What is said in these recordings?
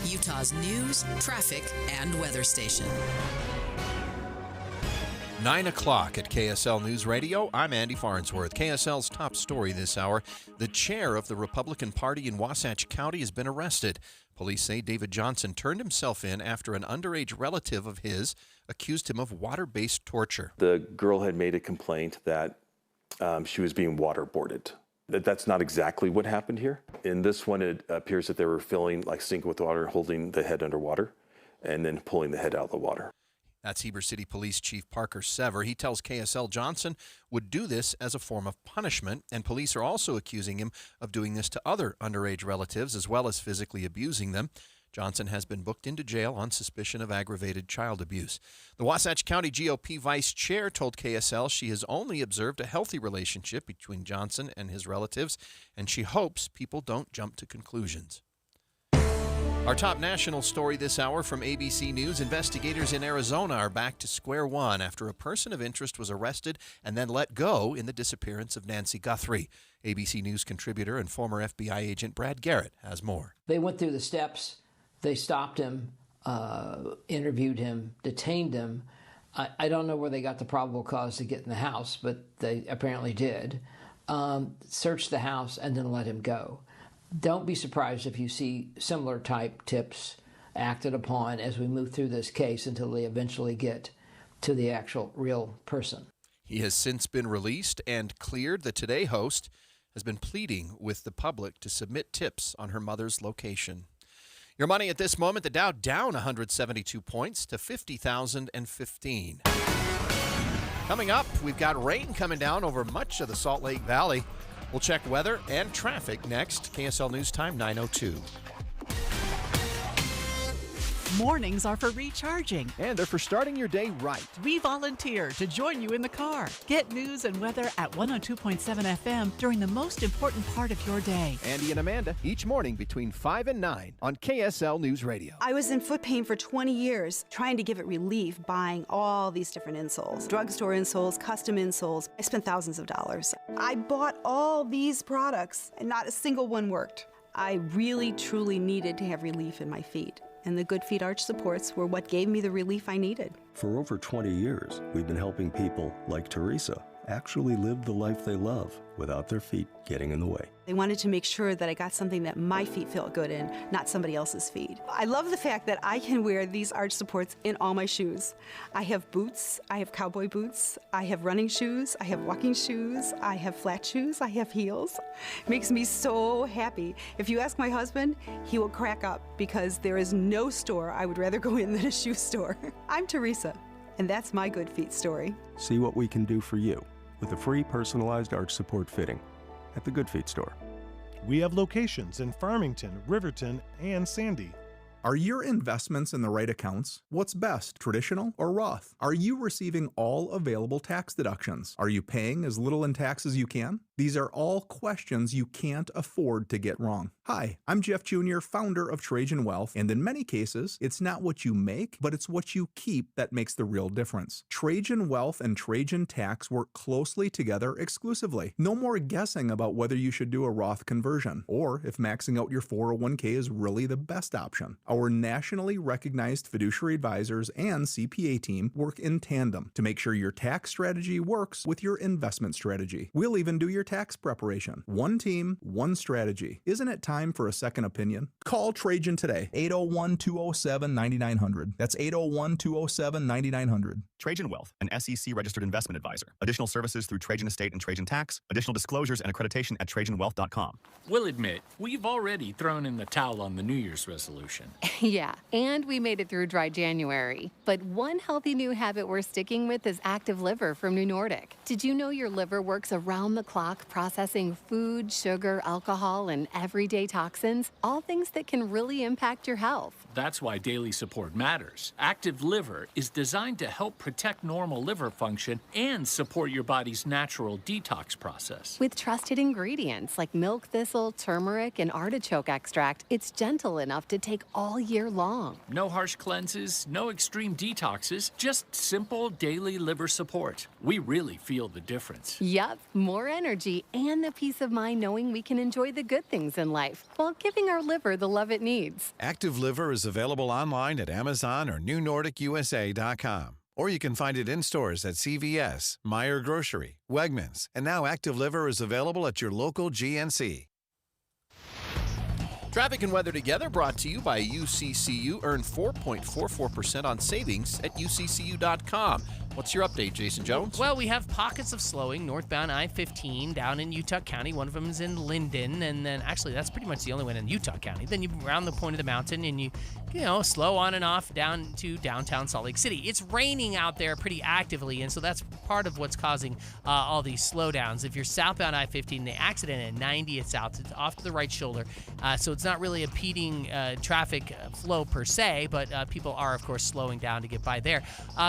Utah's news, traffic, and weather station. 9 o'clock at KSL News Radio. I'm Andy Farnsworth. KSL's top story this hour. The chair of the Republican Party in Wasatch County has been arrested. Police say David Johnson turned himself in after an underage relative of his accused him of water-based torture. The girl had made a complaint that she was being waterboarded. That's not exactly what happened here. In this one, it appears that they were filling, like sink with water, holding the head underwater, and then pulling the head out of the water. That's Heber City Police Chief Parker Sever. He tells KSL Johnson would do this as a form of punishment, and police are also accusing him of doing this to other underage relatives as well as physically abusing them. Johnson has been booked into jail on suspicion of aggravated child abuse. The Wasatch County GOP Vice Chair told KSL she has only observed a healthy relationship between Johnson and his relatives, and she hopes people don't jump to conclusions. Our top national story this hour from ABC News. Investigators in Arizona are back to square one after a person of interest was arrested and then let go in the disappearance of Nancy Guthrie. ABC News contributor and former FBI agent Brad Garrett has more. They went through the steps. They stopped him, interviewed him, detained him. I don't know where they got the probable cause to get in the house, but they apparently did. Searched the house and then let him go. Don't be surprised if you see similar type tips acted upon as we move through this case until they eventually get to the actual real person. He has since been released and cleared. The Today host has been pleading with the public to submit tips on her mother's location. Your money at this moment, the Dow down 172 points to 50,015. Coming up, we've got rain coming down over much of the Salt Lake Valley. We'll check weather and traffic next. KSL News Time 9:02. Mornings are for recharging. And they're for starting your day right. We volunteer to join you in the car. Get news and weather at 102.7 FM during the most important part of your day. Andy and Amanda, each morning between 5 and 9 on KSL News Radio. I was in foot pain for 20 years, trying to give it relief, buying all these different insoles. Drugstore insoles, custom insoles. I spent thousands of dollars. I bought all these products, and not a single one worked. I really, truly needed to have relief in my feet. And the Good Feet arch supports were what gave me the relief I needed. For over 20 years, we've been helping people like Teresa actually live the life they love without their feet getting in the way. They wanted to make sure that I got something that my feet felt good in, not somebody else's feet. I love the fact that I can wear these arch supports in all my shoes. I have boots, I have cowboy boots, I have running shoes, I have walking shoes, I have flat shoes, I have heels. It makes me so happy. If you ask my husband, he will crack up because there is no store I would rather go in than a shoe store. I'm Teresa, and that's my Good Feet story. See what we can do for you with a free personalized arch support fitting at the Good Feet store. We have locations in Farmington, Riverton, and Sandy. Are your investments in the right accounts? What's best, traditional or Roth? Are you receiving all available tax deductions? Are you paying as little in tax as you can? These are all questions you can't afford to get wrong. Hi, I'm Jeff Jr., founder of Trajan Wealth, and in many cases, it's not what you make, but it's what you keep that makes the real difference. Trajan Wealth and Trajan Tax work closely together exclusively. No more guessing about whether you should do a Roth conversion, or if maxing out your 401k is really the best option. Our nationally recognized fiduciary advisors and CPA team work in tandem to make sure your tax strategy works with your investment strategy. We'll even do your tax preparation. One team, one strategy. Isn't it time for a second opinion? Call Trajan today, 801-207-9900. That's 801-207-9900. Trajan Wealth, an SEC registered investment advisor. Additional services through Trajan Estate and Trajan Tax. Additional disclosures and accreditation at TrajanWealth.com. We'll admit, we've already thrown in the towel on the New Year's resolution. Yeah, and we made it through dry January. But one healthy new habit we're sticking with is Active Liver from New Nordic. Did you know your liver works around the clock processing food, sugar, alcohol, and everyday toxins? All things that can really impact your health. That's why daily support matters. Active Liver is designed to help protect normal liver function and support your body's natural detox process. With trusted ingredients like milk thistle, turmeric, and artichoke extract, it's gentle enough to take all year long. No harsh cleanses, no extreme detoxes, just simple daily liver support. We really feel the difference. Yup, more energy energy and the peace of mind knowing we can enjoy the good things in life while giving our liver the love it needs. Active Liver is available online at Amazon or NewNordicUSA.com. Or you can find it in stores at CVS, Meijer Grocery, Wegmans, and now Active Liver is available at your local GNC. Traffic and weather together brought to you by UCCU. Earn 4.44% on savings at UCCU.com. What's your update, Jason Jones? Well, we have pockets of slowing northbound I-15 down in Utah County. One of them is in Linden, and then actually that's pretty much the only one in Utah County. Then you round the point of the mountain and you slow on and off down to downtown Salt Lake City. It's raining out there pretty actively, and so that's part of what's causing all these slowdowns. If you're southbound I-15, the accident at 90, it's off to the right shoulder, so it's not really impeding traffic flow per se, but people are, of course, slowing down to get by there.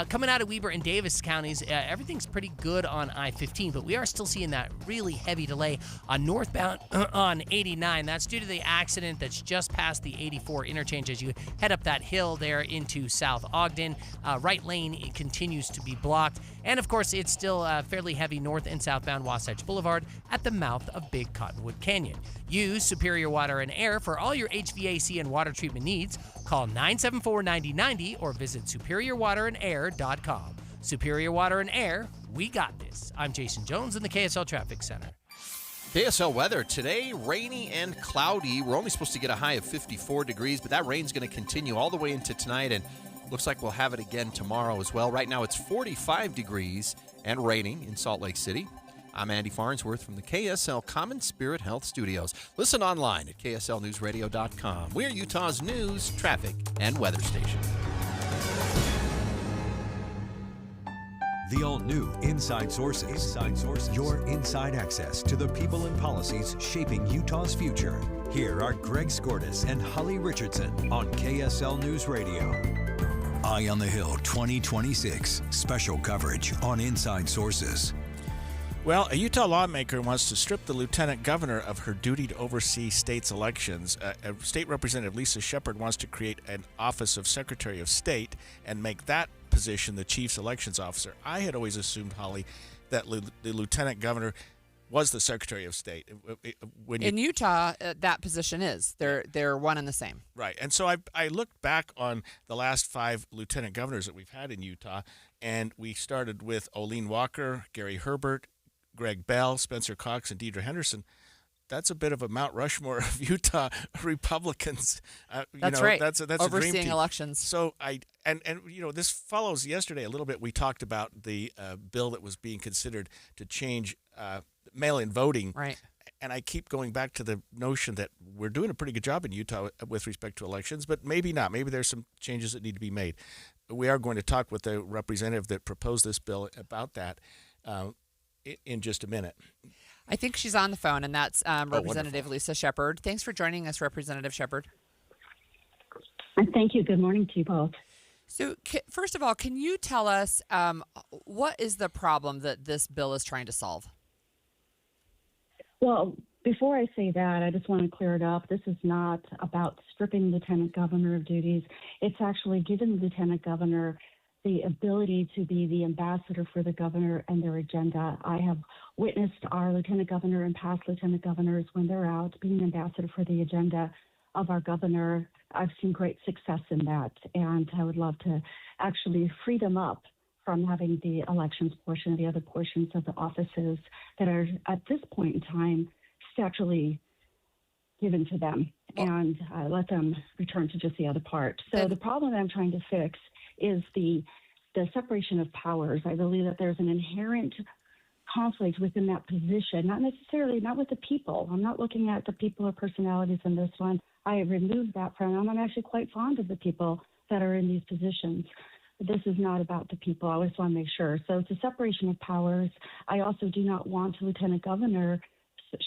Coming out of Weber and Davis counties, everything's pretty good on I-15, but we are still seeing that really heavy delay on northbound on 89. That's due to the accident that's just past the 84 interchange as you head up that hill there into South Ogden. Right lane continues to be blocked. And, of course, it's still fairly heavy north and southbound Wasatch Boulevard at the mouth of Big Cottonwood Canyon. Use Superior Water and Air for all your HVAC and water treatment needs. Call 974-9090 or visit superiorwaterandair.com. Superior Water and Air, we got this. I'm Jason Jones in the KSL Traffic Center. KSL weather today, rainy and cloudy. We're only supposed to get a high of 54 degrees, but that rain's going to continue all the way into tonight, and looks like we'll have it again tomorrow as well. Right now it's 45 degrees and raining in Salt Lake City. I'm Andy Farnsworth from the KSL Common Spirit Health Studios. Listen online at kslnewsradio.com. We're Utah's news, traffic, and weather station. The all-new Inside Sources. Your inside access to the people and policies shaping Utah's future. Here are Greg Skordas and Holly Richardson on KSL News Radio. Eye on the Hill 2026. Special coverage on Inside Sources. Well, a Utah lawmaker wants to strip the lieutenant governor of her duty to oversee state's elections. State Representative Lisa Shepard wants to create an office of Secretary of State and make that position the chief's elections officer. I had always assumed, Holly, that the lieutenant governor was the Secretary of State. In Utah, that position is. They're one and the same. Right. And so I looked back on the last 5 lieutenant governors that we've had in Utah, and we started with Olene Walker, Gary Herbert, Greg Bell, Spencer Cox, and Deidre Henderson. That's a bit of a Mount Rushmore of Utah Republicans. That's right. That's overseeing a dream team. Elections. So this follows yesterday a little bit. We talked about the bill that was being considered to change mail-in voting. Right. And I keep going back to the notion that we're doing a pretty good job in Utah with respect to elections, but maybe not. Maybe there's some changes that need to be made. We are going to talk with the representative that proposed this bill about that in just a minute. I think she's on the phone, and that's Representative wonderful. Lisa Shepard. Thanks for joining us, Representative Shepard. Thank you. Good morning to you both. So, first of all, can you tell us what is the problem that this bill is trying to solve? Well, before I say that, I just want to clear it up. This is not about stripping the lieutenant governor of duties. It's actually giving the lieutenant governor the ability to be the ambassador for the governor and their agenda. I have witnessed our lieutenant governor and past lieutenant governors, when they're out, being an ambassador for the agenda of our governor. I've seen great success in that, and I would love to actually free them up from having the elections portion of the other portions of the offices that are at this point in time statutorily given to them, and let them return to just the other part. So the problem that I'm trying to fix is the separation of powers. I believe that there's an inherent conflict within that position, not with the people. I'm not looking at the people or personalities in this one. I have removed that from them. I'm actually quite fond of the people that are in these positions. But this is not about the people. I always want to make sure. So it's a separation of powers. I also do not want a lieutenant governor,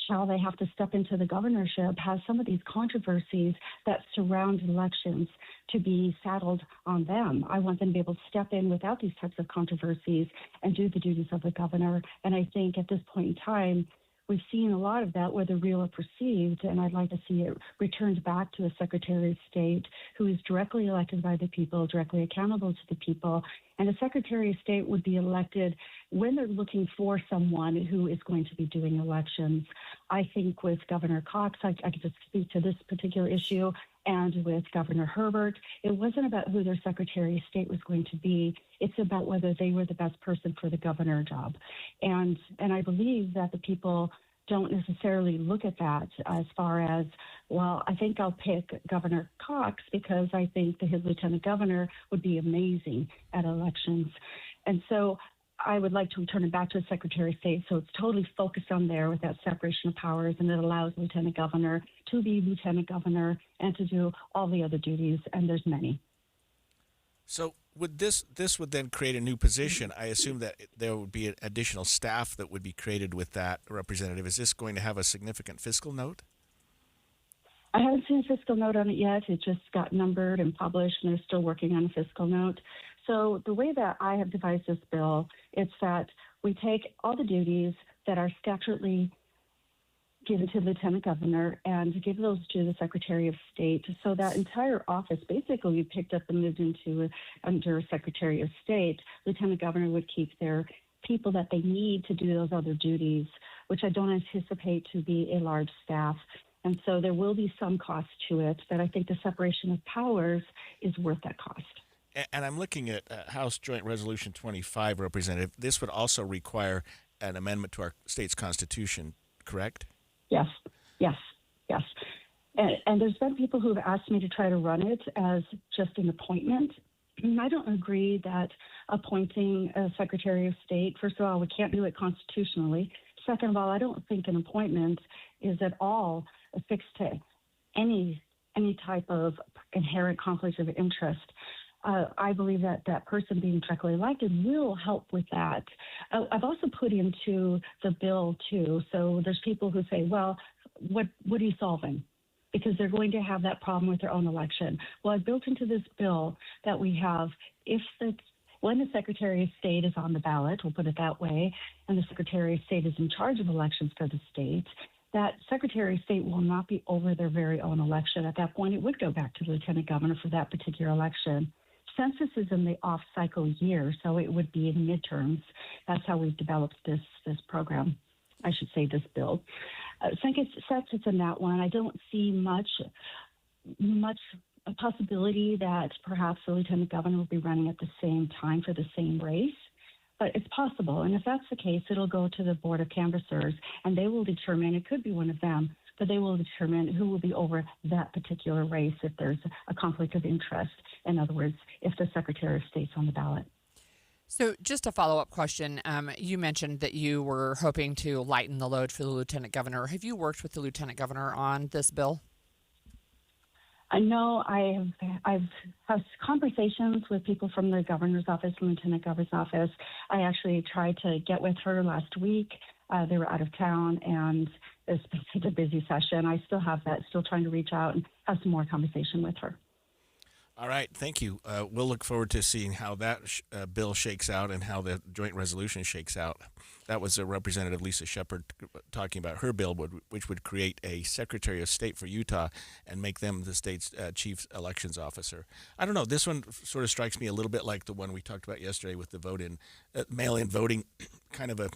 shall they have to step into the governorship, have some of these controversies that surround elections to be saddled on them. I want them to be able to step in without these types of controversies and do the duties of the governor. And I think at this point in time, we've seen a lot of that, whether real or perceived, and I'd like to see it returned back to a Secretary of State who is directly elected by the people, directly accountable to the people. And a Secretary of State would be elected when they're looking for someone who is going to be doing elections. I think with Governor Cox, I could just speak to this particular issue, and with Governor Herbert, it wasn't about who their Secretary of State was going to be. It's about whether they were the best person for the governor job. And I believe that the people don't necessarily look at that as far as, well, I think I'll pick Governor Cox because I think that his lieutenant governor would be amazing at elections. And so I would like to return it back to the Secretary of State so it's totally focused on there with that separation of powers, and it allows the lieutenant governor to be lieutenant governor and to do all the other duties, and there's many. So would this would then create a new position? I assume that there would be additional staff that would be created with that representative. Is this going to have a significant fiscal note? I haven't seen a fiscal note on it yet. It just got numbered and published, and they're still working on a fiscal note. So the way that I have devised this bill, it's that we take all the duties that are statutorily given to the lieutenant governor and give those to the Secretary of State. So that entire office basically we picked up and moved into under Secretary of State. Lieutenant governor would keep their people that they need to do those other duties, which I don't anticipate to be a large staff. And so there will be some cost to it, but I think the separation of powers is worth that cost. And I'm looking at House Joint Resolution 25, Representative. This would also require an amendment to our state's constitution, correct? Yes. And there's been people who have asked me to try to run it as just an appointment. I don't agree that appointing a Secretary of State, first of all, we can't do it constitutionally. Second of all, I don't think an appointment is at all affixed to any type of inherent conflict of interest. I believe that that person being directly elected will help with that. I've also put into the bill, too, so there's people who say, well, what are you solving? Because they're going to have that problem with their own election. Well, I've built into this bill that we have, when the Secretary of State is on the ballot, we'll put it that way, and the Secretary of State is in charge of elections for the state, that Secretary of State will not be over their very own election. At that point, it would go back to the Lieutenant Governor for that particular election. Census is in the off-cycle year, so it would be in midterms. That's how we've developed this program. I should say this bill. Since it's in that one, I don't see much a possibility that perhaps the Lieutenant Governor will be running at the same time for the same race. But it's possible, and if that's the case, it'll go to the Board of Canvassers, and they will determine, it could be one of them, but they will determine who will be over that particular race if there's a conflict of interest. In other words, if the Secretary of State's on the ballot. So just a follow-up question. You mentioned that you were hoping to lighten the load for the Lieutenant Governor. Have you worked with the Lieutenant Governor on this bill? I know I've had conversations with people from the governor's office, Lieutenant Governor's office. I actually tried to get with her last week. They were out of town, and it's been such a busy session. I still have that, still trying to reach out and have some more conversation with her. All right, thank you. We'll look forward to seeing how that bill shakes out and how the joint resolution shakes out. That was Representative Lisa Shepard talking about her bill, which would create a Secretary of State for Utah and make them the state's chief elections officer. I don't know. This one sort of strikes me a little bit like the one we talked about yesterday with the mail-in voting, kind of a,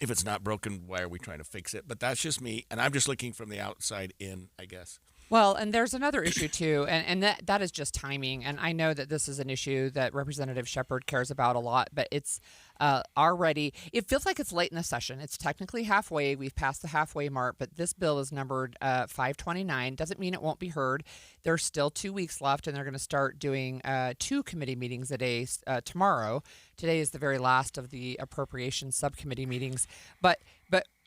if it's not broken, why are we trying to fix it? But that's just me, and I'm just looking from the outside in, I guess. Well, and there's another issue, too, and that is just timing. And I know that this is an issue that Representative Shepard cares about a lot, but it's already, it feels like it's late in the session. It's technically halfway. We've passed the halfway mark, but this bill is numbered 529. Doesn't mean it won't be heard. There's still 2 weeks left, and they're going to start doing 2 committee meetings a day tomorrow. Today is the very last of the appropriations subcommittee meetings. But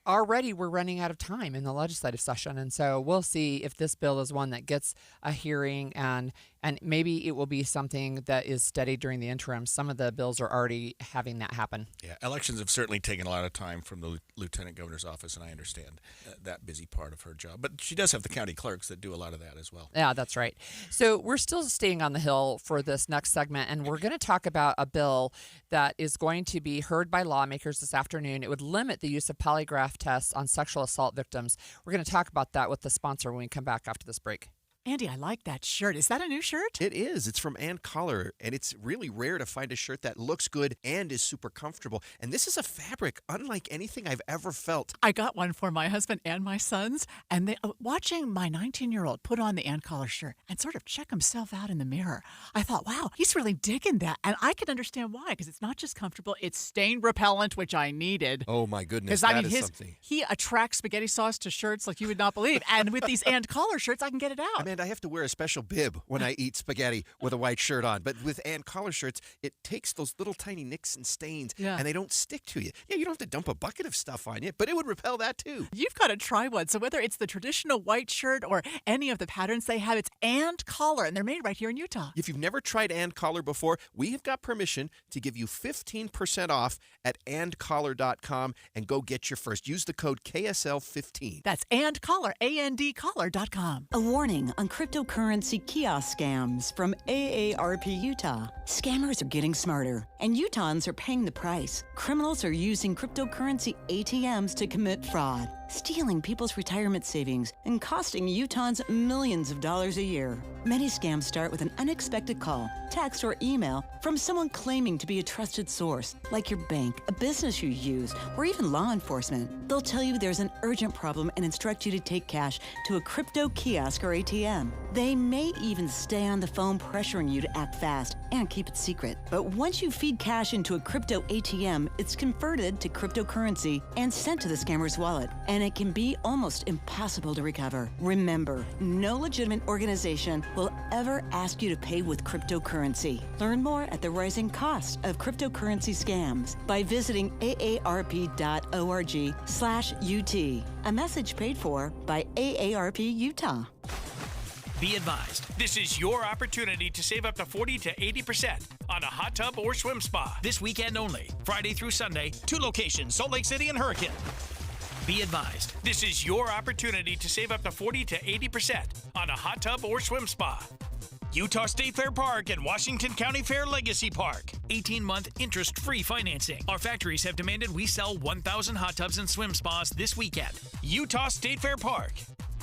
already we're running out of time in the legislative session, and so we'll see if this bill is one that gets a hearing, and maybe it will be something that is studied during the interim. Some of the bills are already having that happen. Yeah, elections have certainly taken a lot of time from the Lieutenant Governor's office, and I understand that busy part of her job. But she does have the county clerks that do a lot of that as well. Yeah, that's right. So we're still staying on the Hill for this next segment, and we're going to talk about a bill that is going to be heard by lawmakers this afternoon. It would limit the use of polygraph breath tests on sexual assault victims. We're going to talk about that with the sponsor when we come back after this break. Andy, I like that shirt. Is that a new shirt? It is. It's from Ann Collar, and it's really rare to find a shirt that looks good and is super comfortable. And this is a fabric unlike anything I've ever felt. I got one for my husband and my sons, and they watching my 19-year-old put on the Ann Collar shirt and sort of check himself out in the mirror. I thought, wow, he's really digging that. And I can understand why, because it's not just comfortable, it's stain repellent, which I needed. Oh, my goodness. Because, That is something. He attracts spaghetti sauce to shirts like you would not believe. And with these Ann Collar shirts, I can get it out. And I have to wear a special bib when I eat spaghetti with a white shirt on. But with Ann Collar shirts, it takes those little tiny nicks and stains, and they don't stick to you. Yeah, you don't have to dump a bucket of stuff on you, but it would repel that too. You've got to try one. So whether it's the traditional white shirt or any of the patterns they have, it's Ann Collar, and they're made right here in Utah. If you've never tried Ann Collar before, we have got permission to give you 15% off at AnnCollar.com and go get your first. Use the code KSL15. That's Ann Collar, ANDCollar.com. A warning on cryptocurrency kiosk scams from AARP Utah. Scammers are getting smarter, and Utahns are paying the price. Criminals are using cryptocurrency ATMs to commit fraud, stealing people's retirement savings and costing Utahns millions of dollars a year. Many scams start with an unexpected call, text, or email from someone claiming to be a trusted source, like your bank, a business you use, or even law enforcement. They'll tell you there's an urgent problem and instruct you to take cash to a crypto kiosk or ATM. They may even stay on the phone pressuring you to act fast and keep it secret. But once you feed cash into a crypto ATM, it's converted to cryptocurrency and sent to the scammer's wallet, and it can be almost impossible to recover. Remember, no legitimate organization will ever ask you to pay with cryptocurrency. Learn more at the rising cost of cryptocurrency scams by visiting aarp.org/UT. A message paid for by AARP Utah. Be advised, this is your opportunity to save up to 40 to 80% on a hot tub or swim spa this weekend only. Friday through Sunday, 2 locations, Salt Lake City and Hurricane. Be advised, this is your opportunity to save up to 40 to 80% on a hot tub or swim spa. Utah State Fair Park and Washington County Fair Legacy Park. 18-month interest-free financing. Our factories have demanded we sell 1,000 hot tubs and swim spas this weekend. Utah State Fair Park.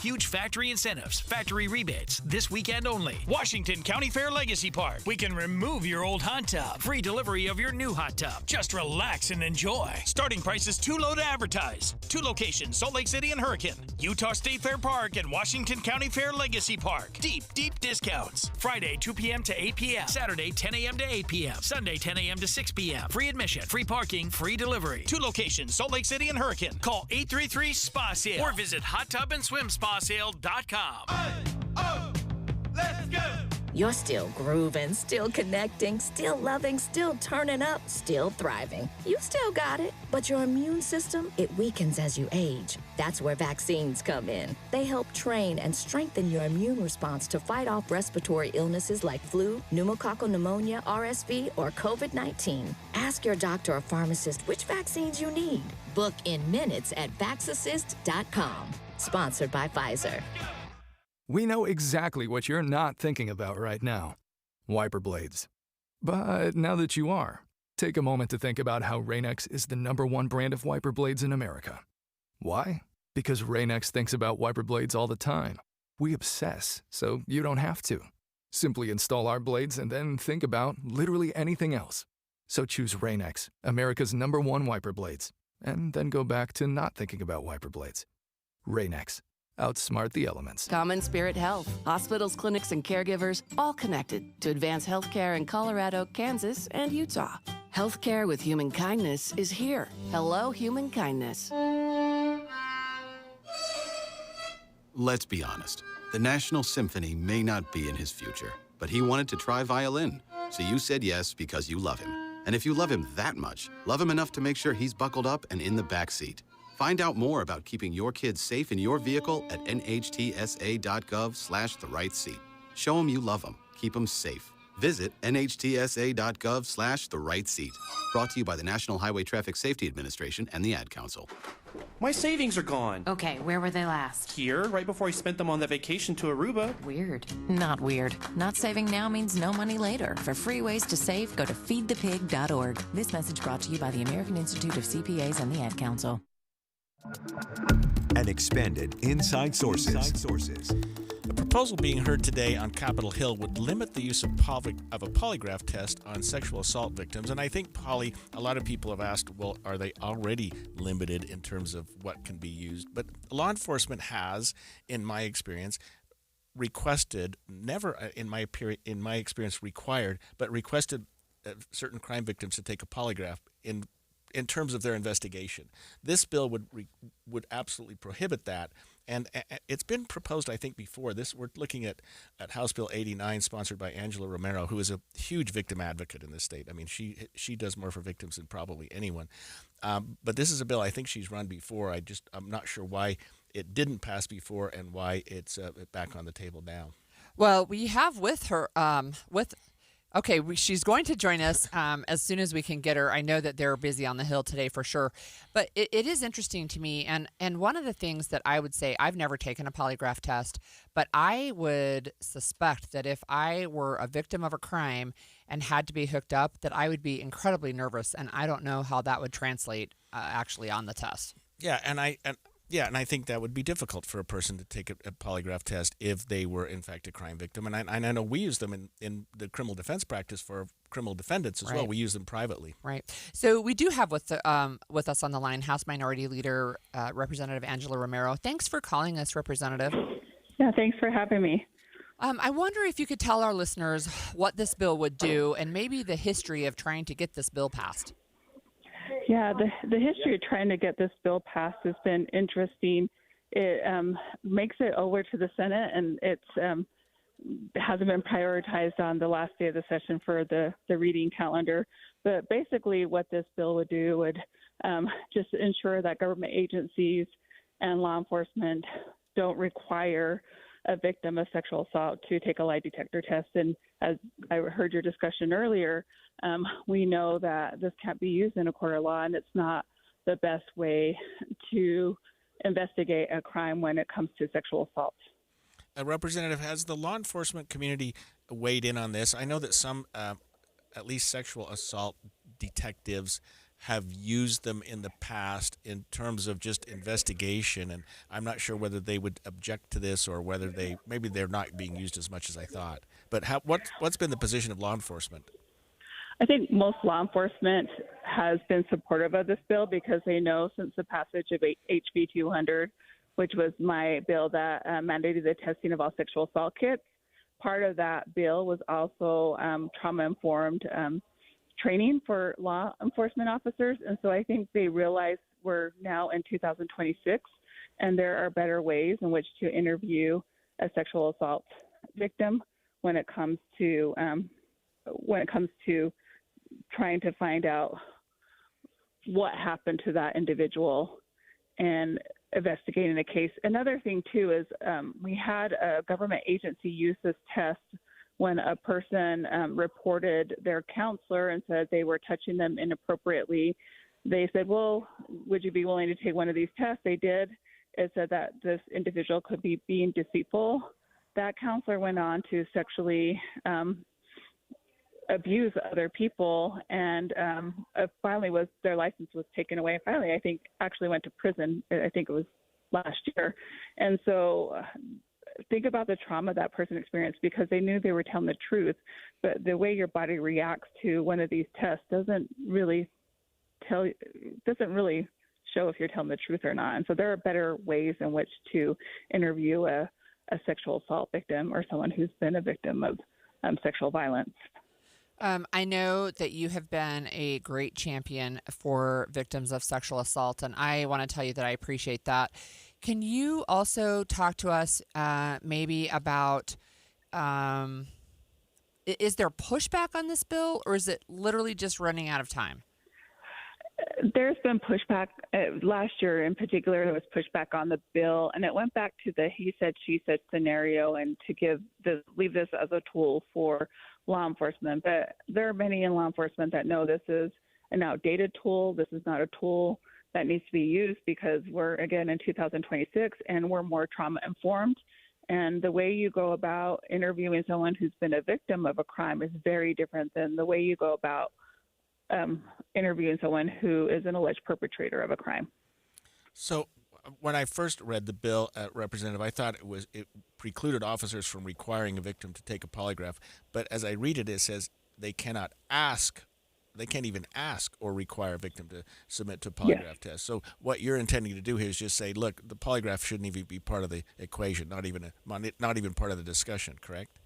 Huge factory incentives, factory rebates, this weekend only. Washington County Fair Legacy Park. We can remove your old hot tub. Free delivery of your new hot tub. Just relax and enjoy. Starting price is too low to advertise. 2 locations, Salt Lake City and Hurricane. Utah State Fair Park and Washington County Fair Legacy Park. Deep discounts. Friday, 2 p.m. to 8 p.m. Saturday, 10 a.m. to 8 p.m. Sunday, 10 a.m. to 6 p.m. Free admission, free parking, free delivery. 2 locations, Salt Lake City and Hurricane. Call 833-SPA-SALE or visit hottubandSwimSpa.com. Let's go! You're still grooving, still connecting, still loving, still turning up, still thriving. You still got it, but your immune system, it weakens as you age. That's where vaccines come in. They help train and strengthen your immune response to fight off respiratory illnesses like flu, pneumococcal pneumonia, RSV, or COVID-19. Ask your doctor or pharmacist which vaccines you need. Book in minutes at VaxAssist.com. Sponsored by Pfizer. We know exactly what you're not thinking about right now. Wiper blades. But now that you are, take a moment to think about how Rain-X is the #1 brand of wiper blades in America. Why? Because Rain-X thinks about wiper blades all the time. We obsess, so you don't have to. Simply install our blades and then think about literally anything else. So choose Rain-X, America's #1 wiper blades, and then go back to not thinking about wiper blades. Rain-X. Outsmart the elements. Common Spirit Health. Hospitals, clinics, and caregivers all connected to advance healthcare in Colorado, Kansas, and Utah. Healthcare with human kindness is here. Hello, human kindness. Let's be honest. The National Symphony may not be in his future, but he wanted to try violin. So you said yes because you love him. And if you love him that much, love him enough to make sure he's buckled up and in the back seat. Find out more about keeping your kids safe in your vehicle at nhtsa.gov/therightseat. Show them you love them. Keep them safe. Visit nhtsa.gov/therightseat. Brought to you by the National Highway Traffic Safety Administration and the Ad Council. My savings are gone. Okay, where were they last? Here, right before I spent them on that vacation to Aruba. Weird. Not weird. Not saving now means no money later. For free ways to save, go to feedthepig.org. This message brought to you by the American Institute of CPAs and the Ad Council. and expanded inside sources. The proposal being heard today on Capitol Hill would limit the use of a polygraph test on sexual assault victims. And I think, Holly, a lot of people have asked, well, are they already limited in terms of what can be used? But law enforcement has, in my experience, requested, never in my experience required, but requested certain crime victims to take a polygraph in terms of their investigation. This bill would absolutely prohibit that, and it's been proposed, I think, before. We're looking at House Bill 89, sponsored by Angela Romero, who is a huge victim advocate in this state. I mean, she does more for victims than probably anyone. But this is a bill I think she's run before. I'm not sure why it didn't pass before and why it's back on the table now. Well, we have with her she's going to join us as soon as we can get her. I know that they're busy on the Hill today for sure. But it is interesting to me. And one of the things that I would say, I've never taken a polygraph test, but I would suspect that if I were a victim of a crime and had to be hooked up, that I would be incredibly nervous. And I don't know how that would translate actually on the test. Yeah, and I think that would be difficult for a person to take a polygraph test if they were, in fact, a crime victim. And I know we use them in the criminal defense practice for criminal defendants as well. We use them privately. Right. So we do have with us on the line House Minority Leader, Representative Angela Romero. Thanks for calling us, Representative. Yeah, thanks for having me. I wonder if you could tell our listeners what this bill would do and maybe the history of trying to get this bill passed. Yeah, the history of trying to get this bill passed has been interesting. It makes it over to the Senate, and it hasn't been prioritized on the last day of the session for the reading calendar. But basically what this bill would do would just ensure that government agencies and law enforcement don't require a victim of sexual assault to take a lie detector test. And as I heard your discussion earlier, we know that this can't be used in a court of law, and it's not the best way to investigate a crime when it comes to sexual assault. Representative, has the law enforcement community weighed in on this? I know that some, at least sexual assault detectives, have used them in the past in terms of just investigation, and I'm not sure whether they would object to this or whether maybe they're not being used as much as I thought. But what's been the position of law enforcement? I think most law enforcement has been supportive of this bill because they know since the passage of HB 200, which was my bill that mandated the testing of all sexual assault kits, part of that bill was also trauma-informed training for law enforcement officers. And so I think they realize we're now in 2026 and there are better ways in which to interview a sexual assault victim when it comes to trying to find out what happened to that individual and investigating a case. Another thing too is we had a government agency use this test when a person reported their counselor and said they were touching them inappropriately. They said, well, would you be willing to take one of these tests? They did. It said that this individual could be being deceitful. That counselor went on to sexually abuse other people, and finally their license was taken away. Finally, I think actually went to prison. I think it was last year. And so think about the trauma that person experienced because they knew they were telling the truth, but the way your body reacts to one of these tests doesn't really show if you're telling the truth or not. And so there are better ways in which to interview a sexual assault victim or someone who's been a victim of sexual violence. I know that you have been a great champion for victims of sexual assault, and I want to tell you that I appreciate that. Can you also talk to us maybe about, is there pushback on this bill, or is it literally just running out of time? There's been pushback. Last year in particular, there was pushback on the bill, and it went back to the he said, she said scenario and to leave this as a tool for law enforcement. But there are many in law enforcement that know this is an outdated tool. This is not a tool that needs to be used because we're, again, in 2026 and we're more trauma informed. And the way you go about interviewing someone who's been a victim of a crime is very different than the way you go about interviewing someone who is an alleged perpetrator of a crime. So when I first read the bill, Representative, I thought it precluded officers from requiring a victim to take a polygraph. But as I read it, it says they can't even ask or require a victim to submit to a polygraph test. So what you're intending to do here is just say, look, the polygraph shouldn't even be part of the equation, not even part of the discussion, correct?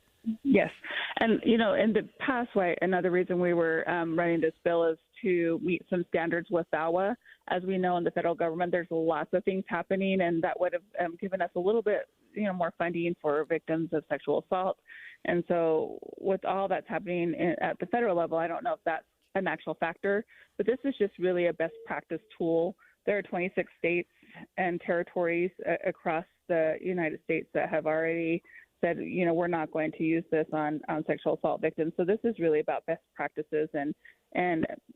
Yes. And, in the past, another reason we were running this bill is to meet some standards with VAWA. As we know, in the federal government, there's lots of things happening, and that would have given us a little bit, more funding for victims of sexual assault. And so with all that's happening at the federal level, I don't know if that's an actual factor, but this is just really a best practice tool. There are 26 states and territories across the United States that have already said, we're not going to use this on sexual assault victims. So this is really about best practices and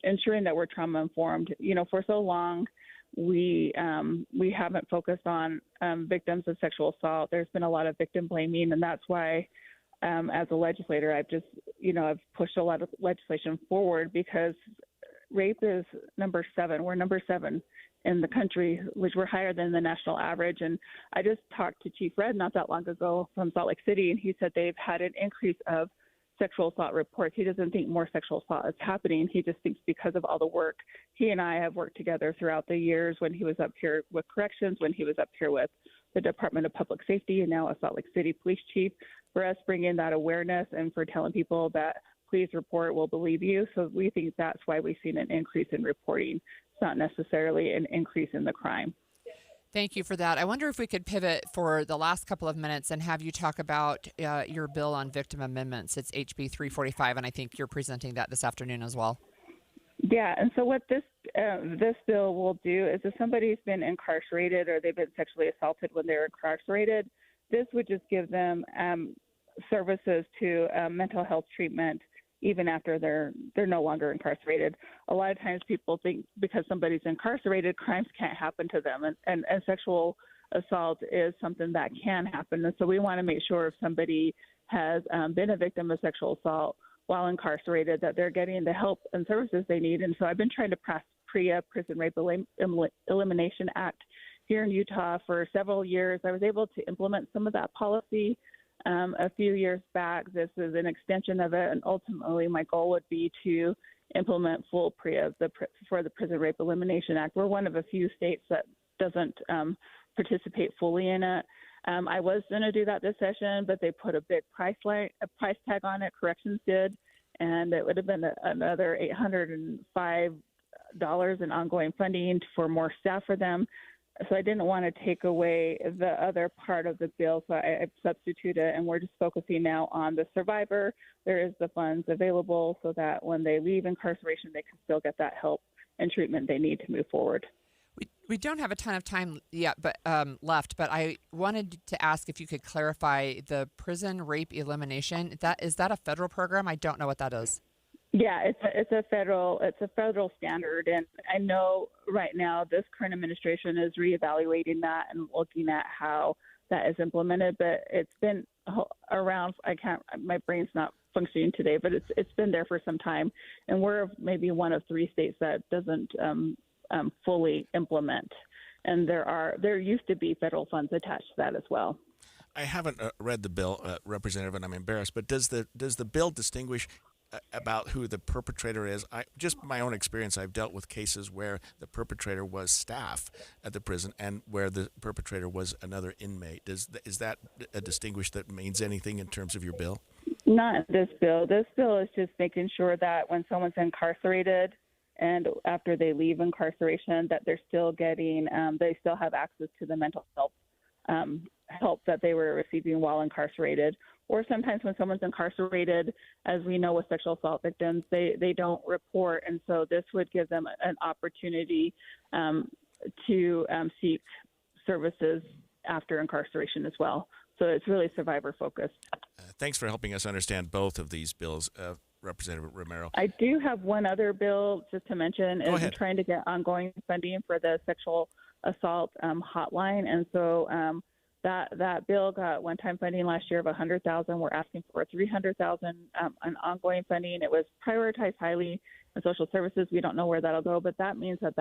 ensuring that we're trauma informed. For so long, we haven't focused on victims of sexual assault. There's been a lot of victim blaming, and that's why as a legislator, I've pushed a lot of legislation forward, because rape is number 7. We're number 7 in the country, which we're higher than the national average. And I just talked to Chief Red not that long ago from Salt Lake City, and he said they've had an increase of sexual assault reports. He doesn't think more sexual assault is happening. He just thinks because of all the work. He and I have worked together throughout the years, when he was up here with corrections, when he was up here with the Department of Public Safety, and now a Salt Lake City police chief, for us bringing that awareness and for telling people that please report, we'll believe you. So we think that's why we've seen an increase in reporting. It's not necessarily an increase in the crime. Thank you for that. I wonder if we could pivot for the last couple of minutes and have you talk about your bill on victim amendments. It's HB 345, and I think you're presenting that this afternoon as well. Yeah, and so what this bill will do is if somebody's been incarcerated or they've been sexually assaulted when they're incarcerated, this would just give them services to mental health treatment even after they're no longer incarcerated. A lot of times people think because somebody's incarcerated, crimes can't happen to them, and sexual assault is something that can happen. And so we want to make sure if somebody has been a victim of sexual assault while incarcerated, that they're getting the help and services they need. And so I've been trying to pass PREA, Prison Rape Elimination Act, here in Utah for several years. I was able to implement some of that policy a few years back. This is an extension of it, and ultimately my goal would be to implement full PREA for the Prison Rape Elimination Act. We're one of a few states that doesn't participate fully in it. I was going to do that this session, but they put a big price tag on it. Corrections did, and it would have been another $805 in ongoing funding for more staff for them. So I didn't want to take away the other part of the bill, so I substituted it, and we're just focusing now on the survivor. There is the funds available so that when they leave incarceration, they can still get that help and treatment they need to move forward. We don't have a ton of time yet, but left. But I wanted to ask if you could clarify the prison rape elimination. Is that a federal program? I don't know what that is. Yeah, it's a federal standard, and I know right now this current administration is reevaluating that and looking at how that is implemented. But it's been around. My brain's not functioning today, but it's been there for some time, and we're maybe one of 3 states that doesn't fully implement. And there used to be federal funds attached to that as well. I haven't read the bill, Representative, and I'm embarrassed. But does the bill distinguish about who the perpetrator is? Just my own experience, I've dealt with cases where the perpetrator was staff at the prison and where the perpetrator was another inmate. Is that a distinguish that means anything in terms of your bill? Not this bill. This bill is just making sure that when someone's incarcerated and after they leave incarceration, that they're still getting, they still have access to the mental health help that they were receiving while incarcerated. Or sometimes when someone's incarcerated, as we know with sexual assault victims, they don't report. And so this would give them an opportunity to seek services after incarceration as well. So it's really survivor focused. Thanks for helping us understand both of these bills, Representative Romero. I do have one other bill just to mention. Go ahead. Trying to get ongoing funding for the sexual assault hotline. And so that bill got one-time funding last year of $100,000. We're asking for $300,000 on ongoing funding. It was prioritized highly in social services. We don't know where that'll go, but that means that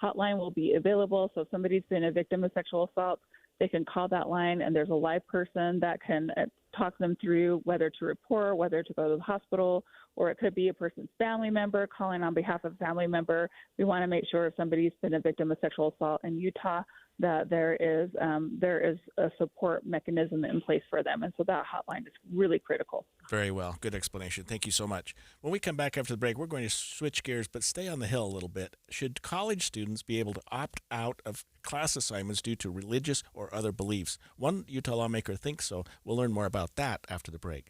hotline will be available. So if somebody's been a victim of sexual assault, they can call that line, and there's a live person that can talk them through whether to report, whether to go to the hospital, or it could be a person's family member calling on behalf of a family member. We want to make sure if somebody's been a victim of sexual assault in Utah that there is a support mechanism in place for them. And so that hotline is really critical. Very well. Good explanation. Thank you so much. When we come back after the break, we're going to switch gears, but stay on the Hill a little bit. Should college students be able to opt out of class assignments due to religious or other beliefs? One Utah lawmaker thinks so. We'll learn more about that after the break.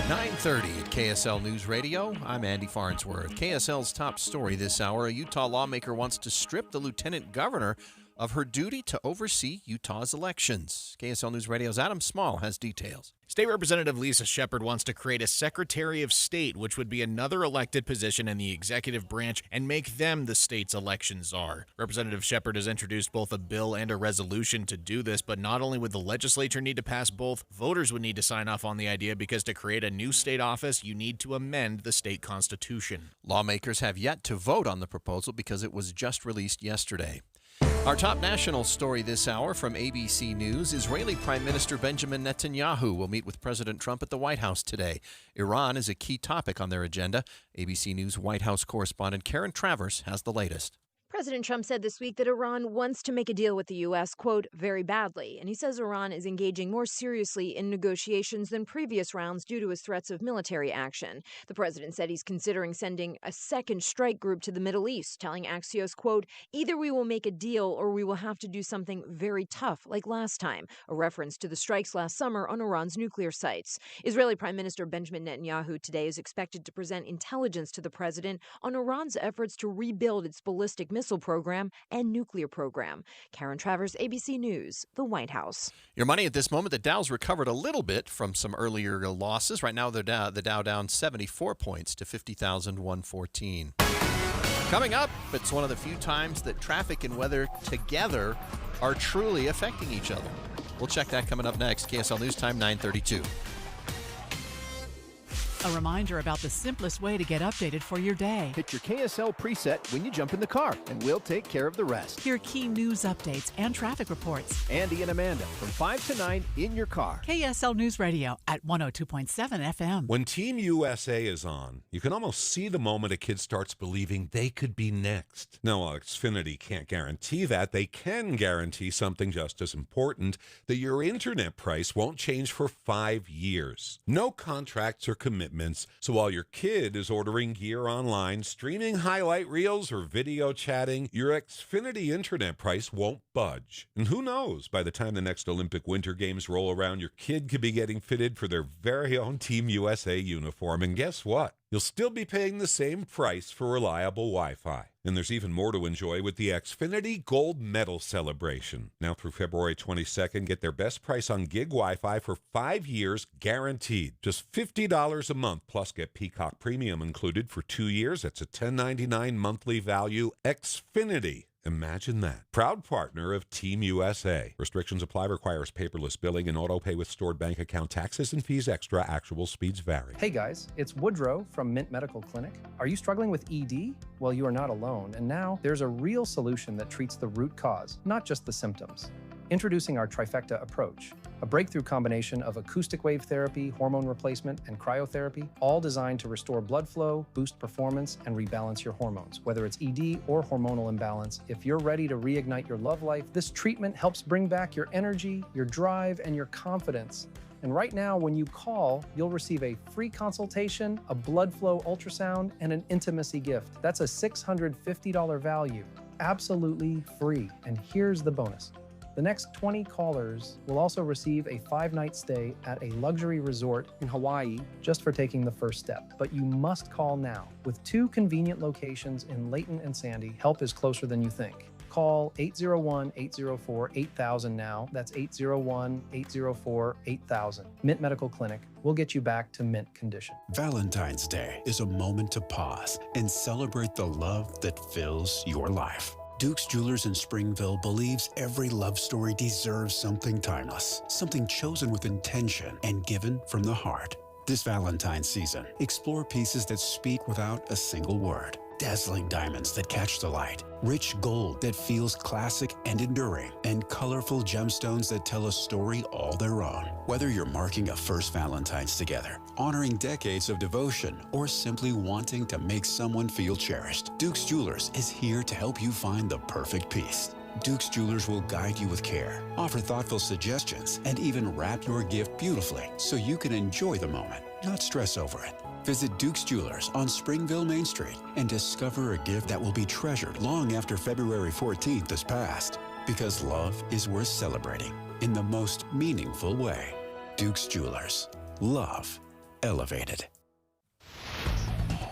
9:30 at KSL News Radio. I'm Andy Farnsworth. KSL's top story this hour, a Utah lawmaker wants to strip the lieutenant governor of her duty to oversee Utah's elections. KSL News Radio's Adam Small has details. State Representative Lisa Shepard wants to create a Secretary of State, which would be another elected position in the executive branch, and make them the state's election czar. Representative Shepard has introduced both a bill and a resolution to do this, but not only would the legislature need to pass both, voters would need to sign off on the idea because to create a new state office, you need to amend the state constitution. Lawmakers have yet to vote on the proposal because it was just released yesterday. Our top national story this hour from ABC News, Israeli Prime Minister Benjamin Netanyahu will meet with President Trump at the White House today. Iran is a key topic on their agenda. ABC News White House correspondent Karen Travers has the latest. President Trump said this week that Iran wants to make a deal with the U.S., quote, very badly. And he says Iran is engaging more seriously in negotiations than previous rounds due to his threats of military action. The president said he's considering sending a second strike group to the Middle East, telling Axios, quote, either we will make a deal or we will have to do something very tough like last time, a reference to the strikes last summer on Iran's nuclear sites. Israeli Prime Minister Benjamin Netanyahu today is expected to present intelligence to the president on Iran's efforts to rebuild its ballistic missile program and nuclear program. Karen Travers, ABC News, the White House. Your money at this moment, the Dow's recovered a little bit from some earlier losses. Right now, the Dow down 74 points to 50,114. Coming up, it's one of the few times that traffic and weather together are truly affecting each other. We'll check that coming up next. KSL News Time, 9:32. A reminder about the simplest way to get updated for your day. Hit your KSL preset when you jump in the car, and we'll take care of the rest. Hear key news updates and traffic reports. Andy and Amanda from 5 to 9 in your car. KSL News Radio at 102.7 FM. When Team USA is on, you can almost see the moment a kid starts believing they could be next. Now, while Xfinity can't guarantee that, they can guarantee something just as important, that your internet price won't change for 5 years. No contracts or commitments. So while your kid is ordering gear online, streaming highlight reels, or video chatting, your Xfinity internet price won't budge. And who knows, by the time the next Olympic Winter Games roll around, your kid could be getting fitted for their very own Team USA uniform. And guess what? You'll still be paying the same price for reliable Wi-Fi. And there's even more to enjoy with the Xfinity Gold Medal Celebration. Now through February 22nd, get their best price on gig Wi-Fi for 5 years guaranteed. Just $50 a month, plus get Peacock Premium included for 2 years. That's a $10.99 monthly value. Xfinity. Imagine that. Proud partner of Team USA. Restrictions apply. Requires paperless billing and auto pay with stored bank account. Taxes and fees extra. Actual speeds vary. Hey guys, it's Woodrow from Mint Medical Clinic. Are you struggling with ED? Well, you are not alone. And now there's a real solution that treats the root cause, not just the symptoms. Introducing our Trifecta approach, a breakthrough combination of acoustic wave therapy, hormone replacement, and cryotherapy, all designed to restore blood flow, boost performance, and rebalance your hormones. Whether it's ED or hormonal imbalance, if you're ready to reignite your love life, this treatment helps bring back your energy, your drive, and your confidence. And right now, when you call, you'll receive a free consultation, a blood flow ultrasound, and an intimacy gift. That's a $650 value, absolutely free. And here's the bonus. The next 20 callers will also receive a 5-night stay at a luxury resort in Hawaii just for taking the first step. But you must call now. With 2 convenient locations in Layton and Sandy, help is closer than you think. Call 801-804-8000 now. That's 801-804-8000. Mint Medical Clinic. We'll get you back to mint condition. Valentine's Day is a moment to pause and celebrate the love that fills your life. Duke's Jewelers in Springville believes every love story deserves something timeless, something chosen with intention and given from the heart. This Valentine's season, explore pieces that speak without a single word. Dazzling diamonds that catch the light, rich gold that feels classic and enduring, and colorful gemstones that tell a story all their own. Whether you're marking a first Valentine's together, honoring decades of devotion, or simply wanting to make someone feel cherished, Duke's Jewelers is here to help you find the perfect piece. Duke's Jewelers will guide you with care, offer thoughtful suggestions, and even wrap your gift beautifully so you can enjoy the moment, not stress over it. Visit Duke's Jewelers on Springville Main Street and discover a gift that will be treasured long after February 14th is passed. Because love is worth celebrating in the most meaningful way. Duke's Jewelers. Love elevated.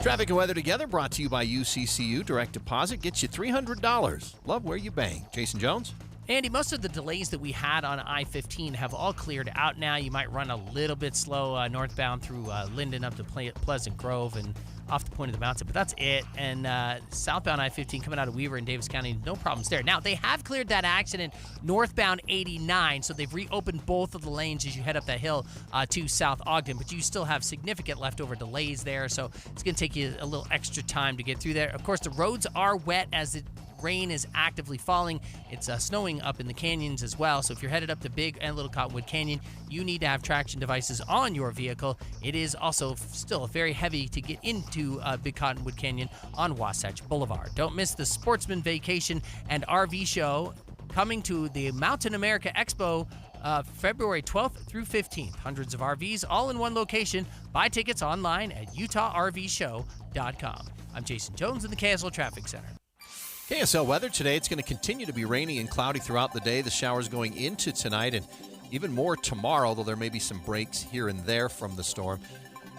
Traffic and weather together brought to you by UCCU. Direct deposit gets you $300. Love where you bang. Jason Jones. Andy, most of the delays that we had on I-15 have all cleared out now. You might run a little bit slow northbound through Linden up to Pleasant Grove and off the point of the mountain, but that's it. And southbound I-15 coming out of Weaver and Davis County, no problems there. Now, they have cleared that accident northbound 89, so they've reopened both of the lanes as you head up that hill to South Ogden, but you still have significant leftover delays there, so it's going to take you a little extra time to get through there. Of course, the roads are wet as it rain is actively falling. It's snowing up in the canyons as well. So if you're headed up to Big and Little Cottonwood Canyon, you need to have traction devices on your vehicle. It is also still very heavy to get into Big Cottonwood Canyon on Wasatch Boulevard. Don't miss the Sportsman Vacation and RV Show coming to the Mountain America Expo February 12th through 15th. Hundreds of RVs all in one location. Buy tickets online at UtahRVShow.com. I'm Jason Jones in the KSL Traffic Center. KSL weather today, it's going to continue to be rainy and cloudy throughout the day. The showers going into tonight and even more tomorrow, though there may be some breaks here and there from the storm.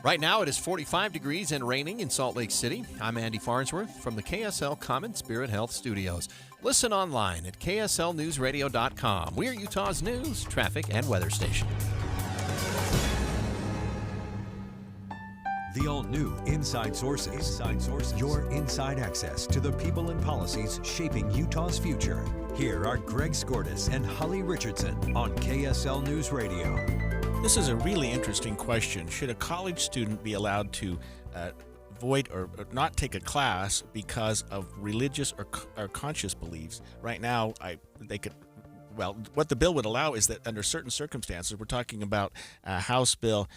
Right now it is 45 degrees and raining in Salt Lake City. I'm Andy Farnsworth from the KSL Common Spirit Health Studios. Listen online at kslnewsradio.com. We're Utah's news, traffic, and weather station. The all-new Inside Sources. Inside Sources. Your inside access to the people and policies shaping Utah's future. Here are Greg Skordas and Holly Richardson on KSL News Radio. This is a really interesting question. Should a college student be allowed to void or not take a class because of religious or conscious beliefs? Right now, they could. Well, what the bill would allow is that under certain circumstances, we're talking about House Bill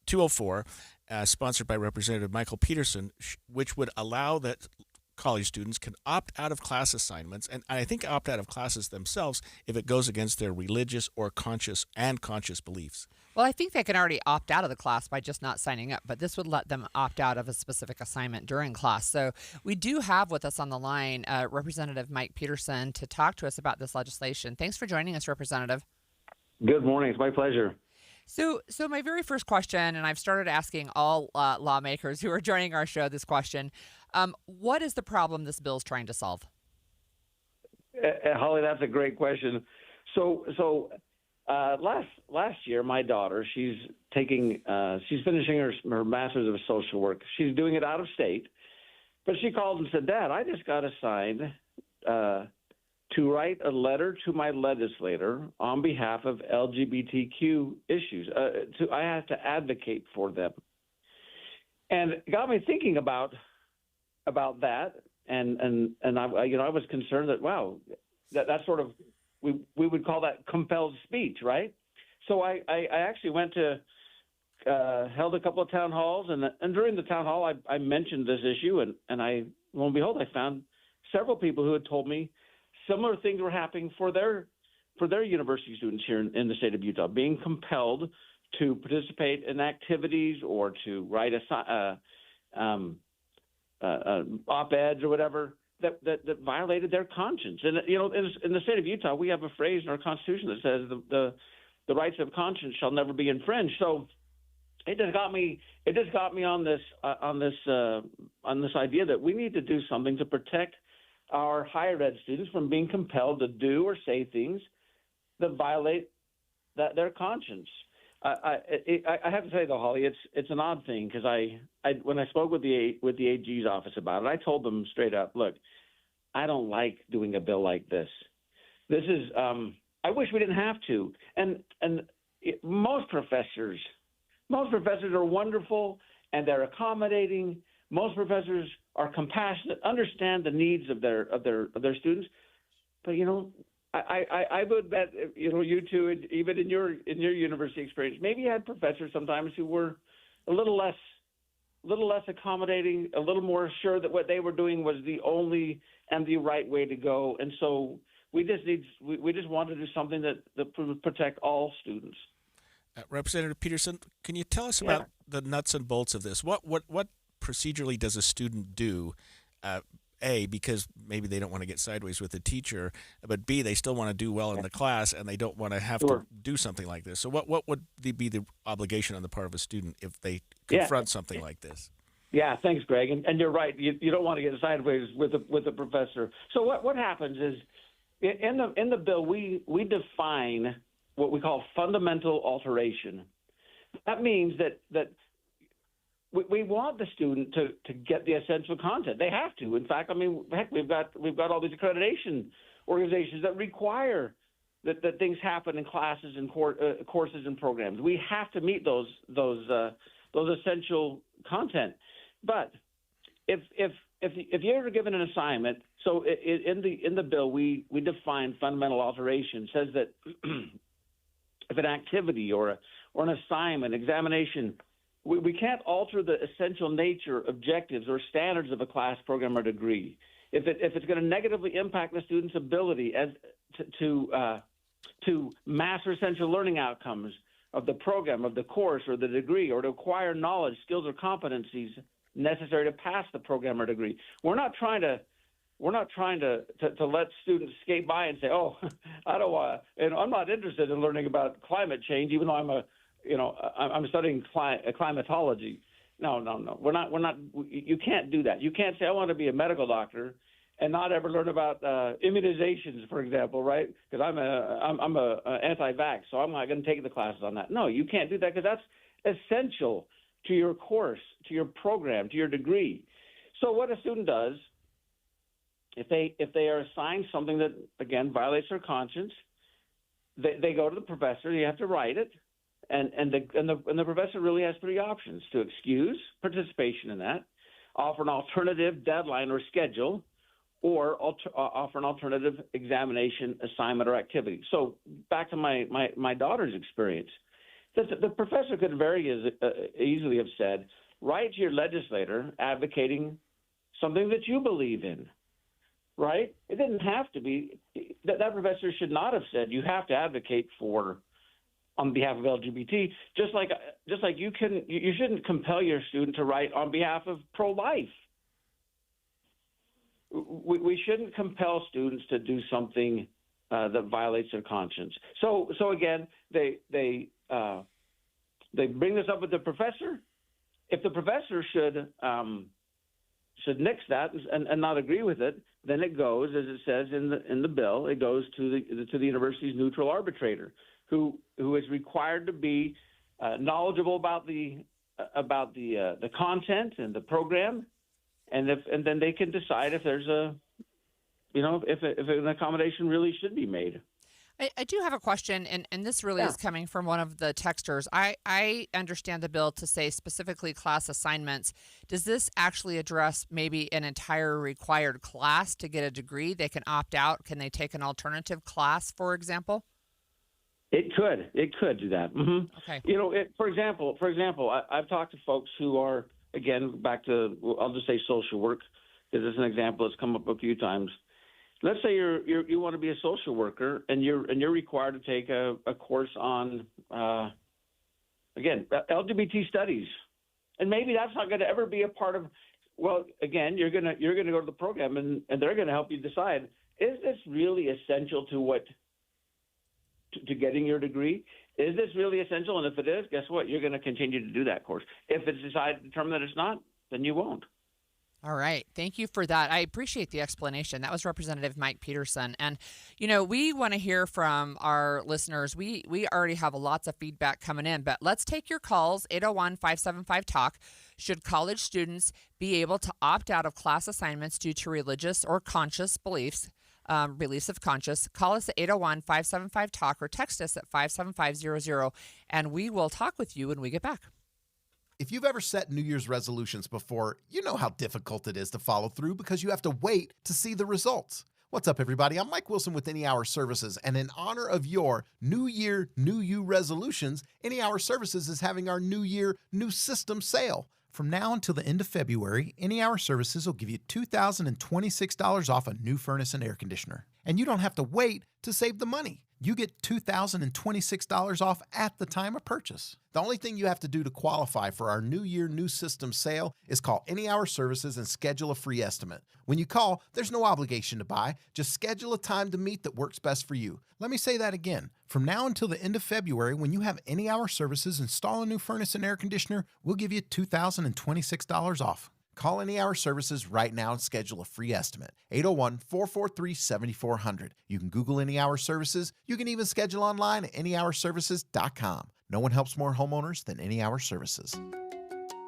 204, sponsored by Representative Michael Peterson, which would allow that college students can opt out of class assignments, and I think opt out of classes themselves if it goes against their religious or conscious beliefs. Well, I think they can already opt out of the class by just not signing up, but this would let them opt out of a specific assignment during class. So we do have with us on the line Representative Mike Peterson to talk to us about this legislation. Thanks for joining us, Representative. Good morning. It's my pleasure. So my very first question, and I've started asking all lawmakers who are joining our show this question, what is the problem this bill is trying to solve? Holly, that's a great question. So last year, my daughter, she's finishing her master's of social work. She's doing it out of state, but she called and said, "Dad, I just got assigned to write a letter to my legislator on behalf of LGBTQ issues. I have to advocate for them." And it got me thinking about that, and I was concerned that that's sort of we would call that compelled speech, right? So I actually went to held a couple of town halls, and during the town hall I mentioned this issue, and lo and behold, I found several people who had told me similar things were happening for their university students here in the state of Utah, being compelled to participate in activities or to write op-eds or whatever that violated their conscience. And in the state of Utah, we have a phrase in our Constitution that says the rights of conscience shall never be infringed. So it just got me on this idea that we need to do something to protect our higher ed students from being compelled to do or say things that violate their conscience. I have to say though, Holly, it's an odd thing because when I spoke with the AG's office about it, I told them straight up, look, I don't like doing a bill like this. This is I wish we didn't have to. And most professors are wonderful and they're accommodating, most professors are compassionate, understand the needs of their students. But I would bet you two, even in your university experience, maybe you had professors sometimes who were a little less accommodating, a little more sure that what they were doing was the only and the right way to go. And so we just want to do something that would protect all students. Representative Peterson, can you tell us about the nuts and bolts of this? What procedurally does a student do? A, because maybe they don't want to get sideways with the teacher, but B, they still want to do well in the class and they don't want to have to do something like this. So what would be the obligation on the part of a student if they confront something like this? Yeah, thanks, Greg. And you're right. You don't want to get sideways with the professor. So what happens is in the bill we define what we call fundamental alteration. That means that we want the student to get the essential content. They have to. In fact, I mean, heck, we've got all these accreditation organizations that require that things happen in classes and courses and programs. We have to meet those essential content. But if you're given an assignment, so in the bill we define fundamental alteration. It says that if an activity or an assignment, examination, we can't alter the essential nature, objectives, or standards of a class, program, or degree. If it's going to negatively impact the student's ability to master essential learning outcomes of the program, of the course, or the degree, or to acquire knowledge, skills, or competencies necessary to pass the program or degree. We're not trying to let students skate by and say, "Oh, I don't want," and I'm not interested in learning about climate change, even though I'm studying climatology. No. We're not. You can't do that. You can't say I want to be a medical doctor and not ever learn about immunizations, for example, right? Because I'm a anti-vax, so I'm not going to take the classes on that. No, you can't do that because that's essential to your course, to your program, to your degree. So what a student does, if they are assigned something that again violates their conscience, they go to the professor. You have to write it. And the professor really has three options: to excuse participation in that, offer an alternative deadline or schedule, or offer an alternative examination, assignment, or activity. So back to my daughter's experience, the professor could very easily have said, write to your legislator advocating something that you believe in, right? It didn't have to be. That professor should not have said you have to advocate for on behalf of LGBT, just like you shouldn't compel your student to write on behalf of pro-life. We shouldn't compel students to do something that violates their conscience. So again, they bring this up with the professor. If the professor should nix that and not agree with it, then it goes, as it says in the bill, it goes to the university's neutral arbitrator, who is required to be knowledgeable about the content and the program, and then they can decide if there's if an accommodation really should be made. I do have a question, and this really is coming from one of the texters. I understand the bill to say specifically class assignments. Does this actually address maybe an entire required class to get a degree? They can opt out. Can they take an alternative class, for example? It could do that. Mm-hmm. Okay. For example, I've talked to folks who are, again, back to, I'll just say social work, because it's an example that's come up a few times. Let's say you want to be a social worker and you're required to take a course on, again, LGBT studies, and maybe that's not going to ever be a part of. Well, again, you're gonna go to the program and they're going to help you decide, is this really essential to getting your degree? Is this really essential? And if it is, guess what? You're going to continue to do that course. If it's determined that it's not, then you won't. All right. Thank you for that. I appreciate the explanation. That was Representative Mike Peterson. And, we want to hear from our listeners. We already have lots of feedback coming in, but let's take your calls, 801-575-TALK. Should college students be able to opt out of class assignments due to religious or conscious beliefs? Release of conscience, call us at 801-575-TALK or text us at 57500, and we will talk with you when we get back. If you've ever set New Year's resolutions before, you know how difficult it is to follow through because you have to wait to see the results. What's up, everybody? I'm Mike Wilson with Any Hour Services, and in honor of your New Year, New You resolutions, Any Hour Services is having our New Year, New System sale. From now until the end of February, Any Hour Services will give you $2,026 off a new furnace and air conditioner. And you don't have to wait to save the money. You get $2,026 off at the time of purchase. The only thing you have to do to qualify for our New Year, New System sale is call Any Hour Services and schedule a free estimate. When you call, there's no obligation to buy. Just schedule a time to meet that works best for you. Let me say that again. From now until the end of February, when you have Any Hour Services install a new furnace and air conditioner, we'll give you $2,026 off. Call Any Hour Services right now and schedule a free estimate. 801-443-7400. You can Google Any Hour Services. You can even schedule online at anyhourservices.com. No one helps more homeowners than Any Hour Services.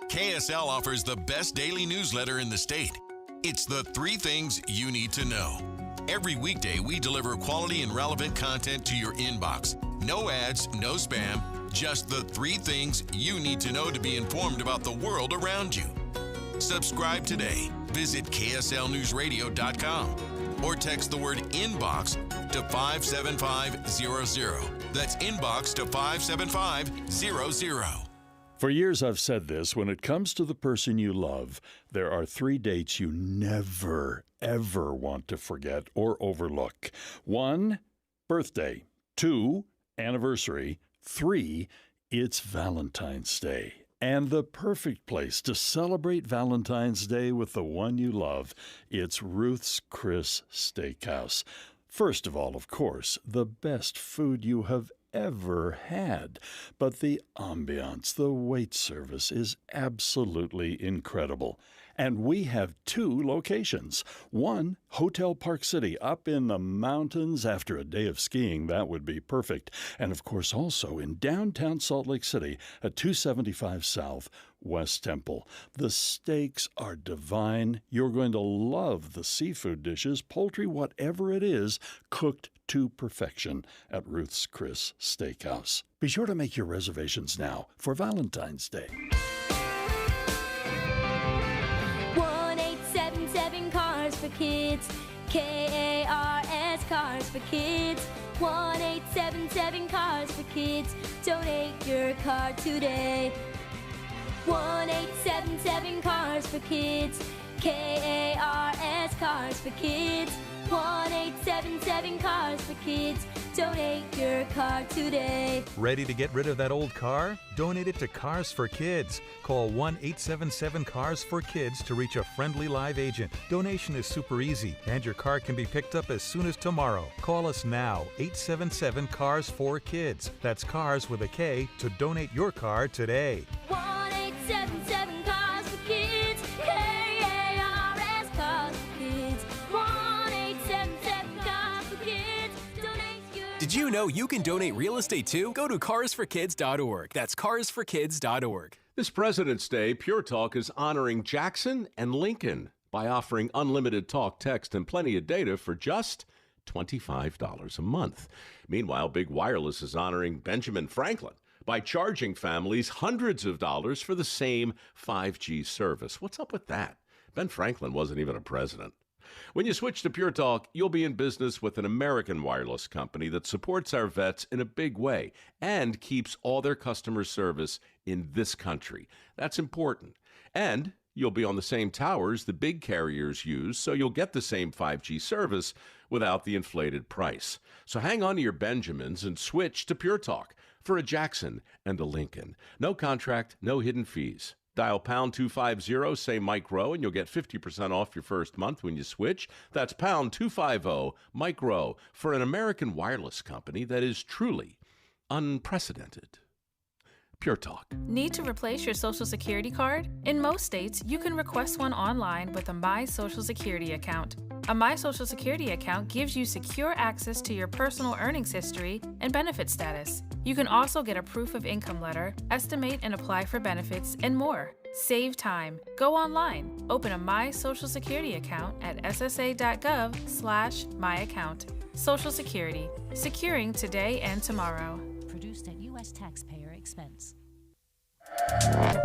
KSL offers the best daily newsletter in the state. It's the 3 things you need to know. Every weekday, we deliver quality and relevant content to your inbox. No ads, no spam, just the 3 things you need to know to be informed about the world around you. Subscribe today. Visit KSLNewsRadio.com or text the word inbox to 57500. That's inbox to 57500. For years I've said this, when it comes to the person you love, there are 3 dates you never, ever want to forget or overlook. 1, birthday. 2, anniversary. 3, it's Valentine's Day. And the perfect place to celebrate Valentine's Day with the one you love, it's Ruth's Chris Steakhouse. First of all, of course, the best food you have ever had. But the ambiance, the wait service is absolutely incredible. And we have 2 locations. 1, Hotel Park City, up in the mountains after a day of skiing. That would be perfect. And of course, also in downtown Salt Lake City at 275 South, West Temple. The steaks are divine. You're going to love the seafood dishes, poultry, whatever it is, cooked to perfection at Ruth's Chris Steakhouse. Be sure to make your reservations now for Valentine's Day. 1-877 Cars for Kids. KARS Cars for Kids. 1-877 Cars for Kids. Donate your car today. 1-877 Cars for Kids. KARS Cars for Kids. 1-877 Cars for Kids. Donate your car today. Ready to get rid of that old car? Donate it to Cars for Kids. Call 1-877-CARS-FOR-KIDS to reach a friendly live agent. Donation is super easy, and your car can be picked up as soon as tomorrow. Call us now, 877-CARS-FOR-KIDS. That's cars with a K to donate your car today. 1-877 Cars for Kids. KARS Cars for Kids. 1-877 Cars for Kids. Donate your. Did you know you can donate real estate too? Go to carsforkids.org. That's carsforkids.org. This President's Day, Pure Talk is honoring Jackson and Lincoln by offering unlimited talk, text, and plenty of data for just $25 a month. Meanwhile, Big Wireless is honoring Benjamin Franklin by charging families hundreds of dollars for the same 5G service. What's up with that? Ben Franklin wasn't even a president. When you switch to Pure Talk, you'll be in business with an American wireless company that supports our vets in a big way and keeps all their customer service in this country. That's important. And you'll be on the same towers the big carriers use, so you'll get the same 5G service without the inflated price. So hang on to your Benjamins and switch to Pure Talk for a Jackson and a Lincoln. No contract, no hidden fees. Dial pound 250, say Mike Rowe, and you'll get 50% off your first month when you switch. That's pound 250, Mike Rowe, for an American wireless company that is truly unprecedented. Pure Talk. Need to replace your Social Security card? In most states, you can request one online with a My Social Security account. A My Social Security account gives you secure access to your personal earnings history and benefit status. You can also get a proof of income letter, estimate and apply for benefits, and more. Save time. Go online. Open a My Social Security account at ssa.gov/myaccount. Social Security. Securing today and tomorrow. Produced at U.S. taxpayer expense.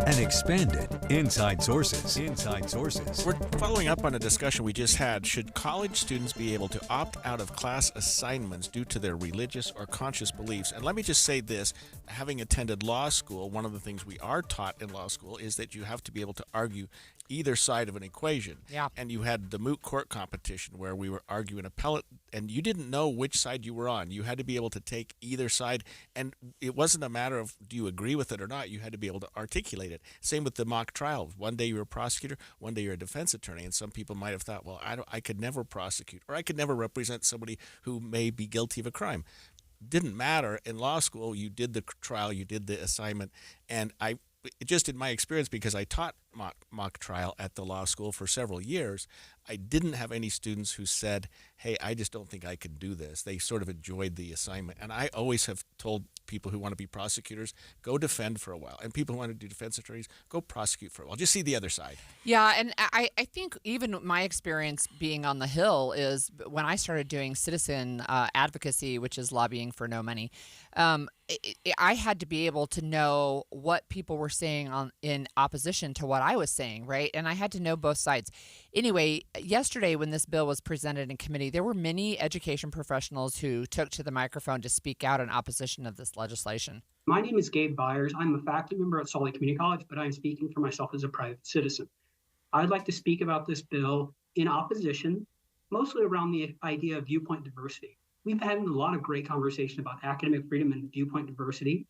and expanded inside sources. Inside Sources. We're following up on a discussion we just had. Should college students be able to opt out of class assignments due to their religious or conscious beliefs? And let me just say this, having attended law school, one of the things we are taught in law school is that you have to be able to argue either side of an equation. Yeah. And you had the moot court competition where we were arguing appellate, and you didn't know which side you were on. You had to be able to take either side, and it wasn't a matter of do you agree with it or not. You had to be able to articulate it. Same with the mock trial. One day you were a prosecutor, one day you're a defense attorney, and some people might have thought, well, I could never prosecute, or I could never represent somebody who may be guilty of a crime. Didn't matter. In law school, you did the trial, you did the assignment, and just in my experience, because I taught mock trial at the law school for several years, I didn't have any students who said, hey, I just don't think I can do this. They sort of enjoyed the assignment. And I always have told people who want to be prosecutors, go defend for a while. And people who want to do defense attorneys, go prosecute for a while. Just see the other side. Yeah, and I think even my experience being on the Hill is when I started doing citizen advocacy, which is lobbying for no money, I had to be able to know what people were saying in opposition to what I was saying, right? And I had to know both sides. Anyway, yesterday when this bill was presented in committee, there were many education professionals who took to the microphone to speak out in opposition of this legislation. My name is Gabe Byers. I'm a faculty member at Salt Lake Community College, but I'm speaking for myself as a private citizen. I'd like to speak about this bill in opposition, mostly around the idea of viewpoint diversity. We've had a lot of great conversation about academic freedom and viewpoint diversity.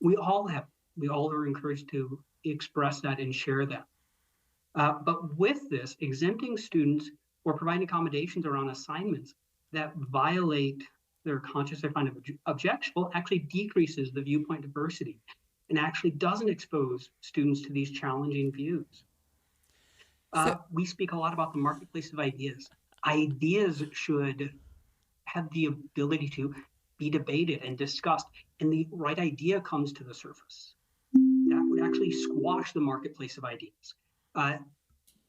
We all are encouraged to express that and share that. But with this, exempting students or providing accommodations around assignments that violate their conscious or kind of objectionable actually decreases the viewpoint diversity and actually doesn't expose students to these challenging views. We speak a lot about the marketplace of ideas. Ideas should have the ability to be debated and discussed, and the right idea comes to the surface. That would actually squash the marketplace of ideas.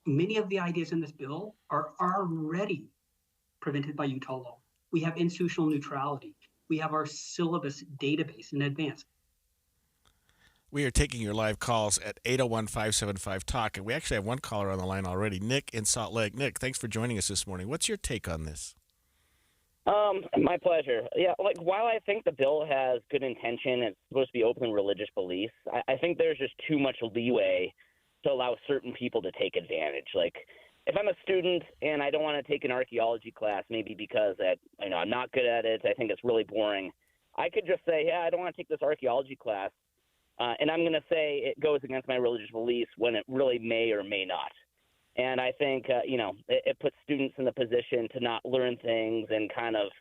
Many of the ideas in this bill are already prevented by Utah law. We have institutional neutrality. We have our syllabus database in advance. We are taking your live calls at 801-575-TALK, and we actually have one caller on the line already, Nick in Salt Lake. Nick, thanks for joining us this morning. What's your take on this? My pleasure. Yeah, while I think the bill has good intention, it's supposed to be open religious beliefs, I think there's just too much leeway to allow certain people to take advantage. Like, if I'm a student and I don't want to take an archaeology class, maybe because I'm not good at it, I think it's really boring, I could just say, yeah, I don't want to take this archaeology class, and I'm going to say it goes against my religious beliefs when it really may or may not. And I think, it puts students in the position to not learn things and kind of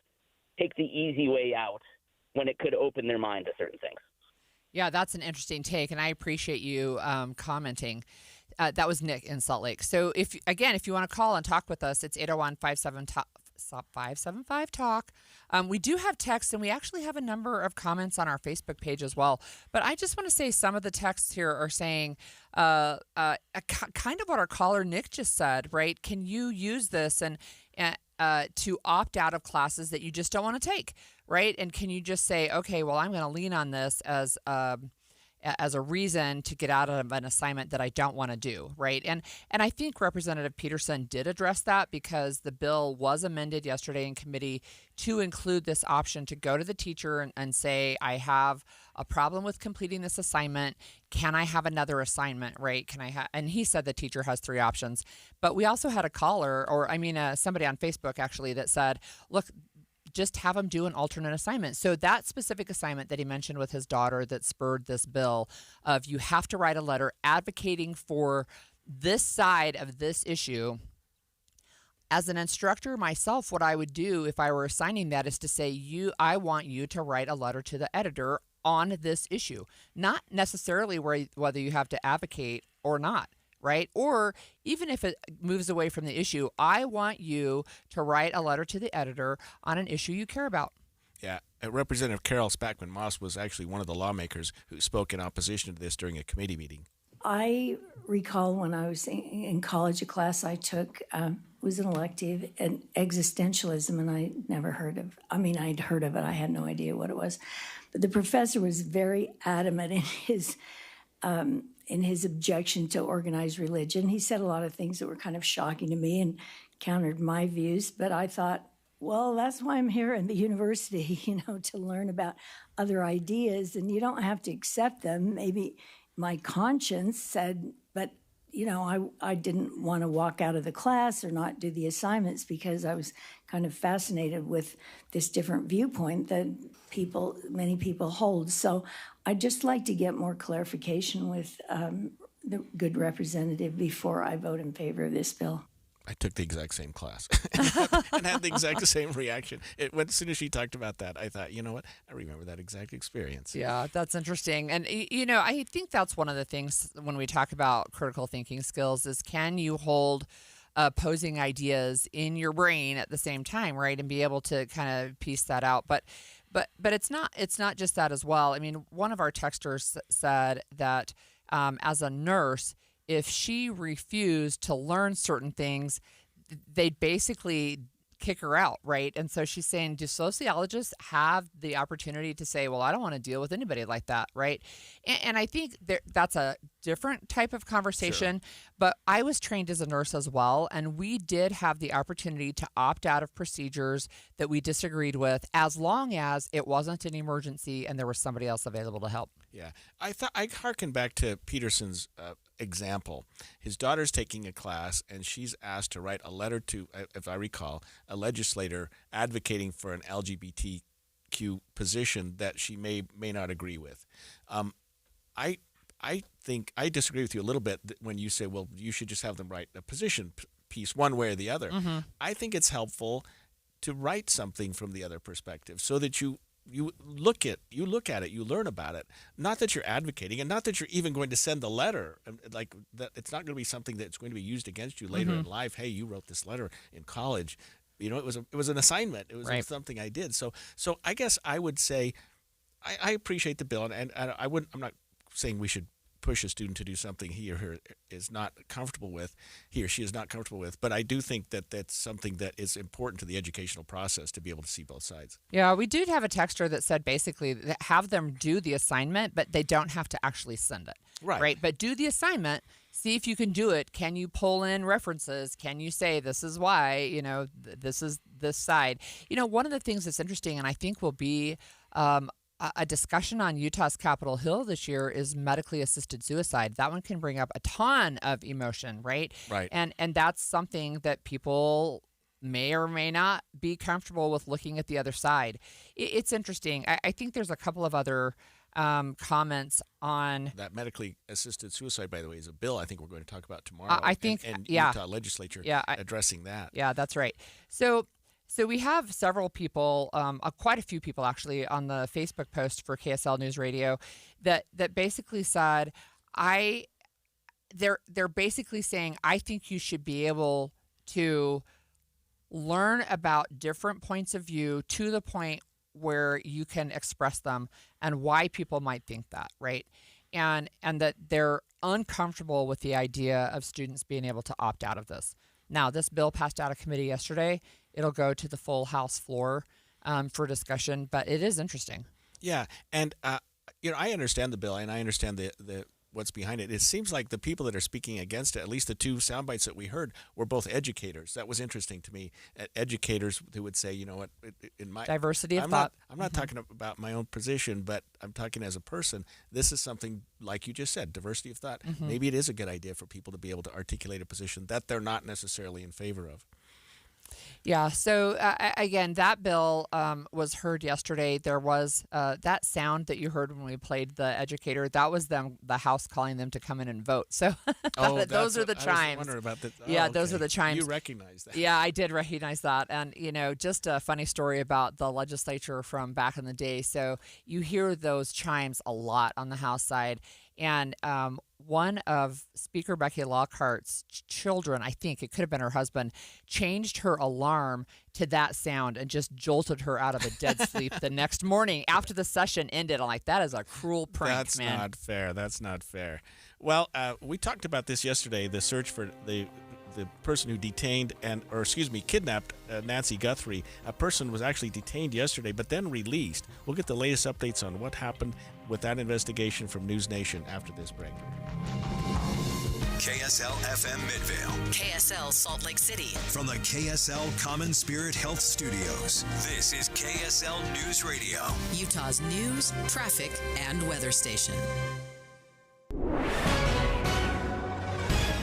take the easy way out when it could open their mind to certain things. Yeah, that's an interesting take, and I appreciate you commenting. That was Nick in Salt Lake. So, if you want to call and talk with us, it's 801-575-TALK. We do have texts, and we actually have a number of comments on our Facebook page as well. But I just want to say some of the texts here are saying kind of what our caller Nick just said, right? Can you use this and to opt out of classes that you just don't want to take, right? And can you just say, okay, well, I'm going to lean on this as a reason to get out of an assignment that I don't want to do, right? And I think Representative Peterson did address that because the bill was amended yesterday in committee to include this option to go to the teacher and say, I have a problem with completing this assignment. Can I have another assignment, right? And he said the teacher has 3 options. But we also had a caller, somebody on Facebook actually that said, look, just have him do an alternate assignment. So that specific assignment that he mentioned with his daughter that spurred this bill of you have to write a letter advocating for this side of this issue. As an instructor myself, what I would do if I were assigning that is to say, I want you to write a letter to the editor on this issue, not necessarily whether you have to advocate or not. Right? Or even if it moves away from the issue, I want you to write a letter to the editor on an issue you care about. Yeah. Representative Carol Spackman Moss was actually one of the lawmakers who spoke in opposition to this during a committee meeting. I recall when I was in college, a class I took was an elective in existentialism, and I'd heard of it. I had no idea what it was. But the professor was very adamant in his in his objection to organized religion. He said a lot of things that were kind of shocking to me and countered my views, but I thought, well, that's why I'm here in the university, to learn about other ideas, and you don't have to accept them. Maybe my conscience said, but, I didn't want to walk out of the class or not do the assignments because I was kind of fascinated with this different viewpoint that many people hold. So I'd just like to get more clarification with the good representative before I vote in favor of this bill. I took the exact same class and had the exact same reaction. As soon as she talked about that, I thought, you know what? I remember that exact experience. Yeah, that's interesting. And, I think that's one of the things when we talk about critical thinking skills is can you hold opposing ideas in your brain at the same time, right? And be able to kind of piece that out. But it's not just that as well. I mean, one of our texters said that as a nurse, if she refused to learn certain things, they'd basically kick her out, right? And so she's saying, do sociologists have the opportunity to say, well, I don't want to deal with anybody like that, right? And I think that's a different type of conversation, but I was trained as a nurse as well, and we did have the opportunity to opt out of procedures that we disagreed with as long as it wasn't an emergency and there was somebody else available to help. Yeah. I hearken back to Peterson's example. His daughter's taking a class, and she's asked to write a letter to, if I recall, a legislator advocating for an LGBTQ position that she may not agree with. I think I disagree with you a little bit when you say, well, you should just have them write a position piece one way or the other. Mm-hmm. I think it's helpful to write something from the other perspective so that you look at it, you learn about it. Not that you're advocating, and not that you're even going to send the letter. Like that, it's not going to be something that's going to be used against you later in life. Hey, you wrote this letter in college. It was an assignment. It was something I did. So I guess I would say I appreciate the bill, and I'm not saying we should push a student to do something he or she is not comfortable with, but I do think that that's something that is important to the educational process to be able to see both sides. Yeah, we did have a texter that said basically have them do the assignment, but they don't have to actually send it. Right. But do the assignment, see if you can do it. Can you pull in references? Can you say this is why, this is this side? One of the things that's interesting, and I think will be a discussion on Utah's Capitol Hill this year is medically assisted suicide. That one can bring up a ton of emotion, right? Right. And that's something that people may or may not be comfortable with looking at the other side. It's interesting. I think there's a couple of other comments on that medically assisted suicide. By the way, is a bill I think we're going to talk about tomorrow. I think, and Utah legislature addressing that. Yeah, that's right. So we have several people, quite a few people actually, on the Facebook post for KSL News Radio that basically said, they're basically saying, I think you should be able to learn about different points of view to the point where you can express them and why people might think that, right? And that they're uncomfortable with the idea of students being able to opt out of this. Now, this bill passed out of committee yesterday. It'll go to the full House floor for discussion, but it is interesting. Yeah, and I understand the bill, and I understand the what's behind it. It seems like the people that are speaking against it, at least the two sound bites that we heard, were both educators. That was interesting to me. Educators who would say, in my diversity of thought. I'm not talking about my own position, but I'm talking as a person. This is something, like you just said, diversity of thought. Mm-hmm. Maybe it is a good idea for people to be able to articulate a position that they're not necessarily in favor of. Yeah. So again, that bill was heard yesterday. There was that sound that you heard when we played the educator. That was the House calling them to come in and vote. So those are the chimes. I was wondering about that. Yeah, those are the chimes. You recognize that? Yeah, I did recognize that. And just a funny story about the legislature from back in the day. So you hear those chimes a lot on the House side. And one of Speaker Becky Lockhart's children, I think it could have been her husband, changed her alarm to that sound and just jolted her out of a dead sleep the next morning after the session ended. I'm like, that is a cruel prank, man. That's not fair. Well, we talked about this yesterday, the search for the the person who kidnapped Nancy Guthrie. A person was actually detained yesterday, but then released. We'll get the latest updates on what happened with that investigation from News Nation after this break. KSL FM Midvale. KSL Salt Lake City. From the KSL Common Spirit Health Studios, this is KSL News Radio. Utah's news, traffic, and weather station.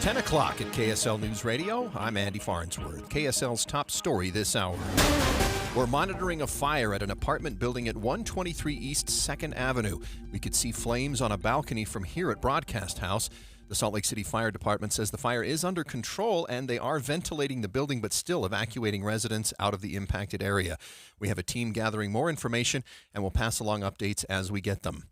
10 o'clock at KSL News Radio. I'm Andy Farnsworth. KSL's top story this hour. We're monitoring a fire at an apartment building at 123 East 2nd Avenue. We could see flames on a balcony from here at Broadcast House. The Salt Lake City Fire Department says the fire is under control and they are ventilating the building but still evacuating residents out of the impacted area. We have a team gathering more information and we'll pass along updates as we get them.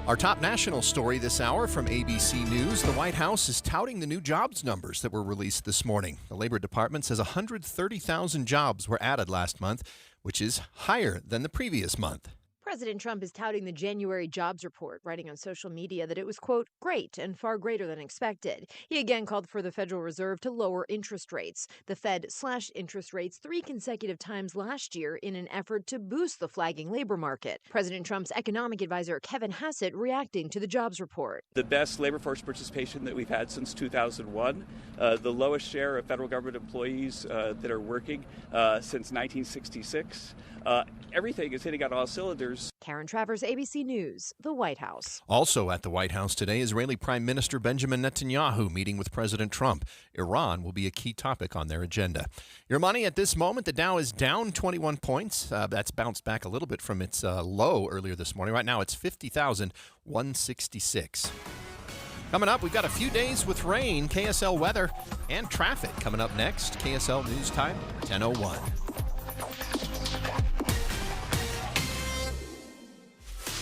Our top national story this hour from ABC News. The White House is touting the new jobs numbers that were released this morning. The Labor Department says 130,000 jobs were added last month, which is higher than the previous month. President Trump is touting the January jobs report, writing on social media that it was, quote, great and far greater than expected. He again called for the Federal Reserve to lower interest rates. The Fed slashed interest rates 3 consecutive times last year in an effort to boost the flagging labor market. President Trump's economic advisor, Kevin Hassett, reacting to the jobs report. The best labor force participation that we've had since 2001, the lowest share of federal government employees that are working since 1966. Everything is hitting on all cylinders. Karen Travers, ABC News, the White House. Also at the White House today, Israeli Prime Minister Benjamin Netanyahu meeting with President Trump. Iran will be a key topic on their agenda. Your money at this moment, the Dow is down 21 points. That's bounced back a little bit from its low earlier this morning. Right now it's 50,166. Coming up, we've got a few days with rain, KSL weather, and traffic. Coming up next, KSL News Time, 10:01.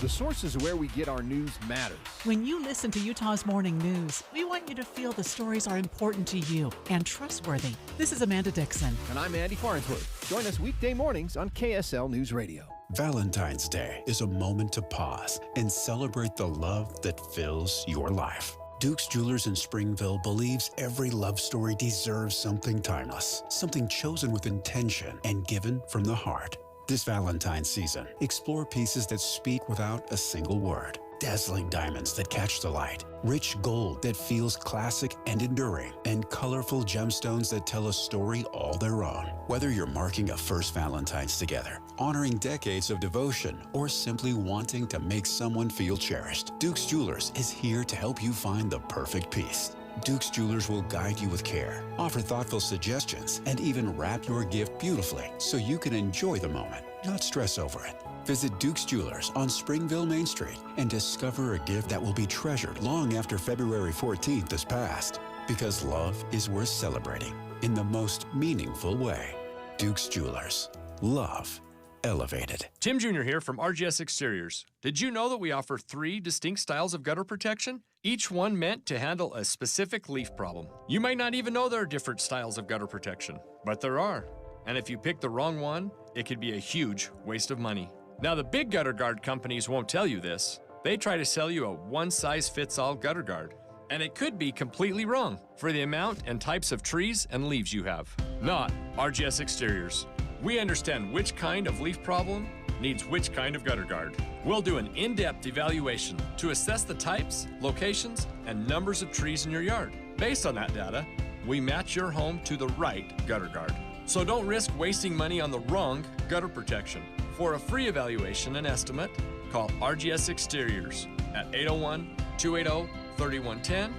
The sources where we get our news matters. When you listen to Utah's Morning News, we want you to feel the stories are important to you and trustworthy. This is Amanda Dixon. And I'm Andy Farnsworth. Join us weekday mornings on KSL News Radio. Valentine's Day is a moment to pause and celebrate the love that fills your life. Duke's Jewelers in Springville believes every love story deserves something timeless, something chosen with intention and given from the heart. This Valentine's season, explore pieces that speak without a single word. Dazzling diamonds that catch the light, rich gold that feels classic and enduring, and colorful gemstones that tell a story all their own. Whether you're marking a first Valentine's together, honoring decades of devotion, or simply wanting to make someone feel cherished, Duke's Jewelers is here to help you find the perfect piece. Duke's Jewelers will guide you with care, offer thoughtful suggestions, and even wrap your gift beautifully so you can enjoy the moment, not stress over it. Visit Duke's Jewelers on Springville Main Street and discover a gift that will be treasured long after February 14th is passed. Because love is worth celebrating in the most meaningful way. Duke's Jewelers. Love elevated. Tim Jr. here from RGS Exteriors. Did you know that we offer 3 distinct styles of gutter protection? Each one meant to handle a specific leaf problem. You might not even know there are different styles of gutter protection, but there are. And if you pick the wrong one, it could be a huge waste of money. Now, the big gutter guard companies won't tell you this. They try to sell you a one-size-fits-all gutter guard. And it could be completely wrong for the amount and types of trees and leaves you have. Not RGS Exteriors. We understand which kind of leaf problem needs which kind of gutter guard. We'll do an in-depth evaluation to assess the types, locations, and numbers of trees in your yard. Based on that data, we match your home to the right gutter guard. So don't risk wasting money on the wrong gutter protection. For a free evaluation and estimate, call RGS Exteriors at 801-280-3110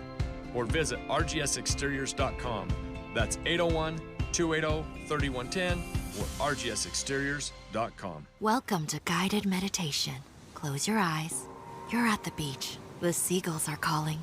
or visit rgsexteriors.com. That's 801-280-3110 or rgsexteriors.com. Welcome to guided meditation. Close your eyes. You're at the beach. The seagulls are calling.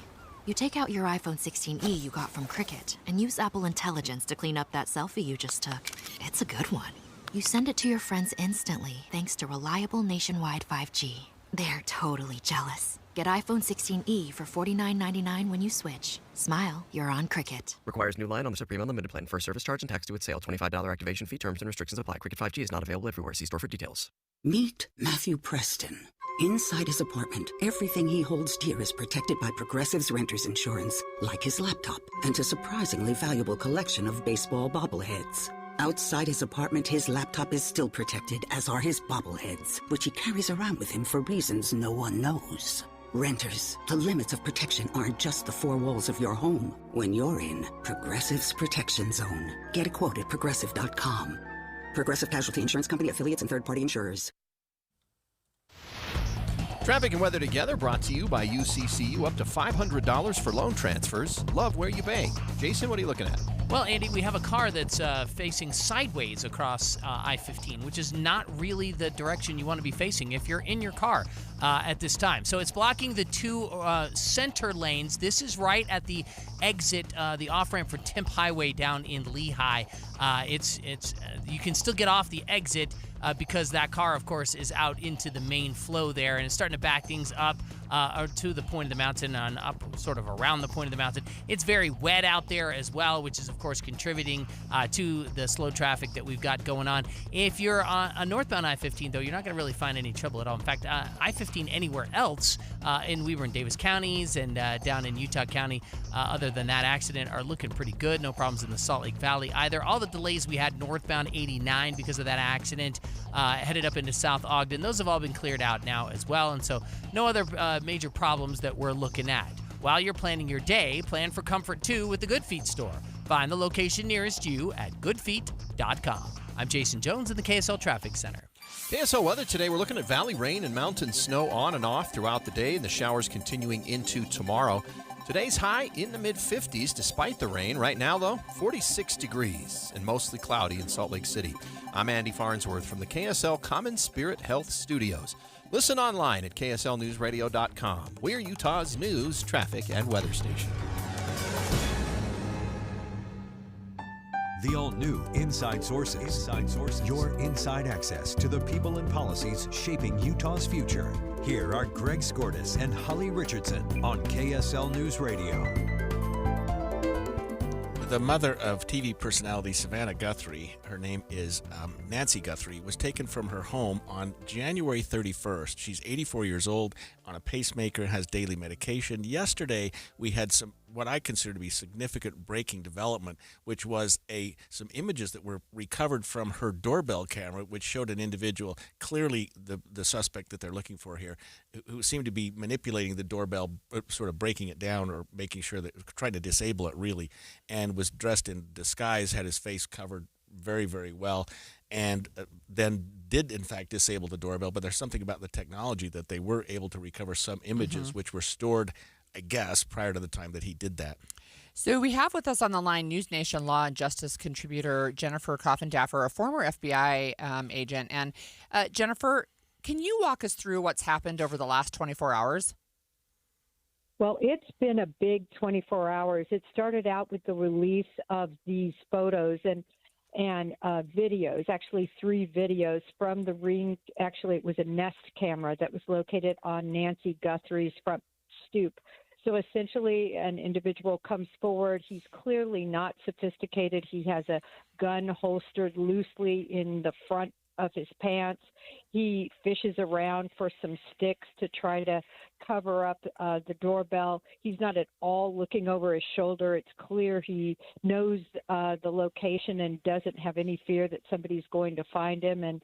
You take out your iPhone 16e you got from Cricket and use Apple Intelligence to clean up that selfie you just took. It's a good one. You send it to your friends instantly thanks to reliable nationwide 5G. They're totally jealous. Get iPhone 16e for $49.99 when you switch. Smile, you're on Cricket. Requires new line on the Supreme Unlimited plan. First service charge and tax due at sale. $25 activation fee. Terms and restrictions apply. Cricket 5G is not available everywhere. See store for details. Meet Matthew Preston. Inside his apartment, everything he holds dear is protected by Progressive's Renter's Insurance, like his laptop and a surprisingly valuable collection of baseball bobbleheads. Outside his apartment, his laptop is still protected, as are his bobbleheads, which he carries around with him for reasons no one knows. Renters, the limits of protection aren't just the four walls of your home. When you're in Progressive's Protection Zone, get a quote at Progressive.com. Progressive Casualty Insurance Company, affiliates, and third-party insurers. Traffic and weather together brought to you by UCCU. Up to $500 for loan transfers. Love where you bank. Jason, what are you looking at? Well, Andy, we have a car that's facing sideways across I-15, which is not really the direction you want to be facing if you're in your car at this time. So it's blocking the two center lanes. This is right at the exit, the off-ramp for Temp Highway down in Lehigh. You can still get off the exit because that car, of course, is out into the main flow there, and it's starting to back things up or to the point of the mountain and up sort of around the point of the mountain. It's very wet out there as well, which is, of course, contributing to the slow traffic that we've got going on. If you're on a northbound I-15, though, you're not going to really find any trouble at all. In fact, I-15 anywhere else in Weber and Davis counties and down in Utah County, other than that accident, are looking pretty good. No problems in the Salt Lake Valley either. All the delays we had northbound 89 because of that accident headed up into South Ogden, those have all been cleared out now as well, and so no other major problems that we're looking at. While you're planning your day, plan for comfort too with the Good Feet store. Find the location nearest you at goodfeet.com. I'm Jason Jones in the KSL Traffic Center. KSL weather today, we're looking at valley rain and mountain snow on and off throughout the day, and the showers continuing into tomorrow. Today's high in the mid-50s despite the rain. Right now, though, 46 degrees and mostly cloudy in Salt Lake City. I'm Andy Farnsworth from the KSL Common Spirit Health Studios. Listen online at kslnewsradio.com. We're Utah's news, traffic, and weather station. The all-new Inside Sources. Inside Sources. Your inside access to the people and policies shaping Utah's future. Here are Greg Skordas and Holly Richardson on KSL News Radio. The mother of TV personality Savannah Guthrie, her name is Nancy Guthrie, was taken from her home on January 31st. She's 84 years old, on a pacemaker, has daily medication. Yesterday, we had what I consider to be significant breaking development, which was some images that were recovered from her doorbell camera, which showed an individual, clearly the suspect that they're looking for here, who seemed to be manipulating the doorbell, sort of breaking it down or making sure that, trying to disable it really, and was dressed in disguise, had his face covered very, very well, and then did in fact disable the doorbell. But there's something about the technology that they were able to recover some images which were stored, I guess, prior to the time that he did that. So we have with us on the line News Nation law and justice contributor Jennifer Coffindaffer, a former FBI agent. And Jennifer, can you walk us through what's happened over the last 24 hours? Well, it's been a big 24 hours. It started out with the release of these photos and videos, actually 3 videos from the Ring. Actually, it was a Nest camera that was located on Nancy Guthrie's front stoop. So essentially, an individual comes forward. He's clearly not sophisticated. He has a gun holstered loosely in the front of his pants. He fishes around for some sticks to try to cover up the doorbell. He's not at all looking over his shoulder. It's clear he knows the location and doesn't have any fear that somebody's going to find him, and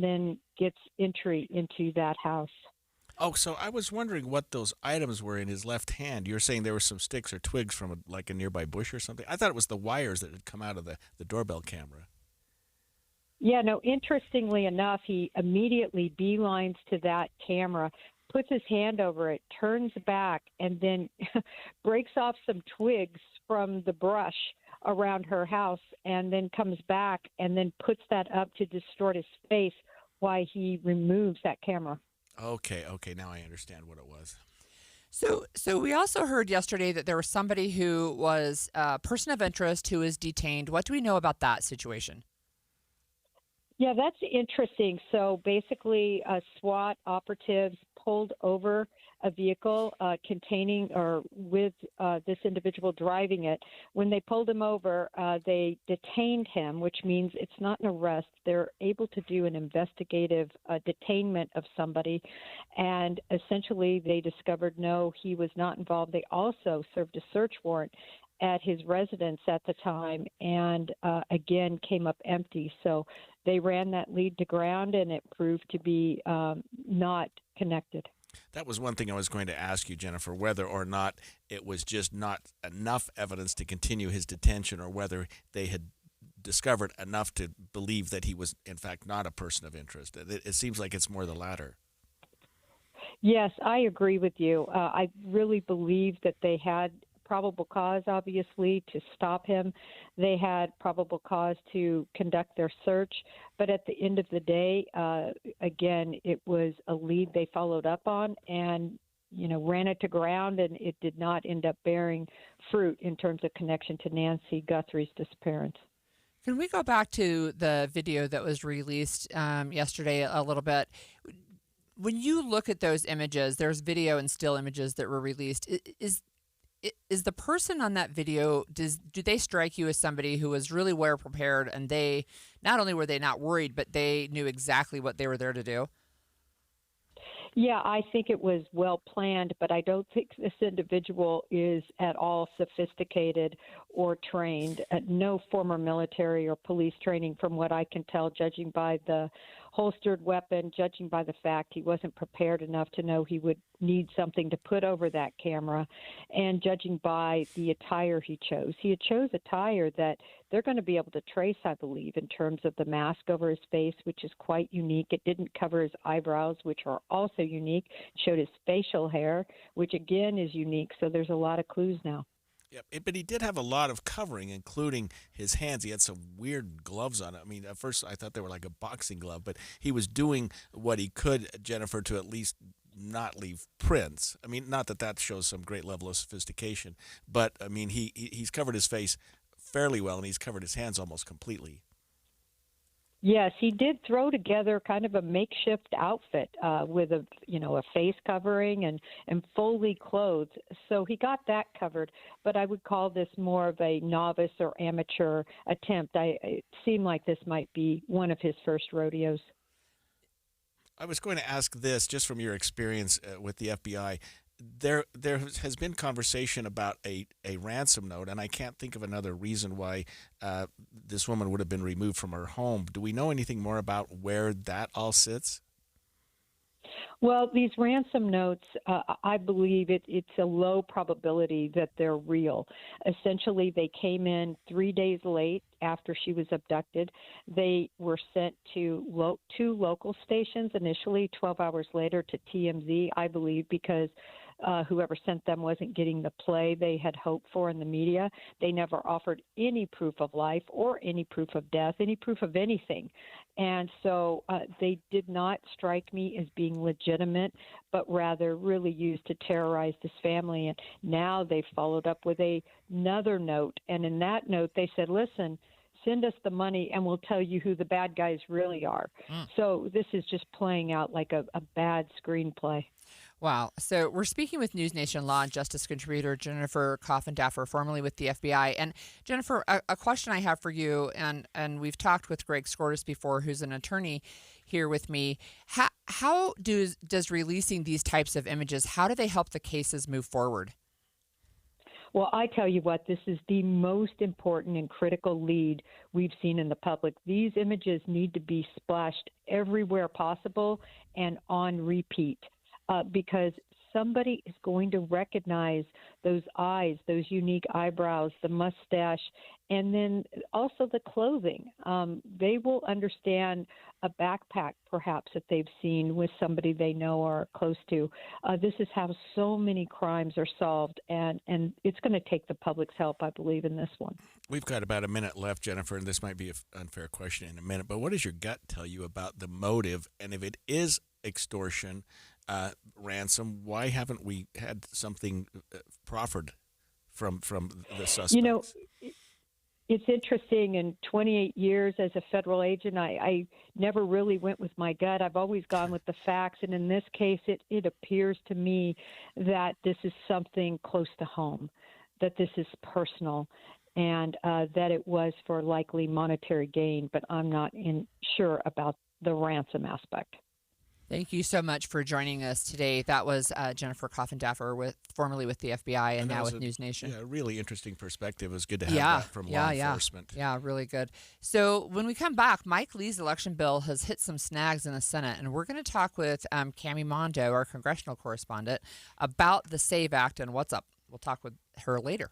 then gets entry into that house. Oh, so I was wondering what those items were in his left hand. You're saying there were some sticks or twigs from a nearby bush or something? I thought it was the wires that had come out of the doorbell camera. Yeah, no, interestingly enough, he immediately beelines to that camera, puts his hand over it, turns back, and then breaks off some twigs from the brush around her house, and then comes back and then puts that up to distort his face while he removes that camera. Okay, now I understand what it was. So we also heard yesterday that there was somebody who was a person of interest who is detained. What do we know about that situation? Yeah, that's interesting. So basically, SWAT operatives pulled over a vehicle containing or with this individual driving it. When they pulled him over, they detained him, which means it's not an arrest. They're able to do an investigative detainment of somebody, and essentially they discovered no, he was not involved. They also served a search warrant at his residence at the time, and again came up empty. So they ran that lead to ground, and it proved to be not connected. That was one thing I was going to ask you, Jennifer, whether or not it was just not enough evidence to continue his detention, or whether they had discovered enough to believe that he was, in fact, not a person of interest. It seems like it's more the latter. Yes, I agree with you. I really believe that they had probable cause, obviously, to stop him. They had probable cause to conduct their search. But at the end of the day, again, it was a lead they followed up on and, ran it to ground, and it did not end up bearing fruit in terms of connection to Nancy Guthrie's disappearance. Can we go back to the video that was released yesterday a little bit? When you look at those images, there's video and still images that were released. Is the person on that video, do they strike you as somebody who was really well prepared, and they not only were they not worried, but they knew exactly what they were there to do? Yeah, I think it was well planned, but I don't think this individual is at all sophisticated or trained. No former military or police training, from what I can tell, judging by the holstered weapon, judging by the fact he wasn't prepared enough to know he would need something to put over that camera, and judging by the attire he chose. He had chose attire that they're going to be able to trace, I believe, in terms of the mask over his face, which is quite unique. It didn't cover his eyebrows, which are also unique. It showed his facial hair, which again is unique. So there's a lot of clues now. Yeah, but he did have a lot of covering, including his hands. He had some weird gloves on. I mean, at first I thought they were like a boxing glove, but he was doing what he could, Jennifer, to at least not leave prints. I mean, not that that shows some great level of sophistication, but I mean, he's covered his face fairly well, and he's covered his hands almost completely. Yes, he did throw together kind of a makeshift outfit with a face covering and fully clothed. So he got that covered, but I would call this more of a novice or amateur attempt. It seemed like this might be one of his first rodeos. I was going to ask this, just from your experience with the FBI. There has been conversation about a ransom note, and I can't think of another reason why this woman would have been removed from her home. Do we know anything more about where that all sits? Well, these ransom notes, I believe it's a low probability that they're real. Essentially, they came in 3 days late after she was abducted. They were sent to two local stations initially, 12 hours later to TMZ, I believe, because whoever sent them wasn't getting the play they had hoped for in the media. They never offered any proof of life or any proof of death, any proof of anything. And so they did not strike me as being legitimate, but rather really used to terrorize this family. And now they've followed up with another note. And in that note, they said, listen, send us the money and we'll tell you who the bad guys really are. So this is just playing out like a bad screenplay. Wow. So we're speaking with News Nation Law and Justice contributor Jennifer Coffindaffer, formerly with the FBI. And Jennifer, a question I have for you, and we've talked with Greg Skordas before, who's an attorney here with me. How does releasing these types of images, how do they help the cases move forward? Well, I tell you what, this is the most important and critical lead we've seen in the public. These images need to be splashed everywhere possible and on repeat. Because somebody is going to recognize those eyes, those unique eyebrows, the mustache, and then also the clothing. They will understand a backpack, perhaps, that they've seen with somebody they know or close to. This is how so many crimes are solved, and it's going to take the public's help, I believe, in this one. We've got about a minute left, Jennifer, and this might be an unfair question in a minute, but what does your gut tell you about the motive, and if it is extortion, ransom, why haven't we had something proffered from the suspects? It's interesting. In 28 years as a federal agent, I never really went with my gut. I've always gone with the facts. And in this case, it appears to me that this is something close to home, that this is personal, and that it was for likely monetary gain. But I'm not sure about the ransom aspect. Thank you so much for joining us today. That was Jennifer Coffindaffer, formerly with the FBI and now with News Nation. Yeah, really interesting perspective. It was good to have that from law enforcement. Yeah, really good. So when we come back, Mike Lee's election bill has hit some snags in the Senate, and we're going to talk with Cami Mondo, our congressional correspondent, about the SAVE Act and what's up. We'll talk with her later.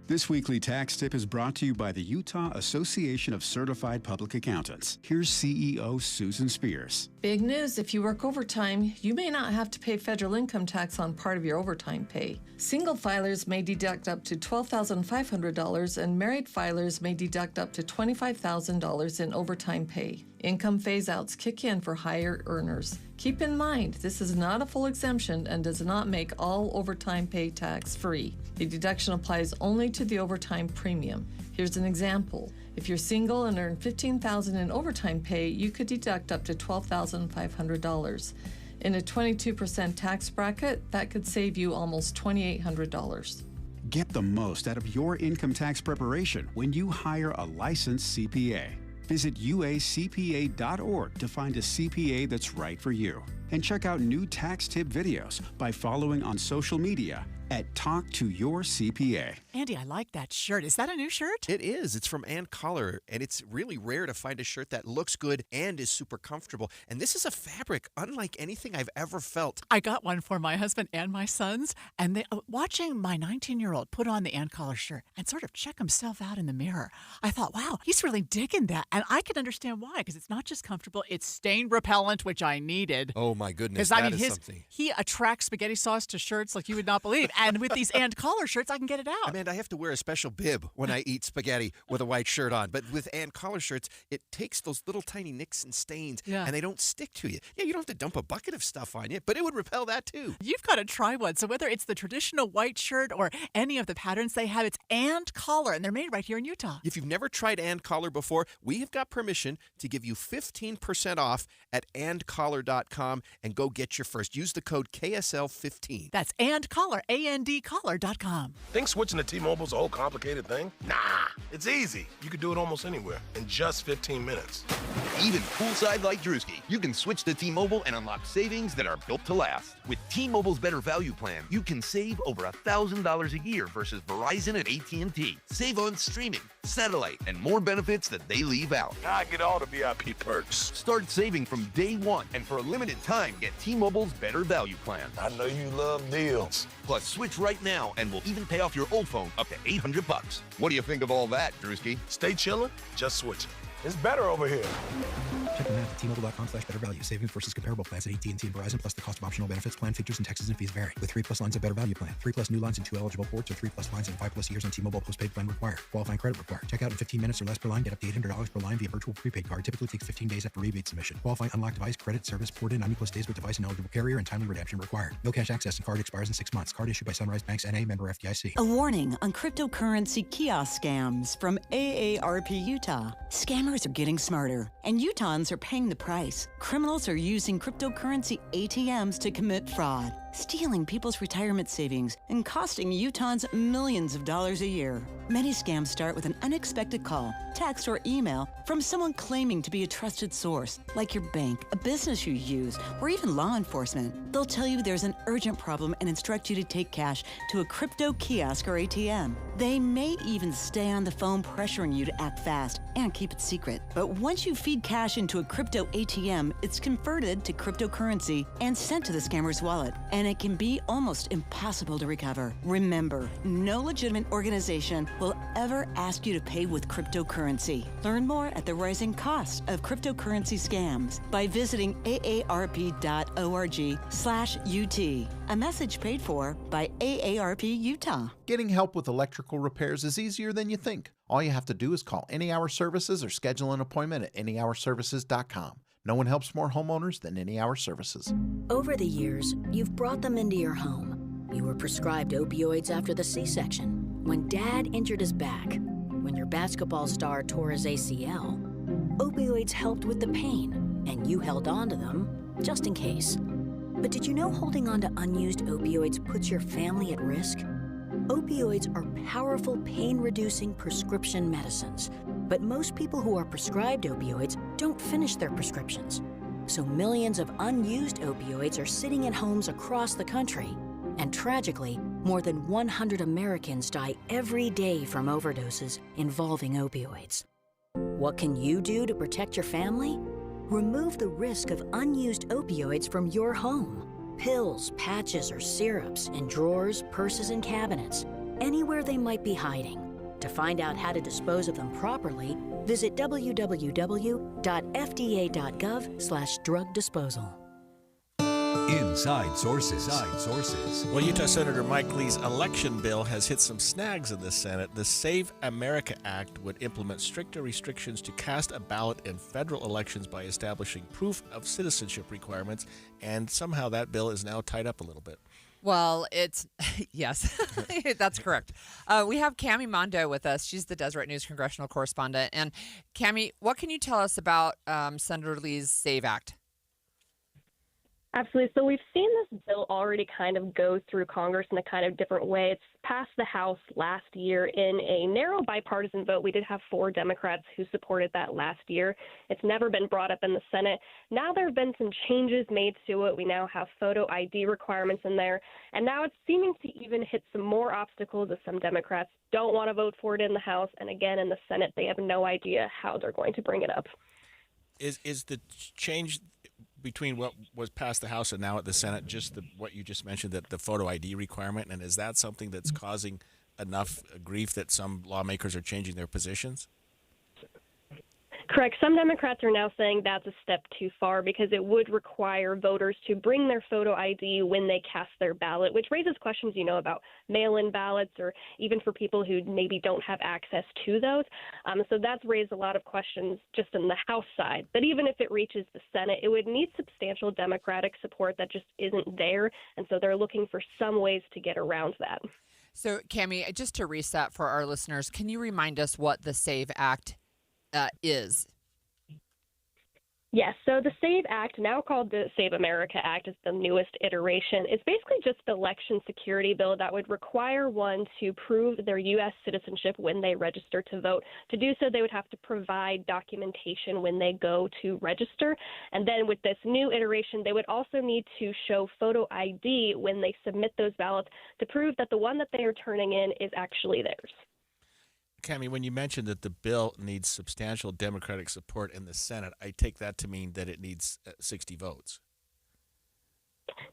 This weekly tax tip is brought to you by the Utah Association of Certified Public Accountants. Here's CEO Susan Spears. Big news, if you work overtime, you may not have to pay federal income tax on part of your overtime pay. Single filers may deduct up to $12,500 and married filers may deduct up to $25,000 in overtime pay. Income phase-outs kick in for higher earners. Keep in mind, this is not a full exemption and does not make all overtime pay tax-free. The deduction applies only to the overtime premium. Here's an example. If you're single and earn $15,000 in overtime pay, you could deduct up to $12,500. In a 22% tax bracket, that could save you almost $2,800. Get the most out of your income tax preparation when you hire a licensed CPA. Visit uacpa.org to find a CPA that's right for you. And check out new tax tip videos by following on social media at Talk to Your CPA. Andy, I like that shirt. Is that a new shirt? It is. It's from Ann Collar, and it's really rare to find a shirt that looks good and is super comfortable. And this is a fabric unlike anything I've ever felt. I got one for my husband and my sons, and watching my 19-year-old put on the Ann Collar shirt and sort of check himself out in the mirror, I thought, wow, he's really digging that. And I can understand why, because it's not just comfortable, it's stain repellent, which I needed. Oh, my goodness. Because, That is something. He attracts spaghetti sauce to shirts like you would not believe. And with these Ann Collar shirts, I can get it out. Amanda, I have to wear a special bib when I eat spaghetti with a white shirt on. But with Ann Collar shirts, it takes those little tiny nicks and stains, and they don't stick to you. Yeah, you don't have to dump a bucket of stuff on you, but it would repel that too. You've got to try one. So whether it's the traditional white shirt or any of the patterns they have, it's Ann Collar, and they're made right here in Utah. If you've never tried Ann Collar before, we have got permission to give you 15% off at andcollar.com and go get your first. Use the code KSL15. That's Ann Collar, ANDcollar.com. Think switching to T-Mobile's a whole complicated thing? Nah, it's easy. You could do it almost anywhere in just 15 minutes. Even poolside like Drewski, you can switch to T-Mobile and unlock savings that are built to last. With T-Mobile's Better Value Plan, you can save over $1,000 a year versus Verizon and AT&T. Save on streaming, satellite, and more benefits that they leave out. I get all the VIP perks. Start saving from day one, and for a limited time, get T-Mobile's Better Value Plan. I know you love deals. Plus, switch right now, and we'll even pay off your old phone up to $800. What do you think of all that, Drewski? Stay chillin', just switch it. It's better over here. Check the math at T-Mobile.com/better value. Savings versus comparable plans at AT&T and Verizon, plus the cost of optional benefits. Plan features and taxes and fees vary. With 3+ lines of Better Value Plan. 3+ new lines and 2 eligible ports, or 3+ lines and 5+ years on T-Mobile postpaid plan required. Qualifying credit required. Check out in 15 minutes or less per line. Get up to $800 per line via virtual prepaid card. Typically takes 15 days after rebate submission. Qualifying unlocked device credit service port in 90+ days with device and eligible carrier, and timely redemption required. No cash access and card expires in 6 months. Card issued by Sunrise Banks N.A. member FDIC. A warning on cryptocurrency kiosk scams from AARP Utah. Scammers are getting smarter, and Utahns are paying the price. Criminals are using cryptocurrency ATMs to commit fraud, stealing people's retirement savings and costing Utahns millions of dollars a year. Many scams start with an unexpected call, text, or email from someone claiming to be a trusted source, like your bank, a business you use, or even law enforcement. They'll tell you there's an urgent problem and instruct you to take cash to a crypto kiosk or ATM. They may even stay on the phone pressuring you to act fast and keep it secret. But once you feed cash into a crypto ATM, it's converted to cryptocurrency and sent to the scammer's wallet, and it can be almost impossible to recover. Remember, no legitimate organization will ever ask you to pay with cryptocurrency. Learn more at the rising cost of cryptocurrency scams by visiting aarp.org/UT. A message paid for by AARP Utah. Getting help with electrical repairs is easier than you think. All you have to do is call Any Hour Services or schedule an appointment at anyhourservices.com. No one helps more homeowners than Any Hour Services. Over the years, you've brought them into your home. You were prescribed opioids after the C-section. When Dad injured his back, when your basketball star tore his ACL, opioids helped with the pain, and you held on to them just in case. But did you know holding on to unused opioids puts your family at risk? Opioids are powerful pain-reducing prescription medicines, but most people who are prescribed opioids don't finish their prescriptions. So millions of unused opioids are sitting in homes across the country. And tragically, more than 100 Americans die every day from overdoses involving opioids. What can you do to protect your family? Remove the risk of unused opioids from your home. Pills, patches, or syrups in drawers, purses, and cabinets, anywhere they might be hiding. To find out how to dispose of them properly, visit www.fda.gov/drug disposal. Inside Sources. Well, Utah Senator Mike Lee's election bill has hit some snags in the Senate. The Save America Act would implement stricter restrictions to cast a ballot in federal elections by establishing proof of citizenship requirements, and somehow that bill is now tied up a little bit. Well, it's yes, that's correct. We have Cami Mondo with us. She's the Deseret News congressional correspondent. And Cami, what can you tell us about Senator Lee's SAVE Act? Absolutely. So we've seen this bill already kind of go through Congress in a kind of different way. It's passed the House last year in a narrow bipartisan vote. We did have 4 Democrats who supported that last year. It's never been brought up in the Senate. Now there have been some changes made to it. We now have photo ID requirements in there. And now it's seeming to even hit some more obstacles as some Democrats don't want to vote for it in the House. And again, in the Senate, they have no idea how they're going to bring it up. Is the change between what was passed the House and now at the Senate just what you just mentioned, that the photo ID requirement, and is that something that's causing enough grief that some lawmakers are changing their positions? Correct. Some Democrats are now saying that's a step too far because it would require voters to bring their photo ID when they cast their ballot, which raises questions, about mail-in ballots or even for people who maybe don't have access to those. So that's raised a lot of questions just in the House side. But even if it reaches the Senate, it would need substantial Democratic support that just isn't there. And so they're looking for some ways to get around that. So, Cami, just to reset for our listeners, can you remind us what the SAVE Act is? Yes, so the SAVE Act, now called the Save America Act, is the newest iteration. It's basically just an election security bill that would require one to prove their U.S. citizenship when they register to vote. To do so, they would have to provide documentation when they go to register. And then with this new iteration, they would also need to show photo ID when they submit those ballots to prove that the one that they are turning in is actually theirs. Cami, when you mentioned that the bill needs substantial Democratic support in the Senate, I take that to mean that it needs 60 votes.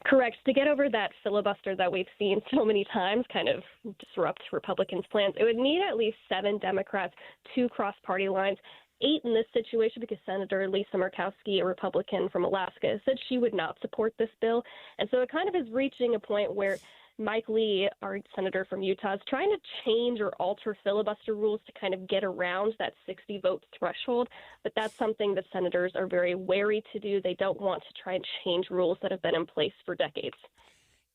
Correct. To get over that filibuster that we've seen so many times kind of disrupt Republicans' plans, it would need at least 7 Democrats to cross party lines. 8 in this situation because Senator Lisa Murkowski, a Republican from Alaska, said she would not support this bill. And so it kind of is reaching a point where Mike Lee, our senator from Utah, is trying to change or alter filibuster rules to kind of get around that 60 vote threshold. But that's something that senators are very wary to do. They don't want to try and change rules that have been in place for decades.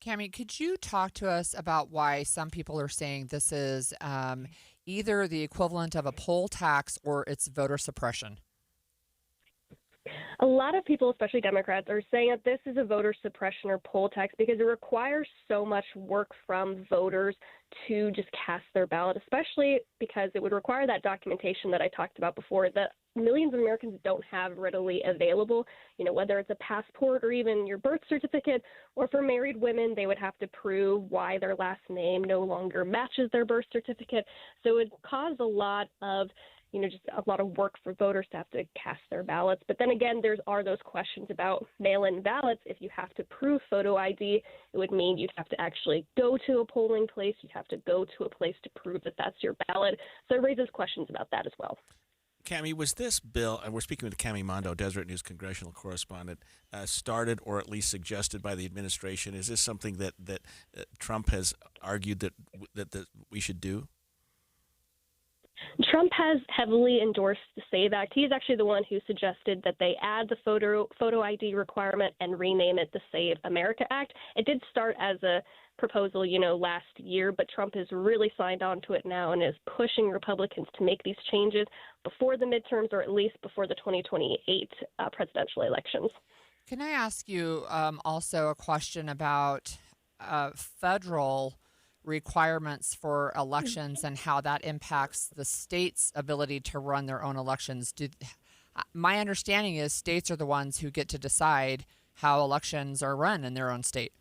Cami, could you talk to us about why some people are saying this is either the equivalent of a poll tax or it's voter suppression? A lot of people, especially Democrats, are saying that this is a voter suppression or poll tax because it requires so much work from voters to just cast their ballot, especially because it would require that documentation that I talked about before that millions of Americans don't have readily available, whether it's a passport or even your birth certificate, or for married women, they would have to prove why their last name no longer matches their birth certificate. So it would cause a lot of just a lot of work for voters to have to cast their ballots. But then again, there are those questions about mail-in ballots. If you have to prove photo ID, it would mean you'd have to actually go to a polling place. You'd have to go to a place to prove that that's your ballot. So it raises questions about that as well. Cami, was this bill, and we're speaking with Cami Mondo, Deseret News congressional correspondent, started or at least suggested by the administration? Is this something that Trump has argued that we should do? Trump has heavily endorsed the SAVE Act. He is actually the one who suggested that they add the photo ID requirement and rename it the Save America Act. It did start as a proposal, last year, but Trump has really signed on to it now and is pushing Republicans to make these changes before the midterms, or at least before the 2028 presidential elections. Can I ask you also a question about federal requirements for elections and how that impacts the state's ability to run their own elections? My understanding is states are the ones who get to decide how elections are run in their own state.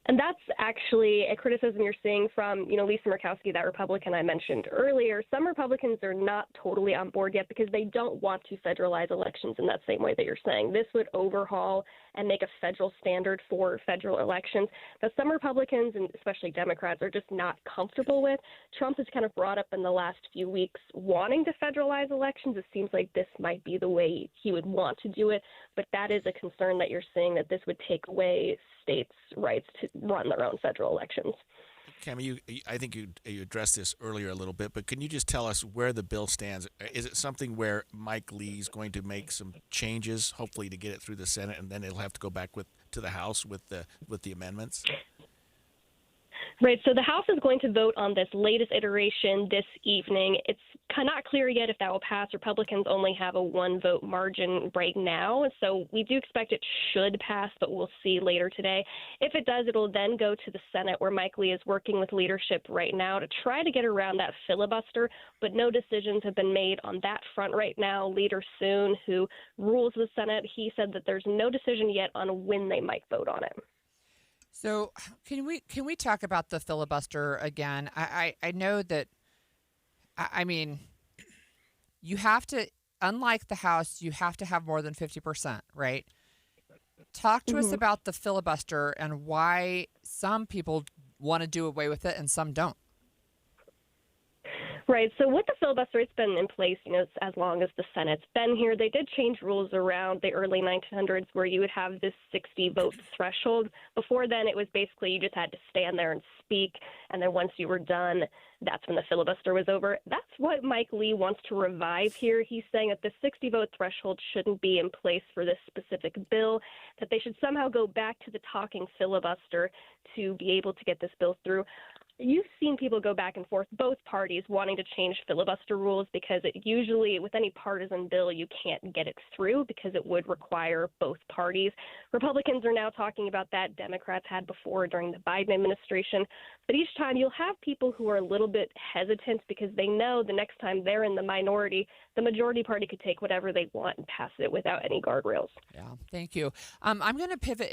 And that's actually a criticism you're seeing from, Lisa Murkowski, that Republican I mentioned earlier. Some Republicans are not totally on board yet because they don't want to federalize elections in that same way that you're saying. This would overhaul and make a federal standard for federal elections that some Republicans, and especially Democrats, are just not comfortable with. Trump has kind of brought up in the last few weeks wanting to federalize elections. It seems like this might be the way he would want to do it, but that is a concern that you're seeing, that this would take away states' rights to run their own federal elections. Cami, I think you addressed this earlier a little bit, but can you just tell us where the bill stands? Is it something where Mike Lee's going to make some changes, hopefully to get it through the Senate, and then it'll have to go back to the House with the amendments? Right, so the House is going to vote on this latest iteration this evening. It's not clear yet if that will pass. Republicans only have a one-vote margin right now, so we do expect it should pass, but we'll see later today. If it does, it'll then go to the Senate, where Mike Lee is working with leadership right now to try to get around that filibuster, but no decisions have been made on that front right now. Leader Soon, who rules the Senate, he said that there's no decision yet on when they might vote on it. So can we talk about the filibuster again? I know that, I mean, you have to, unlike the House, you have to have more than 50%, right? Talk to us about the filibuster and why some people want to do away with it and some don't. Right. So with the filibuster, it's been in place, as long as the Senate's been here. They did change rules around the early 1900s where you would have this 60-vote threshold. Before then, it was basically you just had to stand there and speak, and then once you were done, that's when the filibuster was over. That's what Mike Lee wants to revive here. He's saying that the 60-vote threshold shouldn't be in place for this specific bill, that they should somehow go back to the talking filibuster to be able to get this bill through. You've seen people go back and forth, both parties wanting to change filibuster rules, because it usually, with any partisan bill, you can't get it through because it would require both parties. Republicans are now talking about that. Democrats had before during the Biden administration. But each time you'll have people who are a little bbit hesitant because they know the next time they're in the minority, the majority party could take whatever they want and pass it without any guardrails. Yeah, thank you. I'm going to pivot,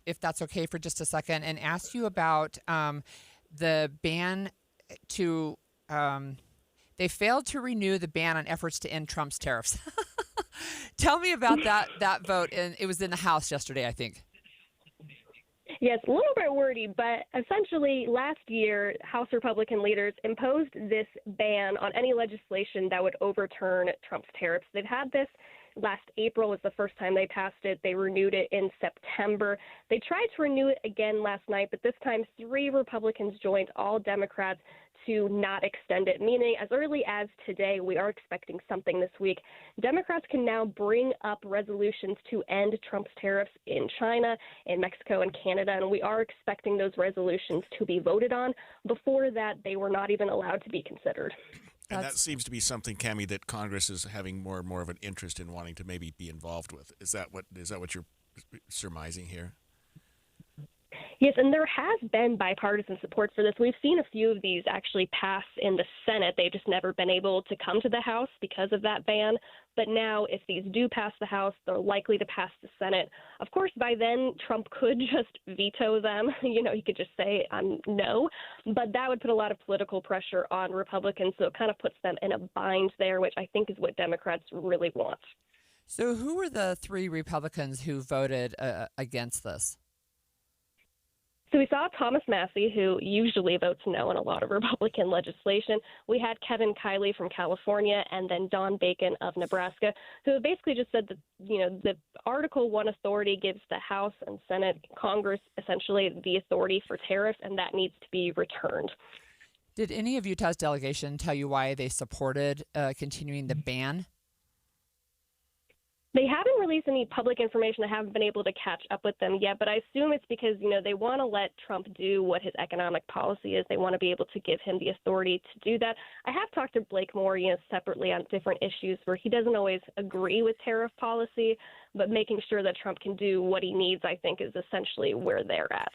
if that's okay, for just a second, and ask you about the ban to they failed to renew the ban on efforts to end Trump's tariffs. Tell me about that vote. And it was in the House yesterday, I think. Yes, a little bit wordy, but essentially last year, House Republican leaders imposed this ban on any legislation that would overturn Trump's tariffs. They've had this. Last April was the first time they passed it. They renewed it in September. They tried to renew it again last night, but this time 3 Republicans joined all Democrats to not extend it, meaning as early as today, we are expecting something this week. Democrats can now bring up resolutions to end Trump's tariffs in China, in Mexico, and Canada, and we are expecting those resolutions to be voted on. Before that, they were not even allowed to be considered. And that seems to be something, Cami, that Congress is having more and more of an interest in wanting to maybe be involved with. Is that what you're surmising here? Yes, and there has been bipartisan support for this. We've seen a few of these actually pass in the Senate. They've just never been able to come to the House because of that ban. But now, if these do pass the House, they're likely to pass the Senate. Of course, by then, Trump could just veto them. He could just say no. But that would put a lot of political pressure on Republicans, so it kind of puts them in a bind there, which I think is what Democrats really want. So who were the 3 Republicans who voted against this? So we saw Thomas Massie, who usually votes no on a lot of Republican legislation. We had Kevin Kiley from California, and then Don Bacon of Nebraska, who basically just said that, the Article 1 authority gives the House and Senate, Congress, essentially the authority for tariffs, and that needs to be returned. Did any of Utah's delegation tell you why they supported continuing the ban? They haven't released any public information. I haven't been able to catch up with them yet, but I assume it's because, they want to let Trump do what his economic policy is. They want to be able to give him the authority to do that. I have talked to Blake Moore, separately on different issues where he doesn't always agree with tariff policy, but making sure that Trump can do what he needs, I think, is essentially where they're at.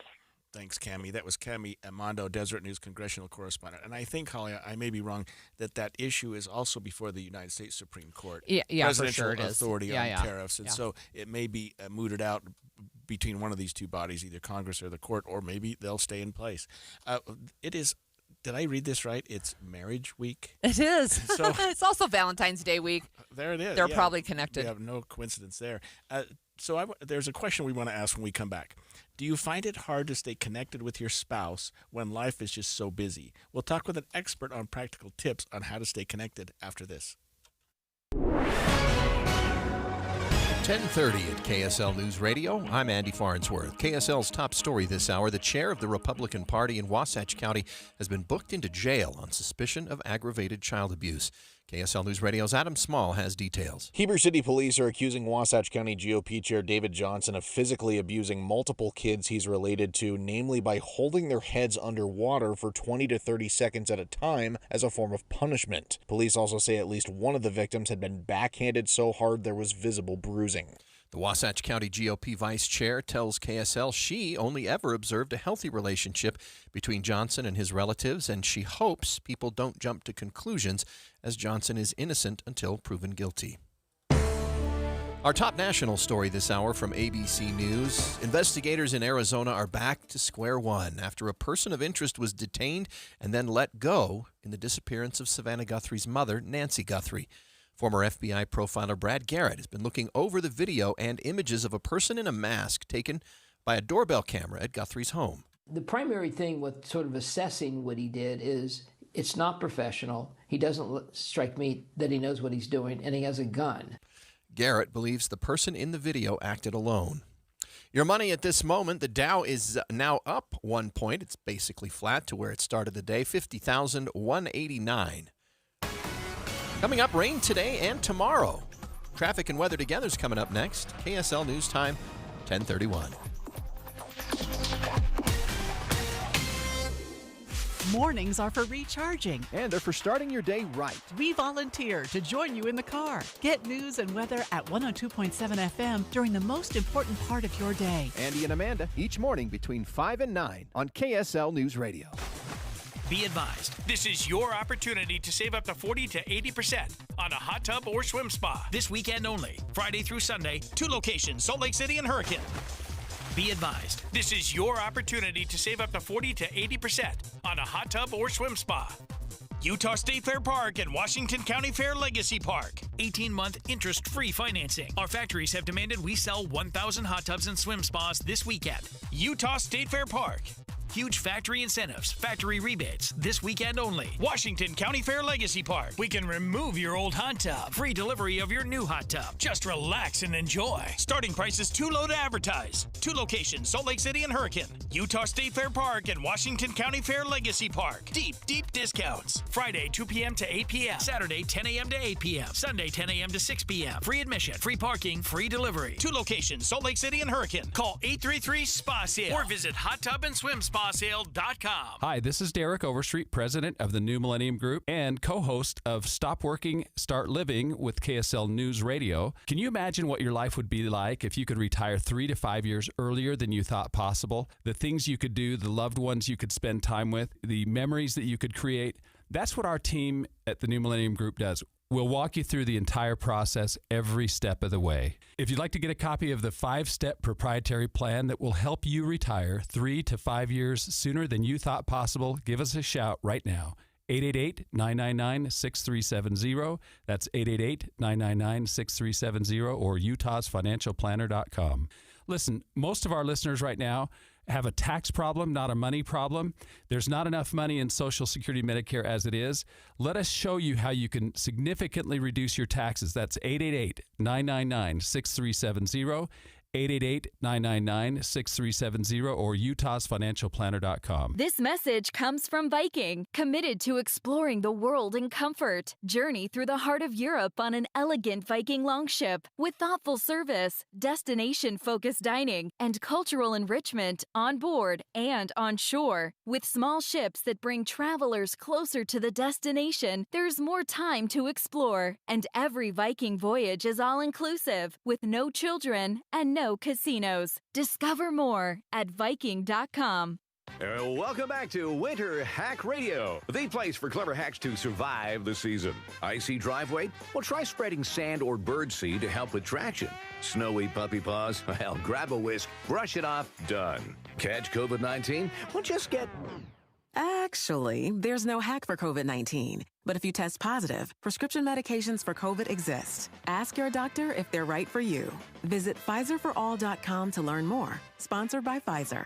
Thanks, Cami. That was Cami Amando, Deseret News congressional correspondent. And I think, Holly, I may be wrong, that issue is also before the United States Supreme Court. Yeah, Presidential for sure it is. authority on tariffs. And so it may be mooted out between one of these two bodies, either Congress or the court, or maybe they'll stay in place. It is. Did I read this right? It's Marriage Week. It is. So, it's also Valentine's Day week. There it is. They're probably connected. We have no coincidence there. There's a question we want to ask when we come back. Do you find it hard to stay connected with your spouse when life is just so busy? We'll talk with an expert on practical tips on how to stay connected after this. 10:30 at KSL News Radio. I'm Andy Farnsworth. KSL's top story this hour: the chair of the Republican Party in Wasatch County has been booked into jail on suspicion of aggravated child abuse. KSL News Radio's Adam Small has details. Heber City Police are accusing Wasatch County GOP Chair David Johnson of physically abusing multiple kids he's related to, namely by holding their heads underwater for 20 to 30 seconds at a time as a form of punishment. Police also say at least one of the victims had been backhanded so hard there was visible bruising. The Wasatch County GOP vice chair tells KSL she only ever observed a healthy relationship between Johnson and his relatives, and she hopes people don't jump to conclusions as Johnson is innocent until proven guilty. Our top national story this hour from ABC News. Investigators in Arizona are back to square one after a person of interest was detained and then let go in the disappearance of Savannah Guthrie's mother, Nancy Guthrie. Former FBI profiler Brad Garrett has been looking over the video and images of a person in a mask taken by a doorbell camera at Guthrie's home. The primary thing with sort of assessing what he did is it's not professional. He doesn't strike me that he knows what he's doing, and he has a gun. Garrett believes the person in the video acted alone. Your money at this moment: the Dow is now up 1 point. It's basically flat to where it started the day, 50,189. Coming up, rain today and tomorrow. Traffic and weather together is coming up next. KSL News Time, 10:31. Mornings are for recharging. And they're for starting your day right. We volunteer to join you in the car. Get news and weather at 102.7 FM during the most important part of your day. Andy and Amanda, each morning between 5 and 9 on KSL News Radio. Be advised, this is your opportunity to save up to 40 to 80% on a hot tub or swim spa this weekend only. Friday through Sunday, 2 locations, Salt Lake City and Hurricane. Be advised, this is your opportunity to save up to 40 to 80% on a hot tub or swim spa. Utah State Fair Park and Washington County Fair Legacy Park. 18-month interest-free financing. Our factories have demanded we sell 1,000 hot tubs and swim spas this weekend. Utah State Fair Park. Huge factory incentives, factory rebates, this weekend only. Washington County Fair Legacy Park. We can remove your old hot tub. Free delivery of your new hot tub. Just relax and enjoy. Starting price is too low to advertise. 2 locations, Salt Lake City and Hurricane. Utah State Fair Park and Washington County Fair Legacy Park. Deep discounts. Friday, 2 p.m. to 8 p.m. Saturday, 10 a.m. to 8 p.m. Sunday, 10 a.m. to 6 p.m. Free admission, free parking, free delivery. 2 locations, Salt Lake City and Hurricane. Call 833-SPA-SALE or visit hottubandSwimSpa.com. Hi, this is Derek Overstreet, president of the New Millennium Group and co-host of Stop Working, Start Living with KSL News Radio. Can you imagine what your life would be like if you could retire 3 to 5 years earlier than you thought possible? The things you could do, the loved ones you could spend time with, the memories that you could create. That's what our team at the New Millennium Group does. We'll walk you through the entire process every step of the way. If you'd like to get a copy of the 5-step proprietary plan that will help you retire 3 to 5 years sooner than you thought possible, give us a shout right now. 888-999-6370. That's 888-999-6370 or utahsfinancialplanner.com. Listen, most of our listeners right now have a tax problem, not a money problem. There's not enough money in Social Security Medicare as it is. Let us show you how you can significantly reduce your taxes. That's 888-999-6370, 888-999-6370 or utahsfinancialplanner.com. This message comes from Viking, committed to exploring the world in comfort. Journey through the heart of Europe on an elegant Viking longship with thoughtful service, destination-focused dining, and cultural enrichment on board and on shore. With small ships that bring travelers closer to the destination, there's more time to explore. And every Viking voyage is all-inclusive, with no children and no casinos. Discover more at Viking.com. Welcome back to Winter Hack Radio, the place for clever hacks to survive the season. Icy driveway? Well, try spreading sand or birdseed to help with traction. Snowy puppy paws? Well, grab a whisk, brush it off, done. Catch COVID-19? Well, just get... Actually, there's no hack for COVID-19. But if you test positive, prescription medications for COVID exist. Ask your doctor if they're right for you. Visit PfizerForAll.com to learn more. Sponsored by Pfizer.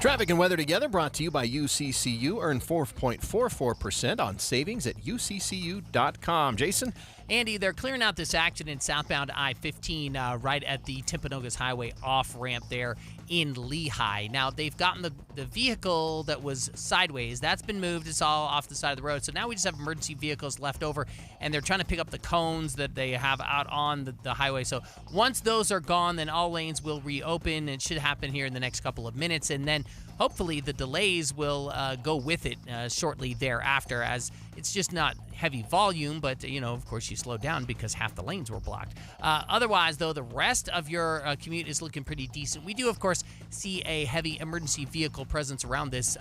Traffic and weather together brought to you by UCCU. Earn 4.44% on savings at uccu.com. Jason? Andy, they're clearing out this accident southbound I-15 right at the Timpanogos Highway off-ramp there in Lehigh. Now, they've gotten the vehicle that was sideways. That's been moved. It's all off the side of the road. So now we just have emergency vehicles left over, and they're trying to pick up the cones that they have out on the highway. So once those are gone, then all lanes will reopen. It should happen here in the next couple of minutes, and then hopefully the delays will go with it shortly thereafter, as it's just not heavy volume, but, of course, you slow down because half the lanes were blocked. Otherwise, though, the rest of your commute is looking pretty decent. We do, of course, see a heavy emergency vehicle presence around this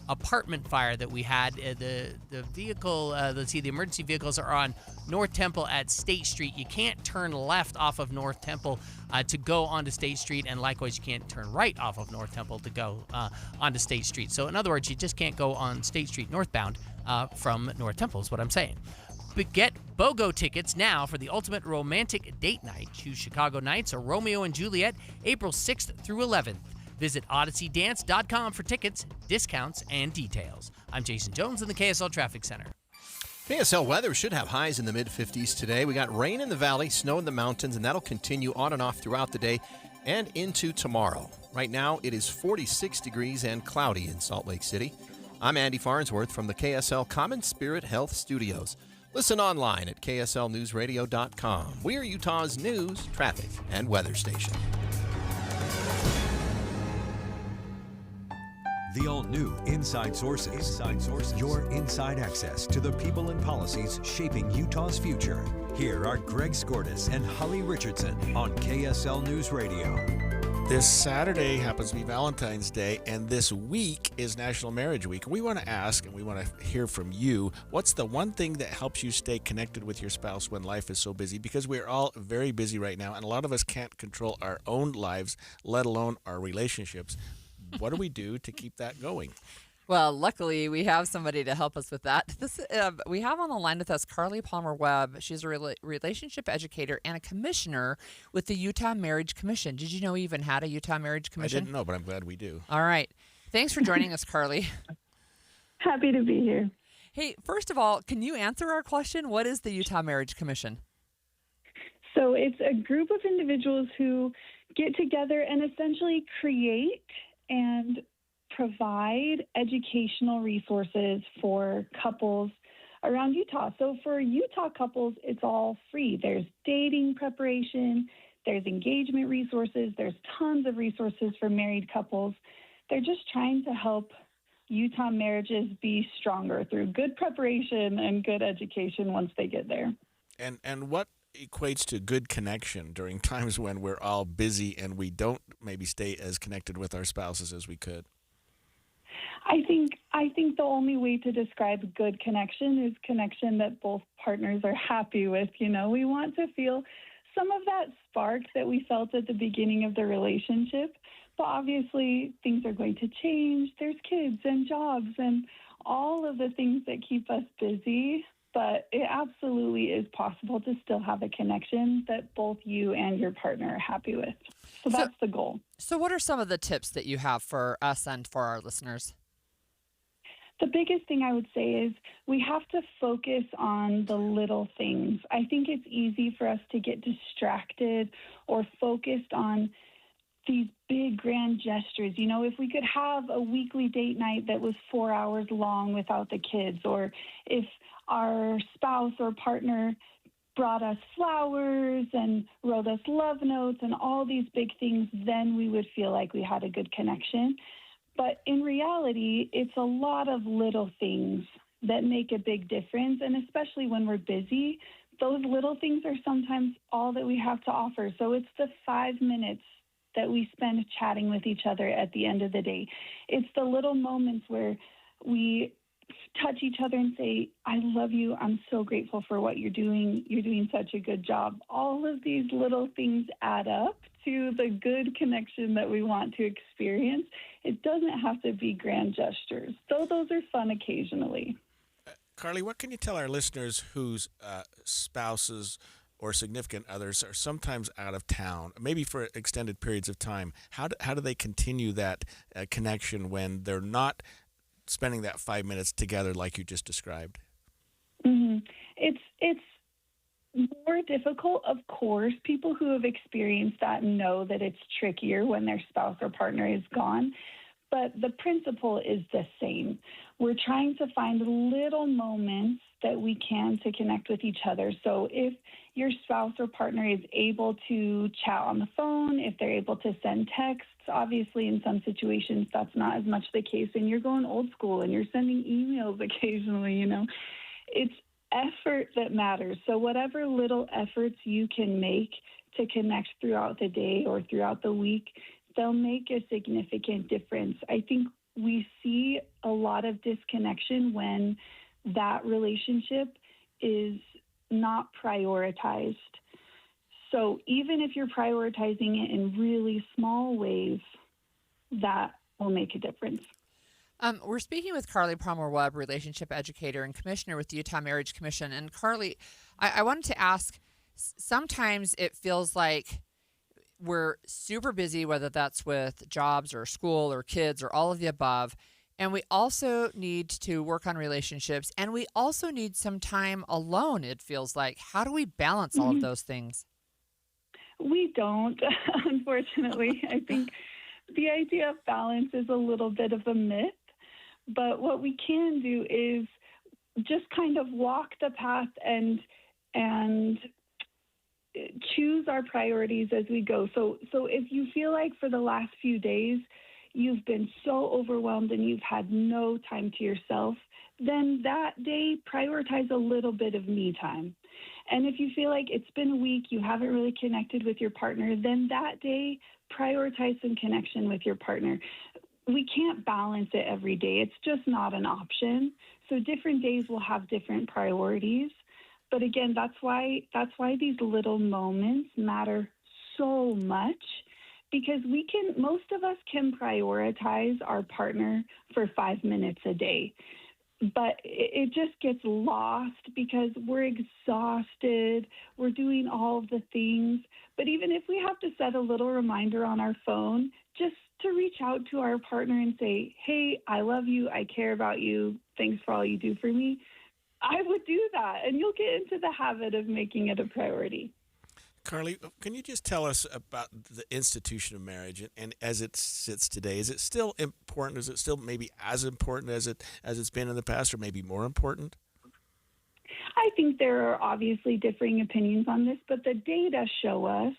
apartment fire that we had. The vehicle, the emergency vehicles are on North Temple at State Street. You can't turn left off of North Temple to go onto State Street, and likewise, you can't turn right off of North Temple to go onto State Street. So, in other words, you just can't go on State Street northbound from North Temple is what I'm saying. But get BOGO tickets now for the ultimate romantic date night. Choose Chicago Nights or Romeo and Juliet, April 6th through 11th. Visit odysseydance.com for tickets, discounts, and details. I'm Jason Jones in the KSL Traffic Center. KSL weather should have highs in the mid-50s today. We got rain in the valley, snow in the mountains, and that'll continue on and off throughout the day and into tomorrow. Right now, it is 46 degrees and cloudy in Salt Lake City. I'm Andy Farnsworth from the KSL Common Spirit Health Studios. Listen online at kslnewsradio.com. We are Utah's news, traffic, and weather station. The all-new Inside Sources. Inside Sources. Your inside access to the people and policies shaping Utah's future. Here are Greg Skordas and Holly Richardson on KSL News Radio. This Saturday happens to be Valentine's Day, and this week is National Marriage Week. We want to ask, and we want to hear from you, what's the one thing that helps you stay connected with your spouse when life is so busy? Because we're all very busy right now, and a lot of us can't control our own lives, let alone our relationships. What do we do to keep that going? Well, luckily, we have somebody to help us with that. We have on the line with us Carly Palmer-Webb. She's a relationship educator and a commissioner with the Utah Marriage Commission. Did you know we even had a Utah Marriage Commission? I didn't know, but I'm glad we do. All right. Thanks for joining us, Carly. Happy to be here. Hey, first of all, can you answer our question? What is the Utah Marriage Commission? So it's a group of individuals who get together and essentially create and provide educational resources for couples around Utah. So for Utah couples, it's all free. There's dating preparation, there's engagement resources, there's tons of resources for married couples. They're just trying to help Utah marriages be stronger through good preparation and good education once they get there. And what equates to good connection during times when we're all busy and we don't maybe stay as connected with our spouses as we could? I think the only way to describe good connection is connection that both partners are happy with. You know, we want to feel some of that spark that we felt at the beginning of the relationship, but obviously things are going to change. There's kids and jobs and all of the things that keep us busy, but it absolutely is possible to still have a connection that both you and your partner are happy with. So that's the goal. So what are some of the tips that you have for us and for our listeners? The biggest thing I would say is we have to focus on the little things. I think it's easy for us to get distracted or focused on these big grand gestures. You know, if we could have a weekly date night that was 4 hours long without the kids, or if our spouse or partner brought us flowers and wrote us love notes and all these big things, then we would feel like we had a good connection. But in reality, it's a lot of little things that make a big difference. And especially when we're busy, those little things are sometimes all that we have to offer. So it's the 5 minutes that we spend chatting with each other at the end of the day. It's the little moments where we touch each other and say, I love you. I'm so grateful for what you're doing. You're doing such a good job. All of these little things add up to the good connection that we want to experience. It doesn't have to be grand gestures, though those are fun occasionally. Carly, what can you tell our listeners whose spouses or significant others are sometimes out of town, maybe for extended periods of time? How do they continue that connection when they're not spending that 5 minutes together like you just described? Mm-hmm. It's more difficult, of course. People who have experienced that know that it's trickier when their spouse or partner is gone, but the principle is the same. We're trying to find little moments that we can to connect with each other. So if your spouse or partner is able to chat on the phone, if they're able to send texts, obviously in some situations that's not as much the case, and you're going old school and you're sending emails occasionally, you know, it's effort that matters. So whatever little efforts you can make to connect throughout the day or throughout the week, they'll make a significant difference. I think we see a lot of disconnection when that relationship is not prioritized. So even if you're prioritizing it in really small ways, that will make a difference. We're speaking with Carly Palmer-Webb, relationship educator and commissioner with the Utah Marriage Commission. And Carly, I wanted to ask, sometimes it feels like we're super busy, whether that's with jobs or school or kids or all of the above. And we also need to work on relationships, and we also need some time alone, it feels like. How do we balance all of those things? We don't, unfortunately. I think the idea of balance is a little bit of a myth, but what we can do is just kind of walk the path and choose our priorities as we go. So if you feel like for the last few days you've been so overwhelmed and you've had no time to yourself, then that day prioritize a little bit of me time. And if you feel like it's been a week, you haven't really connected with your partner, then that day prioritize some connection with your partner. We can't balance it every day. It's just not an option. So different days will have different priorities. But again, that's why these little moments matter so much, because most of us can prioritize our partner for 5 minutes a day. But it just gets lost because we're exhausted. We're doing all of the things. But even if we have to set a little reminder on our phone, just to reach out to our partner and say, hey, I love you. I care about you. Thanks for all you do for me. I would do that. And you'll get into the habit of making it a priority. Carly, can you just tell us about the institution of marriage and as it sits today? Is it still important? Is it still maybe as important as it's been in the past, or maybe more important? I think there are obviously differing opinions on this, but the data show us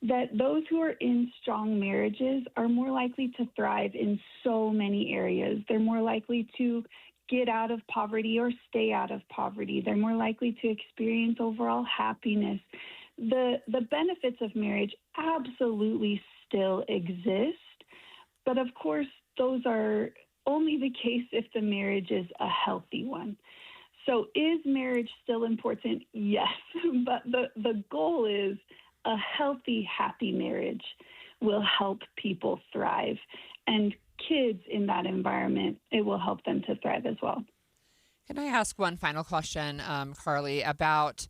that those who are in strong marriages are more likely to thrive in so many areas. They're more likely to get out of poverty or stay out of poverty. They're more likely to experience overall happiness. The benefits of marriage absolutely still exist, but of course, those are only the case if the marriage is a healthy one. So is marriage still important? Yes, but the goal is a healthy, happy marriage will help people thrive, and kids in that environment, it will help them to thrive as well. Can I ask one final question, Carly, about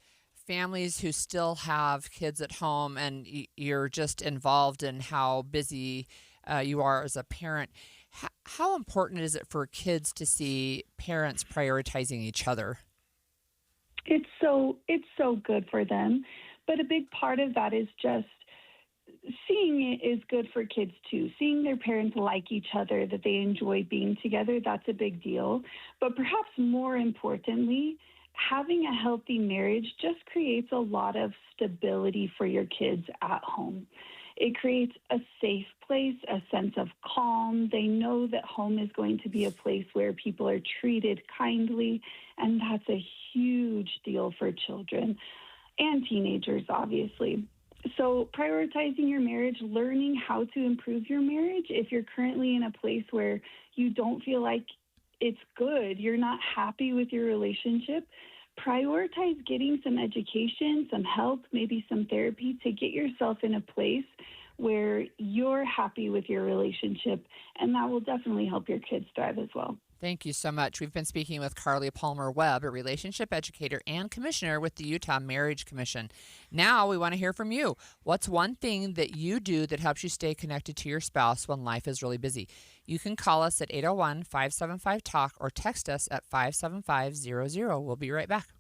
families who still have kids at home, and you're just involved in how busy you are as a parent? How important is it for kids to see parents prioritizing each other? It's so good for them, but a big part of that is just seeing it is good for kids too. Seeing their parents like each other, that they enjoy being together, that's a big deal. But perhaps more importantly, having a healthy marriage just creates a lot of stability for your kids at home. It creates a safe place, a sense of calm. They know that home is going to be a place where people are treated kindly, and that's a huge deal for children and teenagers, obviously. So prioritizing your marriage, learning how to improve your marriage. If you're currently in a place where you don't feel like it's good, you're not happy with your relationship, prioritize getting some education, some help, maybe some therapy to get yourself in a place where you're happy with your relationship, and that will definitely help your kids thrive as well. Thank you so much. We've been speaking with Carly Palmer Webb, a relationship educator and commissioner with the Utah Marriage Commission. Now we want to hear from you. What's one thing that you do that helps you stay connected to your spouse when life is really busy? You can call us at 801-575-TALK or text us at 57500. We'll be right back.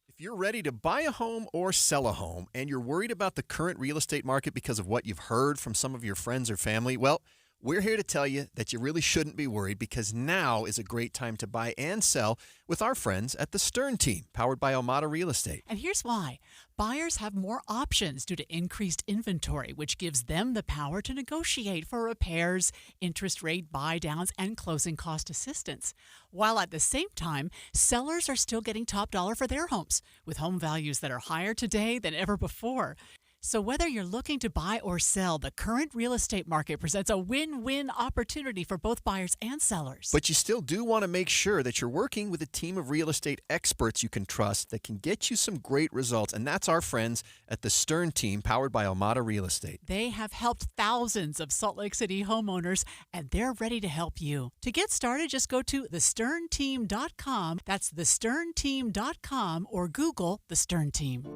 If you're ready to buy a home or sell a home and you're worried about the current real estate market because of what you've heard from some of your friends or family, well, we're here to tell you that you really shouldn't be worried, because now is a great time to buy and sell with our friends at the Stern Team, powered by Almada Real Estate. And here's why. Buyers have more options due to increased inventory, which gives them the power to negotiate for repairs, interest rate buy-downs, and closing cost assistance. While at the same time, sellers are still getting top dollar for their homes, with home values that are higher today than ever before. So whether you're looking to buy or sell, the current real estate market presents a win-win opportunity for both buyers and sellers. But you still do want to make sure that you're working with a team of real estate experts you can trust that can get you some great results. And that's our friends at the Stern Team, powered by Almada Real Estate. They have helped thousands of Salt Lake City homeowners, and they're ready to help you. To get started, just go to thesternteam.com. That's thesternteam.com, or Google The Stern Team.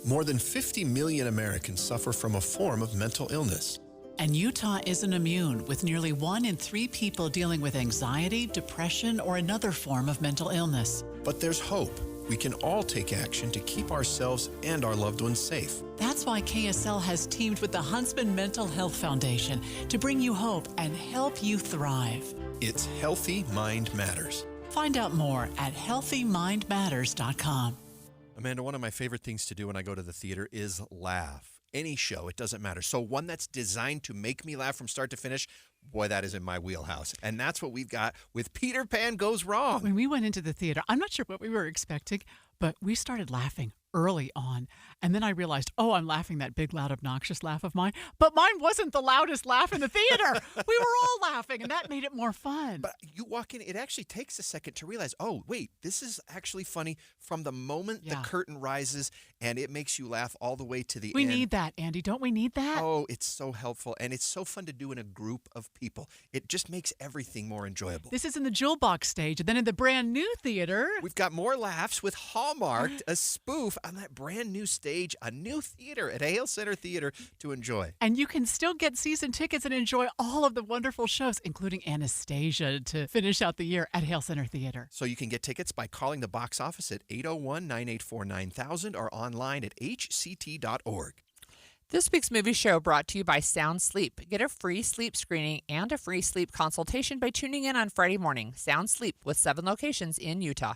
More than 50 million Americans suffer from a form of mental illness. And Utah isn't immune, with nearly 1 in 3 people dealing with anxiety, depression, or another form of mental illness. But there's hope. We can all take action to keep ourselves and our loved ones safe. That's why KSL has teamed with the Huntsman Mental Health Foundation to bring you hope and help you thrive. It's Healthy Mind Matters. Find out more at healthymindmatters.com. Amanda, one of my favorite things to do when I go to the theater is laugh. Any show, it doesn't matter. So one that's designed to make me laugh from start to finish, boy, that is in my wheelhouse. And that's what we've got with Peter Pan Goes Wrong. When we went into the theater, I'm not sure what we were expecting, but we started laughing early on. And then I realized, I'm laughing that big, loud, obnoxious laugh of mine. But mine wasn't the loudest laugh in the theater. We were all laughing, and that made it more fun. But you walk in, it actually takes a second to realize, wait, this is actually funny from the moment the curtain rises, and it makes you laugh all the way to the end. We need that, Andy. Don't we need that? Oh, it's so helpful, and it's so fun to do in a group of people. It just makes everything more enjoyable. This is in the Jewel Box stage, and then in the brand new theater, we've got more laughs with Hallmarked, a spoof on that brand new stage, a new theater at Hale Center Theater to enjoy. And you can still get season tickets and enjoy all of the wonderful shows, including Anastasia, to finish out the year at Hale Center Theater. So you can get tickets by calling the box office at 801-984-9000 or online at hct.org. This week's movie show brought to you by Sound Sleep. Get a free sleep screening and a free sleep consultation by tuning in on Friday morning. Sound Sleep, with 7 locations in Utah.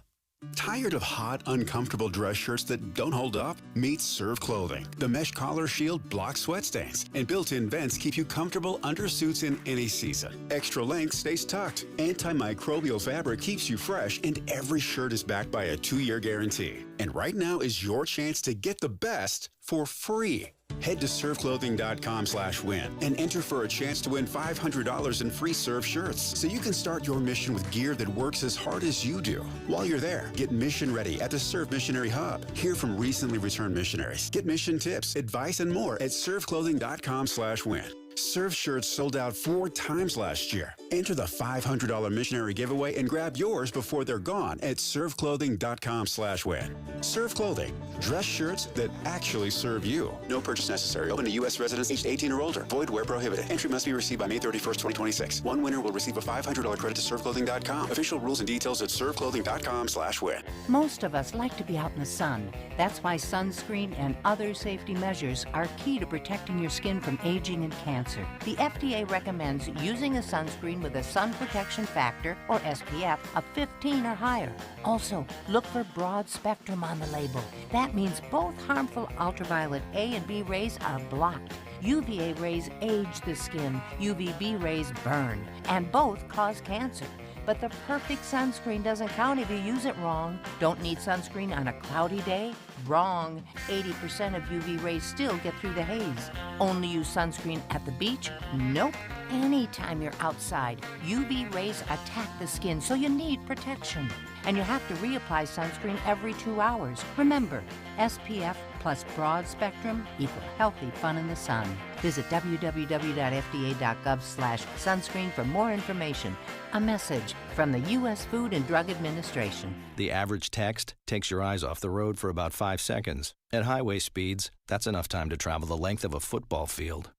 Tired of hot, uncomfortable dress shirts that don't hold up? Meet Serve Clothing. The mesh collar shield blocks sweat stains, and built-in vents keep you comfortable under suits in any season. Extra length stays tucked. Antimicrobial fabric keeps you fresh, and every shirt is backed by a 2-year guarantee. And right now is your chance to get the best for free. Head to serveclothing.com/win and enter for a chance to win $500 in free Serve shirts, so you can start your mission with gear that works as hard as you do. While you're there, get mission ready at the Serve Missionary Hub. Hear from recently returned missionaries. Get mission tips, advice, and more at serveclothing.com/win. Surf shirts sold out 4 times last year. Enter the $500 missionary giveaway and grab yours before they're gone at surfclothing.com/win. Surf Clothing. Dress shirts that actually serve you. No purchase necessary. Open to U.S. residents aged 18 or older. Void where prohibited. Entry must be received by May 31st, 2026. One winner will receive a $500 credit to surfclothing.com. Official rules and details at surfclothing.com/win. Most of us like to be out in the sun. That's why sunscreen and other safety measures are key to protecting your skin from aging and cancer. The FDA recommends using a sunscreen with a sun protection factor, or SPF, of 15 or higher. Also, look for broad spectrum on the label. That means both harmful ultraviolet A and B rays are blocked. UVA rays age the skin, UVB rays burn, and both cause cancer. But the perfect sunscreen doesn't count if you use it wrong. Don't need sunscreen on a cloudy day? Wrong. 80% of UV rays still get through the haze. Only use sunscreen at the beach? Nope. Anytime you're outside, UV rays attack the skin, so you need protection. And you have to reapply sunscreen every 2 hours. Remember, SPF plus broad spectrum equal healthy fun in the sun. Visit www.fda.gov/sunscreen for more information. A message from the U.S. Food and Drug Administration. The average text takes your eyes off the road for about 5 seconds. At highway speeds, that's enough time to travel the length of a football field.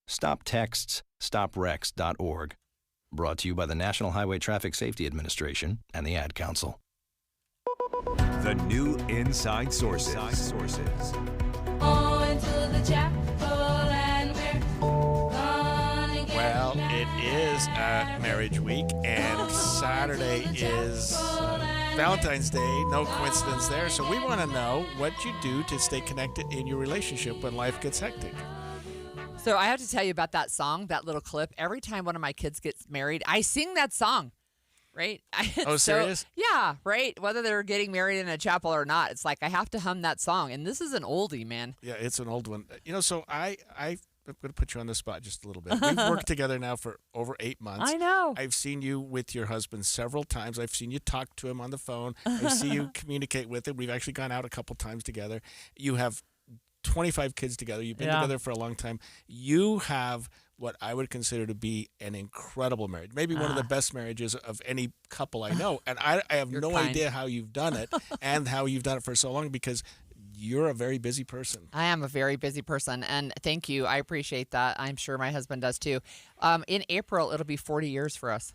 Stop texts, stopwrecks.org. Brought to you by the National Highway Traffic Safety Administration and the Ad Council. The new Inside Sources. On to the chapel and we're gonna get Well, it is Marriage Week, and Saturday is Valentine's Day. No coincidence there. So we want to know what you do to stay connected in your relationship when life gets hectic. So I have to tell you about that song, that little clip. Every time one of my kids gets married, I sing that song, right? Oh, serious? Yeah, right? Whether they're getting married in a chapel or not, it's like I have to hum that song. And this is an oldie, man. Yeah, it's an old one. You know, so I'm going to put you on the spot just a little bit. We've worked together now for over 8 months. I know. I've seen you with your husband several times. I've seen you talk to him on the phone. I see you communicate with him. We've actually gone out a couple times together. You have 25 kids together. You've been together for a long time. You have what I would consider to be an incredible marriage, maybe one of the best marriages of any couple I know. And I have no idea how you've done it and how you've done it for so long, because you're a very busy person. I am a very busy person, and thank you. I appreciate that. I'm sure my husband does too. In April, it'll be 40 years for us.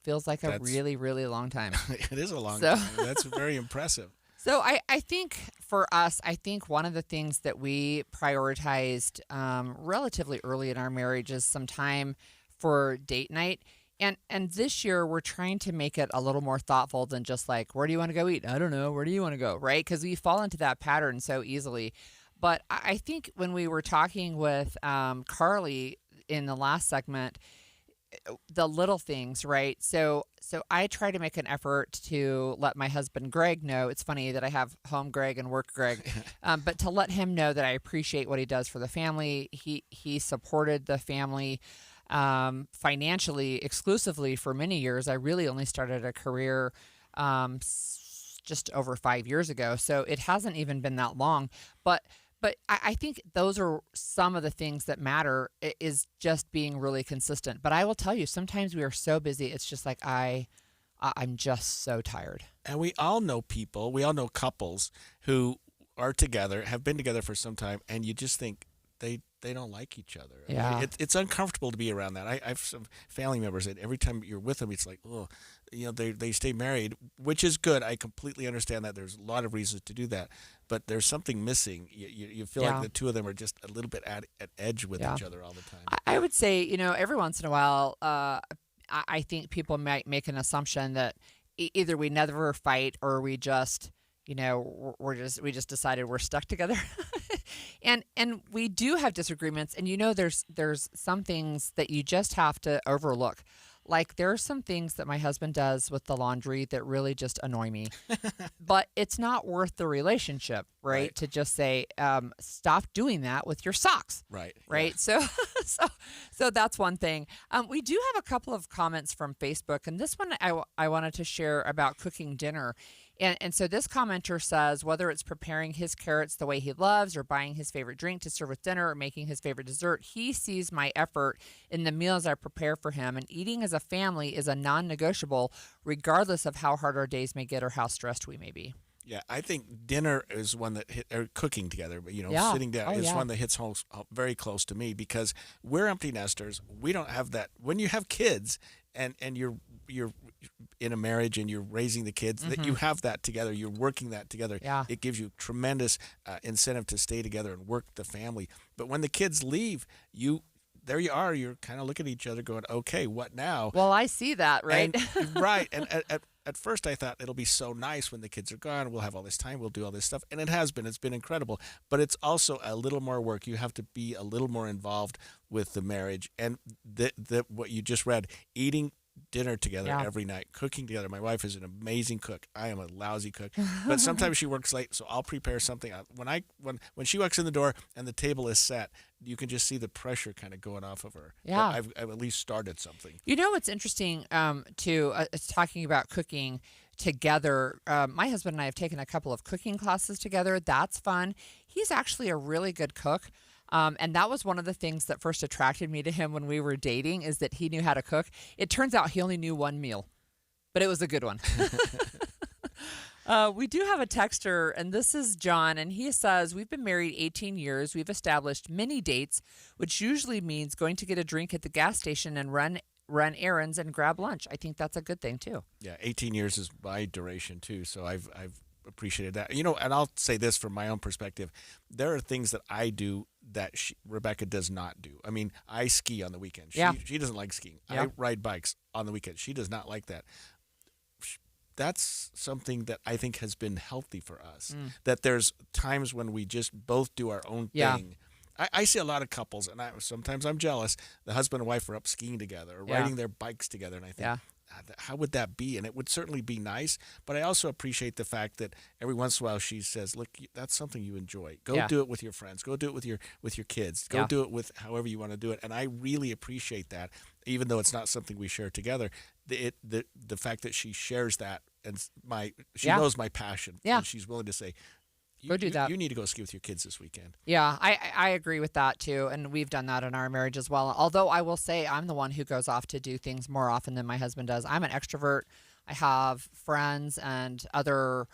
Feels like a really, really long time. It is a long time. That's very impressive. So I think for us, one of the things that we prioritized relatively early in our marriage is some time for date night. And this year, we're trying to make it a little more thoughtful than just like, where do you want to go eat? I don't know. Where do you want to go? Right? Because we fall into that pattern so easily. But I think when we were talking with Carly in the last segment, the little things, right? So I try to make an effort to let my husband Greg know. It's funny that I have home Greg and work Greg, but to let him know that I appreciate what he does for the family. He supported the family financially exclusively for many years. I really only started a career just over 5 years ago, so it hasn't even been that long. But I think those are some of the things that matter, is just being really consistent. But I will tell you, sometimes we are so busy, it's just like I'm just so tired. And we all know people, we all know couples who are together, have been together for some time, and you just think they don't like each other. Yeah. It's uncomfortable to be around that. I have some family members that every time you're with them, it's like, oh, they stay married, which is good. I completely understand that. There's a lot of reasons to do that, but there's something missing. You feel like the two of them are just a little bit at edge with each other all the time. I would say, every once in a while, I think people might make an assumption that either we never fight or we just, we just decided we're stuck together. And we do have disagreements, and there's some things that you just have to overlook. Like, there are some things that my husband does with the laundry that really just annoy me. But it's not worth the relationship. right? To just say, stop doing that with your socks. Right. Right. So that's one thing. We do have a couple of comments from Facebook, and this one I wanted to share about cooking dinner. And so this commenter says, whether it's preparing his carrots the way he loves or buying his favorite drink to serve with dinner or making his favorite dessert, he sees my effort in the meals I prepare for him. And eating as a family is a non-negotiable, regardless of how hard our days may get or how stressed we may be. Yeah, I think dinner is one that or cooking together, but sitting down is one that hits home very close to me because we're empty nesters. We don't have that. When you have kids and you're in a marriage and you're raising the kids, that you have that together. You're working that together. Yeah. It gives you tremendous incentive to stay together and work the family. But when the kids leave, there you are. You're kind of looking at each other going, okay, what now? Well, I see that, right? Right. And at first I thought it'll be so nice when the kids are gone. We'll have all this time. We'll do all this stuff. And it has been. It's been incredible. But it's also a little more work. You have to be a little more involved with the marriage. And what you just read, eating dinner together every night, cooking together. My wife is an amazing cook. I am a lousy cook, but sometimes she works late, so I'll prepare something. When she walks in the door and the table is set, you can just see the pressure kind of going off of her. Yeah, I've at least started something. You know what's interesting too? It's talking about cooking together. My husband and I have taken a couple of cooking classes together. That's fun. He's actually a really good cook. And that was one of the things that first attracted me to him when we were dating, is that he knew how to cook. It turns out he only knew one meal, but it was a good one. We do have a texter, and this is John, and he says, we've been married 18 years. We've established many dates, which usually means going to get a drink at the gas station and run errands and grab lunch. I think that's a good thing, too. Yeah, 18 years is my duration, too, so I've appreciated that. And I'll say this from my own perspective. There are things that I do that Rebecca does not do. I mean, I ski on the weekend. She doesn't like skiing. Yeah. I ride bikes on the weekend. She does not like that. That's something that I think has been healthy for us, that there's times when we just both do our own thing. I see a lot of couples, and sometimes I'm jealous. The husband and wife are up skiing together or riding their bikes together, and I think, how would that be? And it would certainly be nice, but I also appreciate the fact that every once in a while she says, look, that's something you enjoy. Go do it with your friends. Go do it with your kids. Go do it with however you want to do it. And I really appreciate that, even though it's not something we share together. The fact that she shares that, and she knows my passion, and she's willing to say, go do that. You need to go ski with your kids this weekend. Yeah, I agree with that too, and we've done that in our marriage as well. Although I will say I'm the one who goes off to do things more often than my husband does. I'm an extrovert. I have friends and other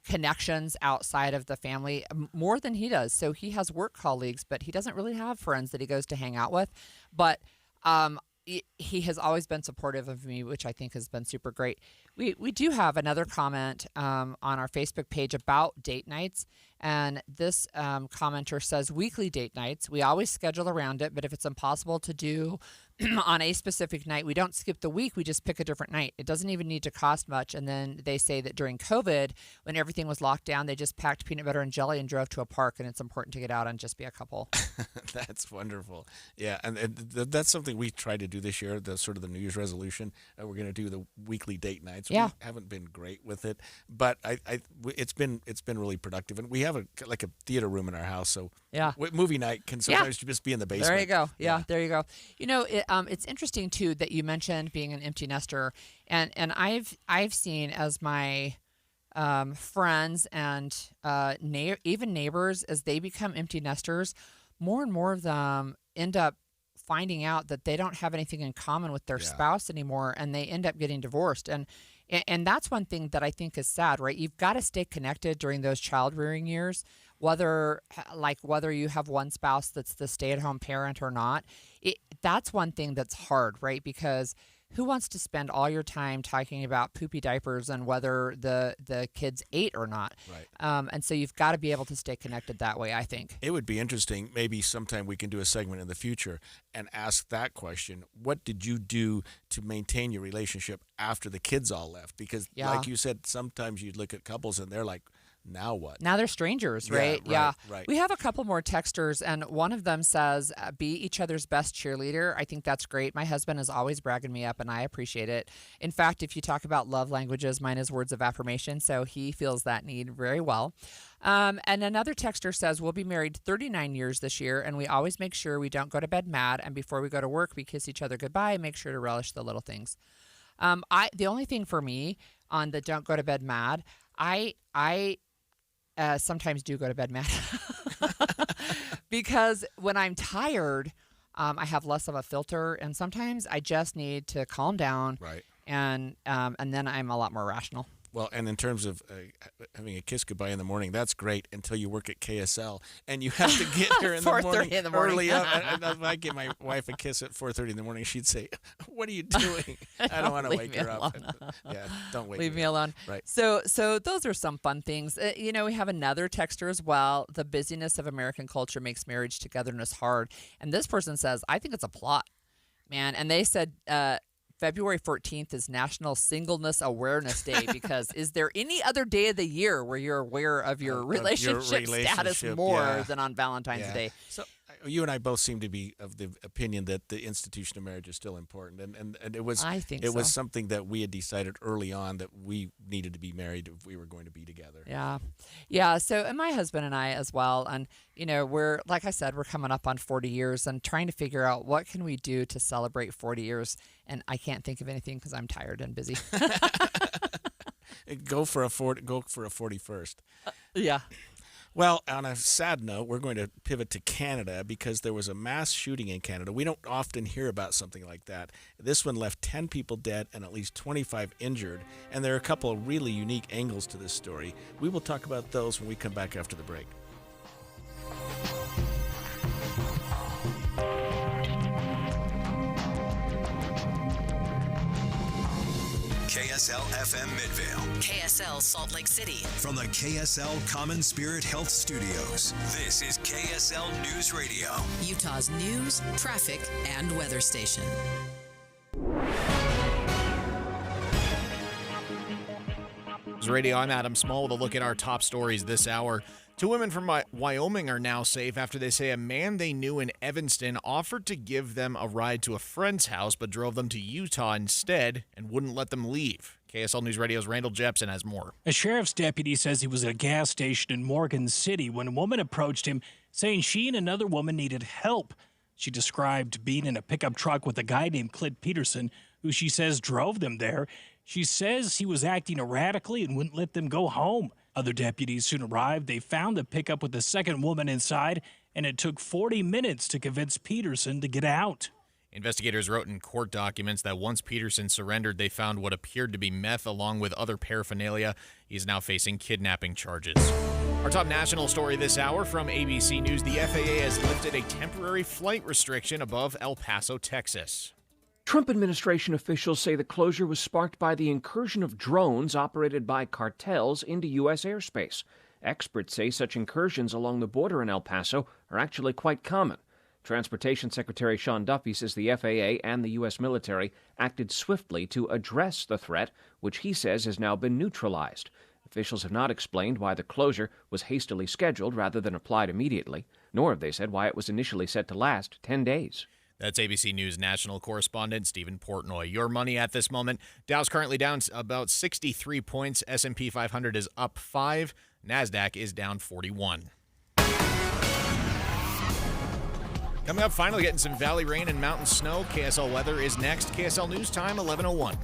connections outside of the family more than he does. So he has work colleagues, but he doesn't really have friends that he goes to hang out with. But he has always been supportive of me, which I think has been super great. We do have another comment on our Facebook page about date nights. And this commenter says, weekly date nights. We always schedule around it, but if it's impossible to do on a specific night, we don't skip the week. We just pick a different night. It doesn't even need to cost much. And then they say that during COVID, when everything was locked down, they just packed peanut butter and jelly and drove to a park. And it's important to get out and just be a couple. That's wonderful. Yeah, and that's something we tried to do this year, the sort of the New Year's resolution. We're going to do the weekly date nights. Yeah. We haven't been great with it, but it's been really productive. And we have a theater room in our house, so movie night can sometimes just be in the basement. There you go. Yeah, there you go. It's interesting too that you mentioned being an empty nester, and I've seen as my friends and even neighbors, as they become empty nesters, more and more of them end up finding out that they don't have anything in common with their spouse anymore, and they end up getting divorced. And that's one thing that I think is sad, right? You've got to stay connected during those child rearing years, whether you have one spouse that's the stay-at-home parent or not. That's one thing that's hard, right? Because who wants to spend all your time talking about poopy diapers and whether the kids ate or not? Right. And so you've got to be able to stay connected that way, I think. It would be interesting. Maybe sometime we can do a segment in the future and ask that question. What did you do to maintain your relationship after the kids all left? Because like you said, sometimes you look at couples and they're like, now what? Now they're strangers, right? Right. We have a couple more texters, and one of them says, be each other's best cheerleader. I think that's great. My husband is always bragging me up, and I appreciate it. In fact, if you talk about love languages, mine is words of affirmation, so he feels that need very well. And another texter says, we'll be married 39 years this year, and we always make sure we don't go to bed mad, and before we go to work, we kiss each other goodbye and make sure to relish the little things. The only thing for me on the don't go to bed mad, I sometimes do go to bed mad because when I'm tired, I have less of a filter, and sometimes I just need to calm down. Right. And then I'm a lot more rational. Well, and in terms of having a kiss goodbye in the morning, that's great until you work at KSL and you have to get her in the morning, in the morning. early up. And if I give my wife a kiss at 4:30 in the morning, she'd say, "What are you doing? I don't want to wake her up." Yeah, don't wake Leave me me alone. Right. So those are some fun things. We have another texter as well. The busyness of American culture makes marriage togetherness hard. And this person says, I think it's a plot, man. And they said, February 14th is National Singleness Awareness Day because is there any other day of the year where you're aware of your relationship status more than on Valentine's Day? So you and I both seem to be of the opinion that the institution of marriage is still important, and it was it was something that we had decided early on that we needed to be married if we were going to be together. Yeah. So and my husband and I as well, and we're like I said, we're coming up on 40 years and trying to figure out what can we do to celebrate 40 years, and I can't think of anything because I'm tired and busy. Go for a 41st. Yeah. Well, on a sad note, we're going to pivot to Canada because there was a mass shooting in Canada. We don't often hear about something like that. This one left 10 people dead and at least 25 injured, and there are a couple of really unique angles to this story. We will talk about those when we come back after the break. KSL FM Midvale. KSL Salt Lake City. From the KSL Common Spirit Health Studios, this is KSL News Radio. Utah's news, traffic, and weather station. Radio, I'm Adam Small with a look at our top stories this hour. 2 women from Wyoming are now safe after they say a man they knew in Evanston offered to give them a ride to a friend's house but drove them to Utah instead and wouldn't let them leave. KSL News Radio's Randall Jepson has more. A sheriff's deputy says he was at a gas station in Morgan City when a woman approached him saying she and another woman needed help. She described being in a pickup truck with a guy named Clint Peterson, who she says drove them there. She says he was acting erratically and wouldn't let them go home. Other deputies soon arrived. They found the pickup with the second woman inside, and it took 40 minutes to convince Peterson to get out. Investigators wrote in court documents that once Peterson surrendered, they found what appeared to be meth along with other paraphernalia. He's now facing kidnapping charges. Our top national story this hour from ABC News. The FAA has lifted a temporary flight restriction above El Paso, Texas. Trump administration officials say the closure was sparked by the incursion of drones operated by cartels into U.S. airspace. Experts say such incursions along the border in El Paso are actually quite common. Transportation Secretary Sean Duffy says the FAA and the U.S. military acted swiftly to address the threat, which he says has now been neutralized. Officials have not explained why the closure was hastily scheduled rather than applied immediately, nor have they said why it was initially set to last 10 days. That's ABC News national correspondent Stephen Portnoy. Your money at this moment. Dow's currently down about 63 points. S&P 500 is up 5. NASDAQ is down 41. Coming up, finally getting some valley rain and mountain snow. KSL weather is next. KSL News Time, 11:01.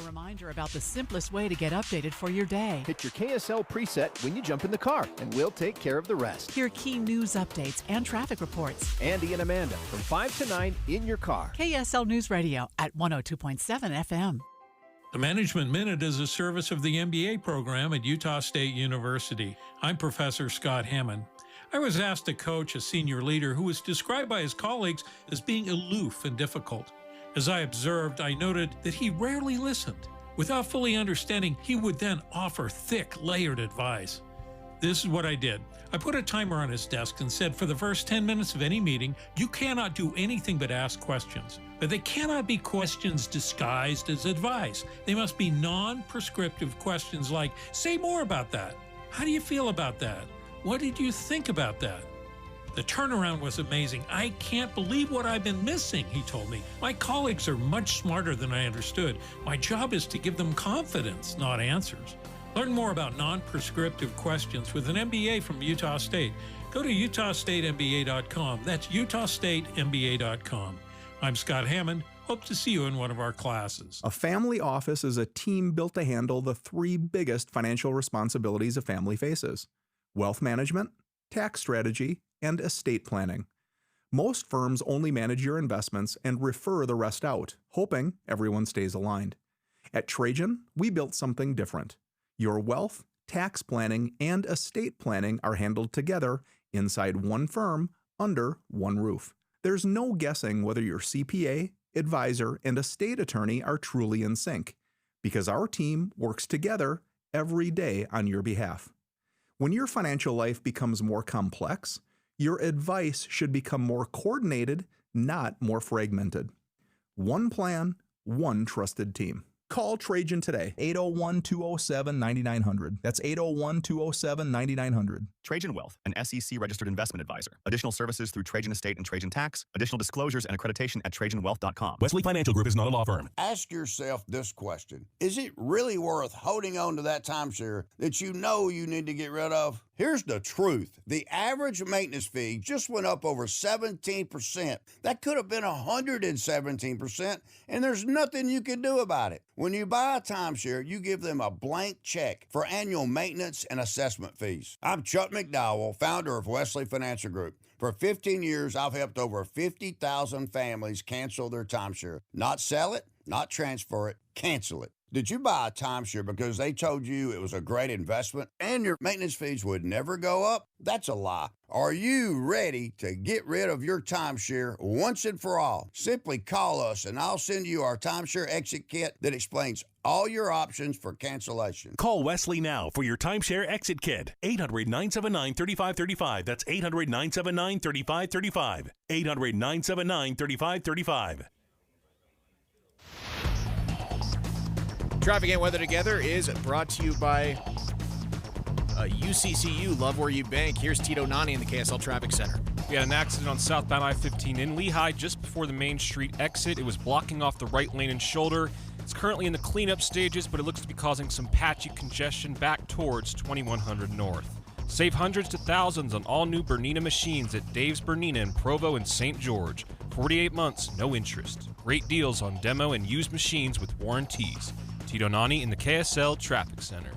Reminder about the simplest way to get updated for your day. Hit your KSL preset when you jump in the car, and we'll take care of the rest. Hear key news updates and traffic reports. Andy and Amanda from 5 to 9 in your car. KSL News Radio at 102.7 FM. The Management Minute is a service of the MBA program at Utah State University. I'm Professor Scott Hammond. I was asked to coach a senior leader who was described by his colleagues as being aloof and difficult. As I observed, I noted that he rarely listened. Without fully understanding, he would then offer thick, layered advice. This is what I did. I put a timer on his desk and said for the first 10 minutes of any meeting, you cannot do anything but ask questions. But they cannot be questions disguised as advice. They must be non-prescriptive questions like, say more about that. How do you feel about that? What did you think about that? The turnaround was amazing. I can't believe what I've been missing, he told me. My colleagues are much smarter than I understood. My job is to give them confidence, not answers. Learn more about non-prescriptive questions with an MBA from Utah State. Go to utahstatemba.com. That's utahstatemba.com. I'm Scott Hammond. Hope to see you in one of our classes. A family office is a team built to handle the three biggest financial responsibilities a family faces: wealth management, tax strategy, and estate planning. Most firms only manage your investments and refer the rest out, hoping everyone stays aligned. At Trajan, we built something different. Your wealth, tax planning, and estate planning are handled together inside one firm under one roof. There's no guessing whether your CPA, advisor, and estate attorney are truly in sync, because our team works together every day on your behalf. When your financial life becomes more complex, your advice should become more coordinated, not more fragmented. One plan, one trusted team. Call Trajan today, 801-207-9900. That's 801-207-9900. Trajan Wealth, an SEC-registered investment advisor. Additional services through Trajan Estate and Trajan Tax. Additional disclosures and accreditation at TrajanWealth.com. Wesley Financial Group is not a law firm. Ask yourself this question. Is it really worth holding on to that timeshare that you know you need to get rid of? Here's the truth. The average maintenance fee just went up over 17%. That could have been 117%, and there's nothing you can do about it. When you buy a timeshare, you give them a blank check for annual maintenance and assessment fees. I'm Chuck McDowell, founder of Wesley Financial Group. For 15 years, I've helped over 50,000 families cancel their timeshare. Not sell it, not transfer it, cancel it. Did you buy a timeshare because they told you it was a great investment and your maintenance fees would never go up? That's a lie. Are you ready to get rid of your timeshare once and for all? Simply call us and I'll send you our timeshare exit kit that explains all your options for cancellation. Call Wesley now for your timeshare exit kit. 800-979-3535. That's 800-979-3535. 800-979-3535. Traffic and weather together is brought to you by UCCU. Love where you bank. Here's Tito Nani in the KSL Traffic Center. We had an accident on southbound I-15 in Lehigh just before the Main Street exit. It was blocking off the right lane and shoulder. It's currently in the cleanup stages, but it looks to be causing some patchy congestion back towards 2100 North. Save hundreds to thousands on all new Bernina machines at Dave's Bernina in Provo and St. George. 48 months, no interest. Great deals on demo and used machines with warranties. Tito Nani in the KSL Traffic Center.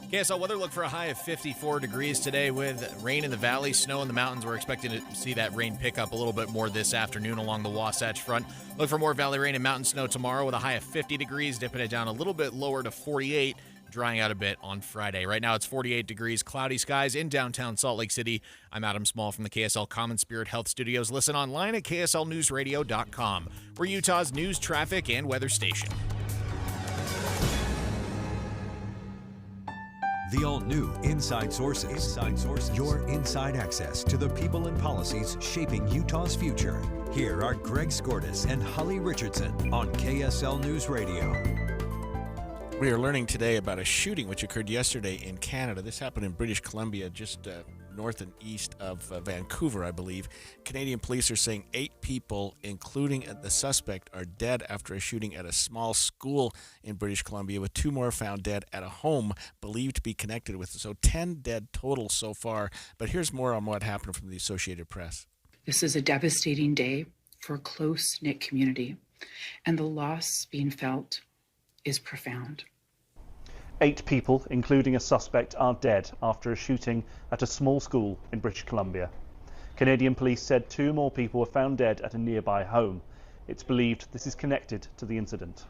KSL weather look for a high of 54 degrees today with rain in the valley, snow in the mountains. We're expecting to see that rain pick up a little bit more this afternoon along the Wasatch Front. Look for more valley rain and mountain snow tomorrow with a high of 50 degrees, dipping it down a little bit lower to 48, drying out a bit on Friday. Right now it's 48 degrees, cloudy skies in downtown Salt Lake City. I'm Adam Small from the KSL Common Spirit Health Studios. Listen online at KSLNewsRadio.com. We're Utah's news, traffic, and weather station. The all-new Inside Sources. Inside Sources. Your inside access to the people and policies shaping Utah's future. Here are Greg Skordas and Holly Richardson on KSL News Radio. We are learning today about a shooting which occurred yesterday in Canada. This happened in British Columbia, just north and east of Vancouver, I believe. Canadian police are saying 8 people, including the suspect, are dead after a shooting at a small school in British Columbia, with 2 more found dead at a home believed to be connected with it. So 10 dead total so far. But here's more on what happened from the Associated Press. This is a devastating day for a close-knit community, and the loss being felt is profound. 8 people, including a suspect, are dead after a shooting at a small school in British Columbia. Canadian police said 2 more people were found dead at a nearby home. It's believed this is connected to the incident.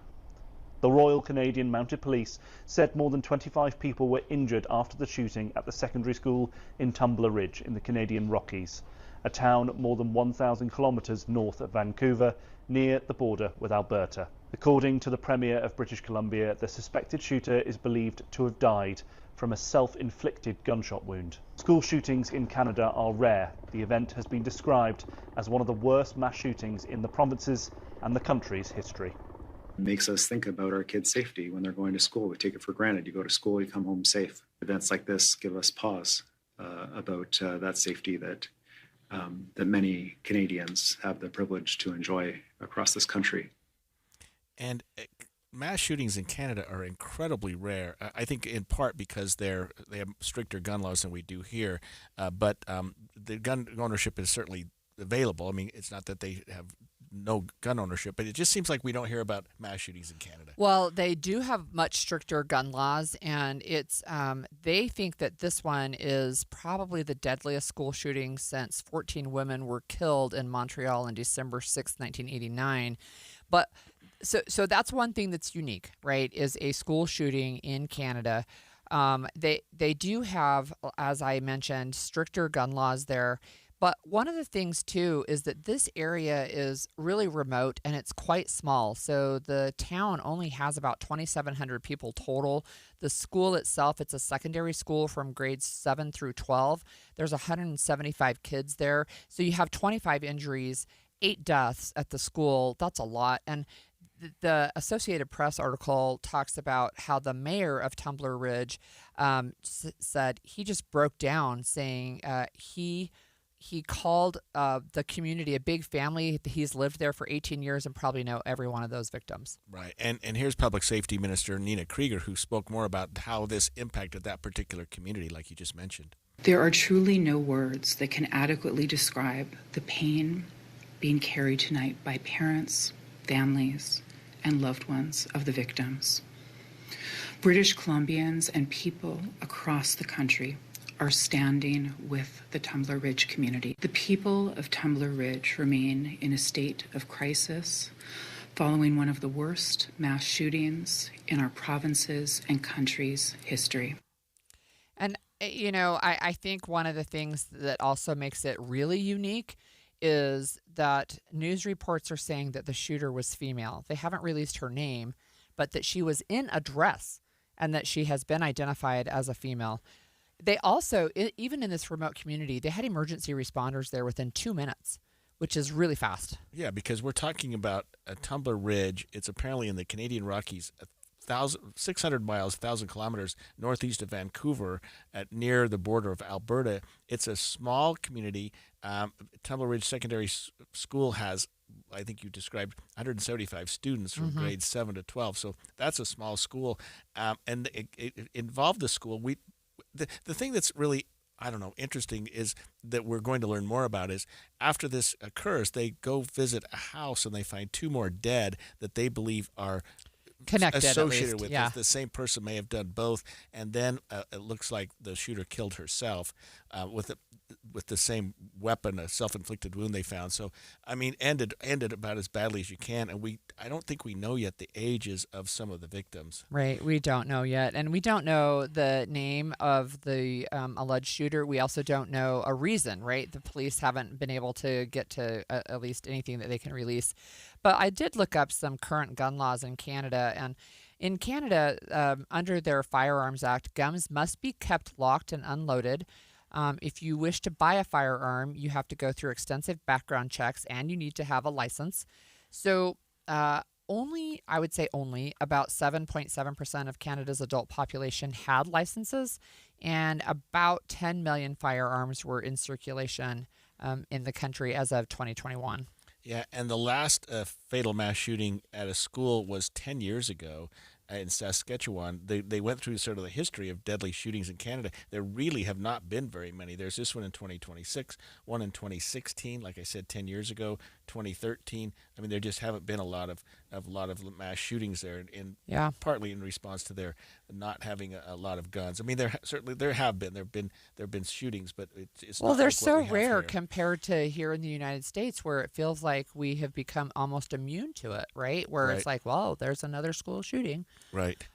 The Royal Canadian Mounted Police said more than 25 people were injured after the shooting at the secondary school in Tumbler Ridge in the Canadian Rockies, a town more than 1,000 kilometres north of Vancouver, near the border with Alberta. According to the Premier of British Columbia, the suspected shooter is believed to have died from a self-inflicted gunshot wound. School shootings in Canada are rare. The event has been described as one of the worst mass shootings in the province's and the country's history. It makes us think about our kids' safety when they're going to school. We take it for granted. You go to school, you come home safe. Events like this give us pause about that safety that many Canadians have the privilege to enjoy across this country. And mass shootings in Canada are incredibly rare. I think in part because they have stricter gun laws than we do here, but the gun ownership is certainly available. I mean, it's not that they have no gun ownership, but it just seems like we don't hear about mass shootings in Canada. Well, they do have much stricter gun laws, and it's they think that this one is probably the deadliest school shooting since 14 women were killed in Montreal on December 6, 1989. But so that's one thing that's unique, right, is a school shooting in Canada. They do have, as I mentioned, stricter gun laws there. But one of the things, too, is that this area is really remote and it's quite small. So the town only has about 2,700 people total. The school itself, it's a secondary school from grades 7 through 12. There's 175 kids there. So you have 25 injuries, 8 deaths at the school. That's a lot. And the Associated Press article talks about how the mayor of Tumbler Ridge said he just broke down, saying he called the community a big family. He's lived there for 18 years and probably know every one of those victims. Right. And here's Public Safety Minister Nina Krieger, who spoke more about how this impacted that particular community, like you just mentioned. There are truly no words that can adequately describe the pain being carried tonight by parents, families, and loved ones of the victims. British Columbians and people across the country are standing with the Tumbler Ridge community. The people of Tumbler Ridge remain in a state of crisis following one of the worst mass shootings in our province's and country's history. And, you know, I think one of the things that also makes it really unique is that news reports are saying that the shooter was female. They haven't released her name, but that she was in a dress and that she has been identified as a female. They also, even in this remote community, they had emergency responders there within 2 minutes, which is really fast. Yeah, because we're talking about a Tumbler Ridge. It's apparently in the Canadian Rockies, 600 miles, 1,000 kilometers northeast of Vancouver, near the border of Alberta. It's a small community. Tumbler Ridge Secondary School has, I think you described, 175 students from grades 7 to 12. So that's a small school. And it involved the school. The thing that's really, I don't know, interesting is that we're going to learn more about is after this occurs, they go visit a house and they find 2 more dead that they believe are connected, associated with yeah. this. The same person may have done both, and then it looks like the shooter killed herself with the same weapon, a self-inflicted wound they found. So, I mean, ended about as badly as you can, and I don't think we know yet the ages of some of the victims. Right, we don't know yet, and we don't know the name of the alleged shooter. We also don't know a reason, right? The police haven't been able to get to at least anything that they can release. But I did look up some current gun laws in Canada, and in Canada, under their Firearms Act, guns must be kept locked and unloaded. If you wish to buy a firearm, you have to go through extensive background checks and you need to have a license. So I would say only about 7.7% of Canada's adult population had licenses, and about 10 million firearms were in circulation in the country as of 2021. Yeah, and the last fatal mass shooting at a school was 10 years ago in Saskatchewan. They went through sort of the history of deadly shootings in Canada. There really have not been very many. There's this one in 2026, one in 2016, like I said, 10 years ago, 2013. I mean, there just haven't been a lot of mass shootings there, partly in response to their not having a lot of guns. I mean, there have been shootings, but it's well, not they're like so what we have rare here. compared to here in the United States, where it feels like we have become almost immune to it, right? Where it's like, well, there's another school shooting. Right.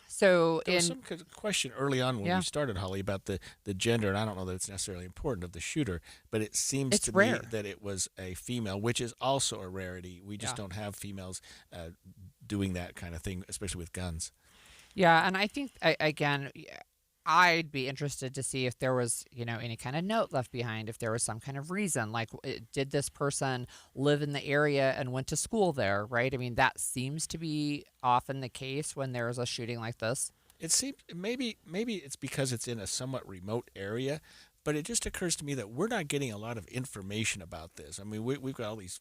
So there was some question early on when Yeah. we started, Holly, about the gender, and I don't know that it's necessarily important, of the shooter, but it seems It's to rare. me that it was a female, which is also a rarity. We just don't have females doing that kind of thing, especially with guns. Yeah, and I think, again, I'd be interested to see if there was, any kind of note left behind, if there was some kind of reason, like did this person live in the area and went to school there, right? I mean, that seems to be often the case when there's a shooting like this. It seems maybe it's because it's in a somewhat remote area, but it just occurs to me that we're not getting a lot of information about this. I mean, we've got all these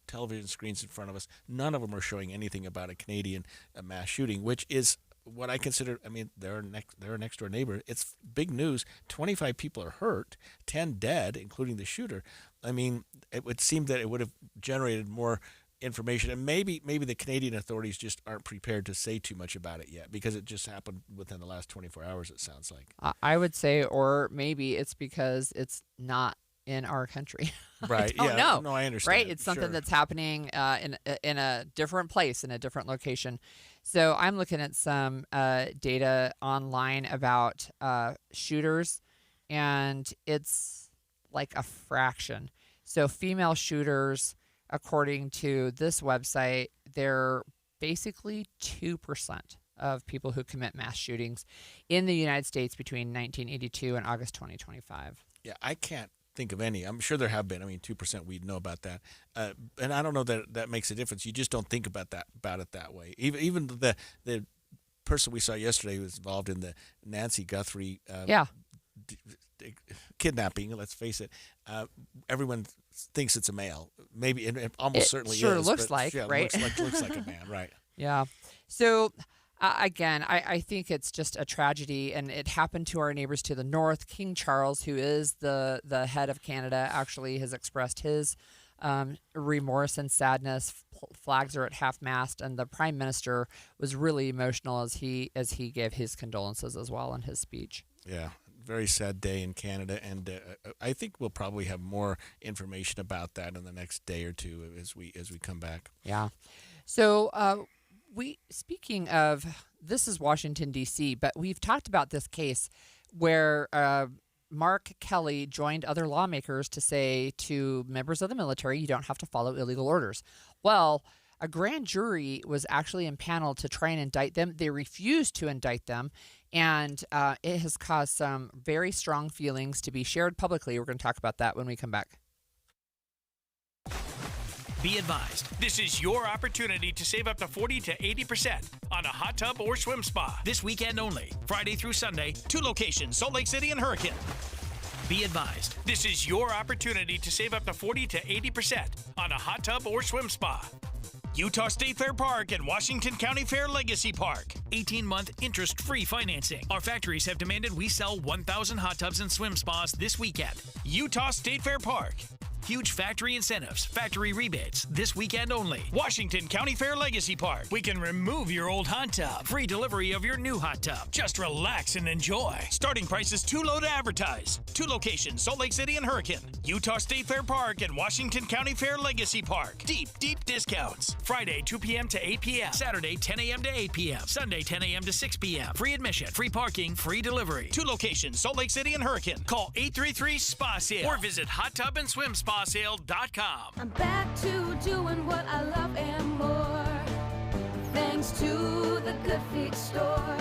television screens in front of us. None of them are showing anything about a Canadian mass shooting, which is what I consider. I mean, they're a next door neighbor. It's big news. 25 people are hurt, 10 dead, including the shooter. I mean, it would seem that it would have generated more information, and maybe the Canadian authorities just aren't prepared to say too much about it yet, because it just happened within the last 24 hours. It sounds like. I would say, or maybe it's because it's not in our country. Right. I don't know. No, I understand. Right. It's something that's happening in a different place, in a different location. So I'm looking at some data online about shooters, and it's like a fraction. So female shooters, according to this website, they're basically 2% of people who commit mass shootings in the United States between 1982 and August 2025. Yeah, I can't think of any. I'm sure there have been. I mean, 2%, we'd know about that. And I don't know that makes a difference. You just don't think about it that way. Even the person we saw yesterday who was involved in the Nancy Guthrie kidnapping, let's face it, everyone thinks it's a male. Maybe it almost certainly sure is. Looks like, right? Looks like a man, right? Yeah. So again, I think it's just a tragedy, and it happened to our neighbors to the north. King Charles, who is the head of Canada, actually has expressed his remorse and sadness. Flags are at half-mast, and the Prime Minister was really emotional as he gave his condolences as well in his speech. Yeah. Very sad day in Canada, and I think we'll probably have more information about that in the next day or two as we come back. Yeah. So speaking of, this is Washington, D.C., but we've talked about this case where Mark Kelly joined other lawmakers to say to members of the military, you don't have to follow illegal orders. Well, a grand jury was actually impaneled to try and indict them. They refused to indict them, and it has caused some very strong feelings to be shared publicly. We're going to talk about that when we come back. Be advised, this is your opportunity to save up to 40 to 80% on a hot tub or swim spa this weekend only. Friday through Sunday, 2 locations, Salt Lake City and Hurricane. Be advised, this is your opportunity to save up to 40 to 80% on a hot tub or swim spa. Utah State Fair Park and Washington County Fair Legacy Park. 18-month interest-free financing. Our factories have demanded we sell 1,000 hot tubs and swim spas this weekend. Utah State Fair Park. Huge factory incentives, factory rebates, this weekend only. Washington County Fair Legacy Park. We can remove your old hot tub. Free delivery of your new hot tub. Just relax and enjoy. Starting price is too low to advertise. 2 locations, Salt Lake City and Hurricane. Utah State Fair Park and Washington County Fair Legacy Park. Deep discounts. Friday, 2 p.m. to 8 p.m. Saturday, 10 a.m. to 8 p.m. Sunday, 10 a.m. to 6 p.m. Free admission, free parking, free delivery. 2 locations, Salt Lake City and Hurricane. Call 833-SPA-SALE or visit hottubandSwimSpaSale.com. I'm back to doing what I love and more, thanks to the Good Feet store.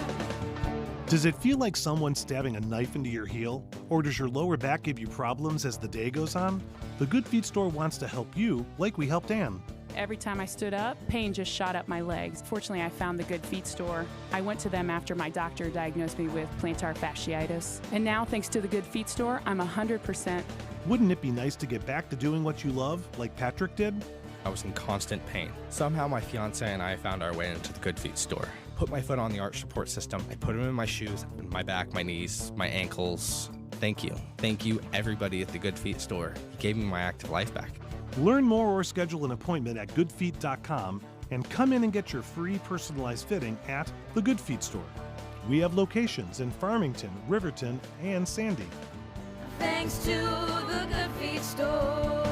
Does it feel like someone's stabbing a knife into your heel? Or does your lower back give you problems as the day goes on? The Good Feet store wants to help you, like we helped Ann. Every time I stood up, pain just shot up my legs. Fortunately, I found the Good Feet store. I went to them after my doctor diagnosed me with plantar fasciitis. And now, thanks to the Good Feet store, I'm 100%. Wouldn't it be nice to get back to doing what you love, like Patrick did? I was in constant pain. Somehow my fiance and I found our way into the Good Feet store. Put my foot on the arch support system. I put them in my shoes, my back, my knees, my ankles. Thank you. Thank you, everybody at the Good Feet store. You gave me my active life back. Learn more or schedule an appointment at goodfeet.com and come in and get your free personalized fitting at the Good Feet store. We have locations in Farmington, Riverton, and Sandy. Thanks to the Good Feet store.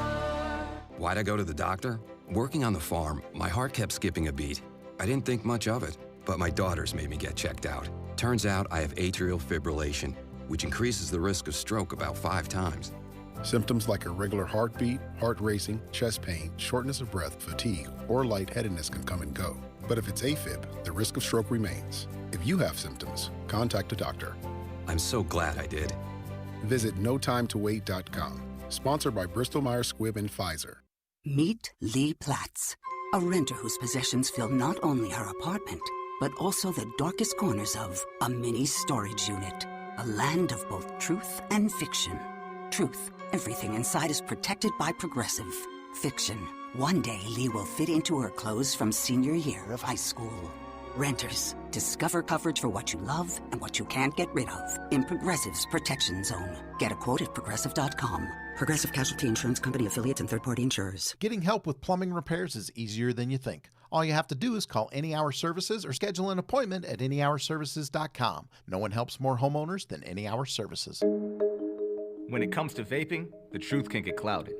Why'd I go to the doctor? Working on the farm, my heart kept skipping a beat. I didn't think much of it, but my daughters made me get checked out. Turns out I have atrial fibrillation, which increases the risk of stroke about 5 times. Symptoms like irregular heartbeat, heart racing, chest pain, shortness of breath, fatigue, or lightheadedness can come and go. But if it's AFib, the risk of stroke remains. If you have symptoms, contact a doctor. I'm so glad I did. Visit notimetowait.com. Sponsored by Bristol-Myers Squibb and Pfizer. Meet Lee Platts, a renter whose possessions fill not only her apartment, but also the darkest corners of a mini storage unit. A land of both truth and fiction. Truth, everything inside is protected by Progressive. Fiction, one day Lee will fit into her clothes from senior year of high school. Renters, discover coverage for what you love and what you can't get rid of in Progressive's Protection Zone. Get a quote at Progressive.com. Progressive Casualty Insurance Company, affiliates, and third-party insurers. Getting help with plumbing repairs is easier than you think. All you have to do is call Any Hour Services or schedule an appointment at anyhourservices.com. No one helps more homeowners than Any Hour Services. When it comes to vaping, the truth can get clouded.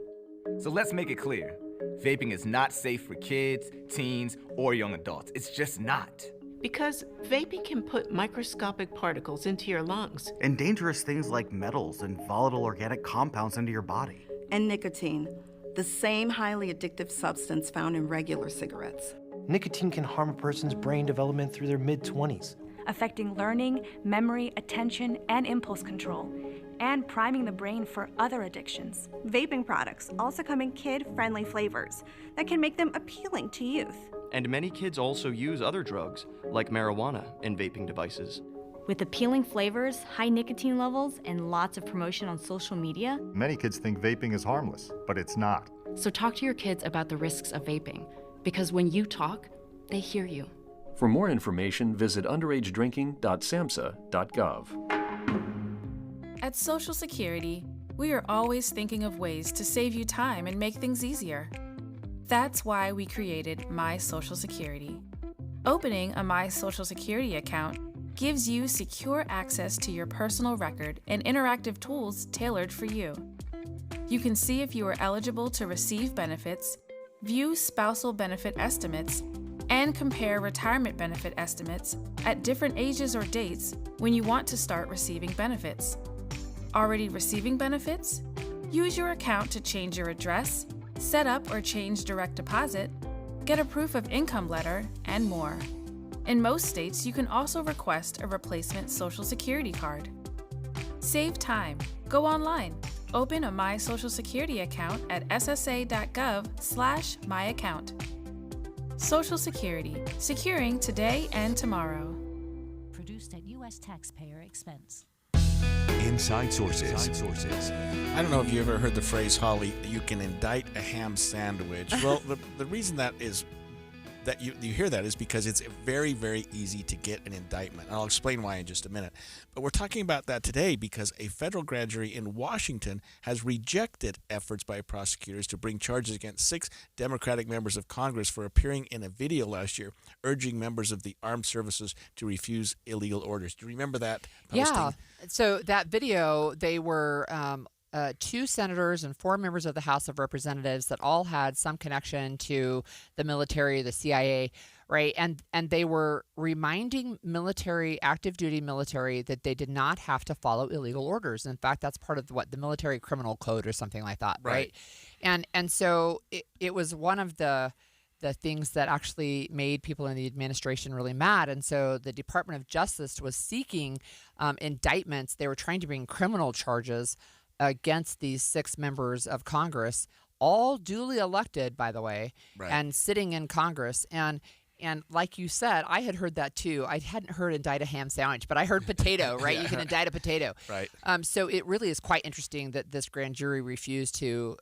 So let's make it clear. Vaping is not safe for kids, teens, or young adults. It's just not. Because vaping can put microscopic particles into your lungs. And dangerous things like metals and volatile organic compounds into your body. And nicotine, the same highly addictive substance found in regular cigarettes. Nicotine can harm a person's brain development through their mid-20s, affecting learning, memory, attention, and impulse control, and priming the brain for other addictions. Vaping products also come in kid-friendly flavors that can make them appealing to youth. And many kids also use other drugs, like marijuana, in vaping devices. With appealing flavors, high nicotine levels, and lots of promotion on social media, many kids think vaping is harmless, but it's not. So talk to your kids about the risks of vaping, because when you talk, they hear you. For more information, visit underagedrinking.samhsa.gov. At Social Security, we are always thinking of ways to save you time and make things easier. That's why we created My Social Security. Opening a My Social Security account gives you secure access to your personal record and interactive tools tailored for you. You can see if you are eligible to receive benefits, view spousal benefit estimates, and compare retirement benefit estimates at different ages or dates when you want to start receiving benefits. Already receiving benefits? Use your account to change your address, set up or change direct deposit, get a proof of income letter, and more. In most states, you can also request a replacement Social Security card. Save time. Go online. Open a My Social Security account at ssa.gov/myaccount. Social Security, securing today and tomorrow. Produced at U.S. taxpayer expense. Inside Sources. I don't know if you ever heard the phrase, Holly, you can indict a ham sandwich. Well, the reason that is that you hear that is because it's very, very easy to get an indictment. And I'll explain why in just a minute. But we're talking about that today because a federal grand jury in Washington has rejected efforts by prosecutors to bring charges against 6 Democratic members of Congress for appearing in a video last year urging members of the armed services to refuse illegal orders. Do you remember that posting? Yeah. So that video, they were 2 senators and 4 members of the House of Representatives that all had some connection to the military, the CIA, right? And they were reminding active duty military that they did not have to follow illegal orders. In fact, that's part of what the military criminal code or something like that, right? And so it was one of the things that actually made people in the administration really mad. And so the Department of Justice was seeking indictments. They were trying to bring criminal charges against these 6 members of Congress, all duly elected, by the way, and sitting in Congress. And like you said, I had heard that too. I hadn't heard indict a ham sandwich, but I heard potato, right? Yeah. You can indict a potato. Right. So it really is quite interesting that this grand jury refused to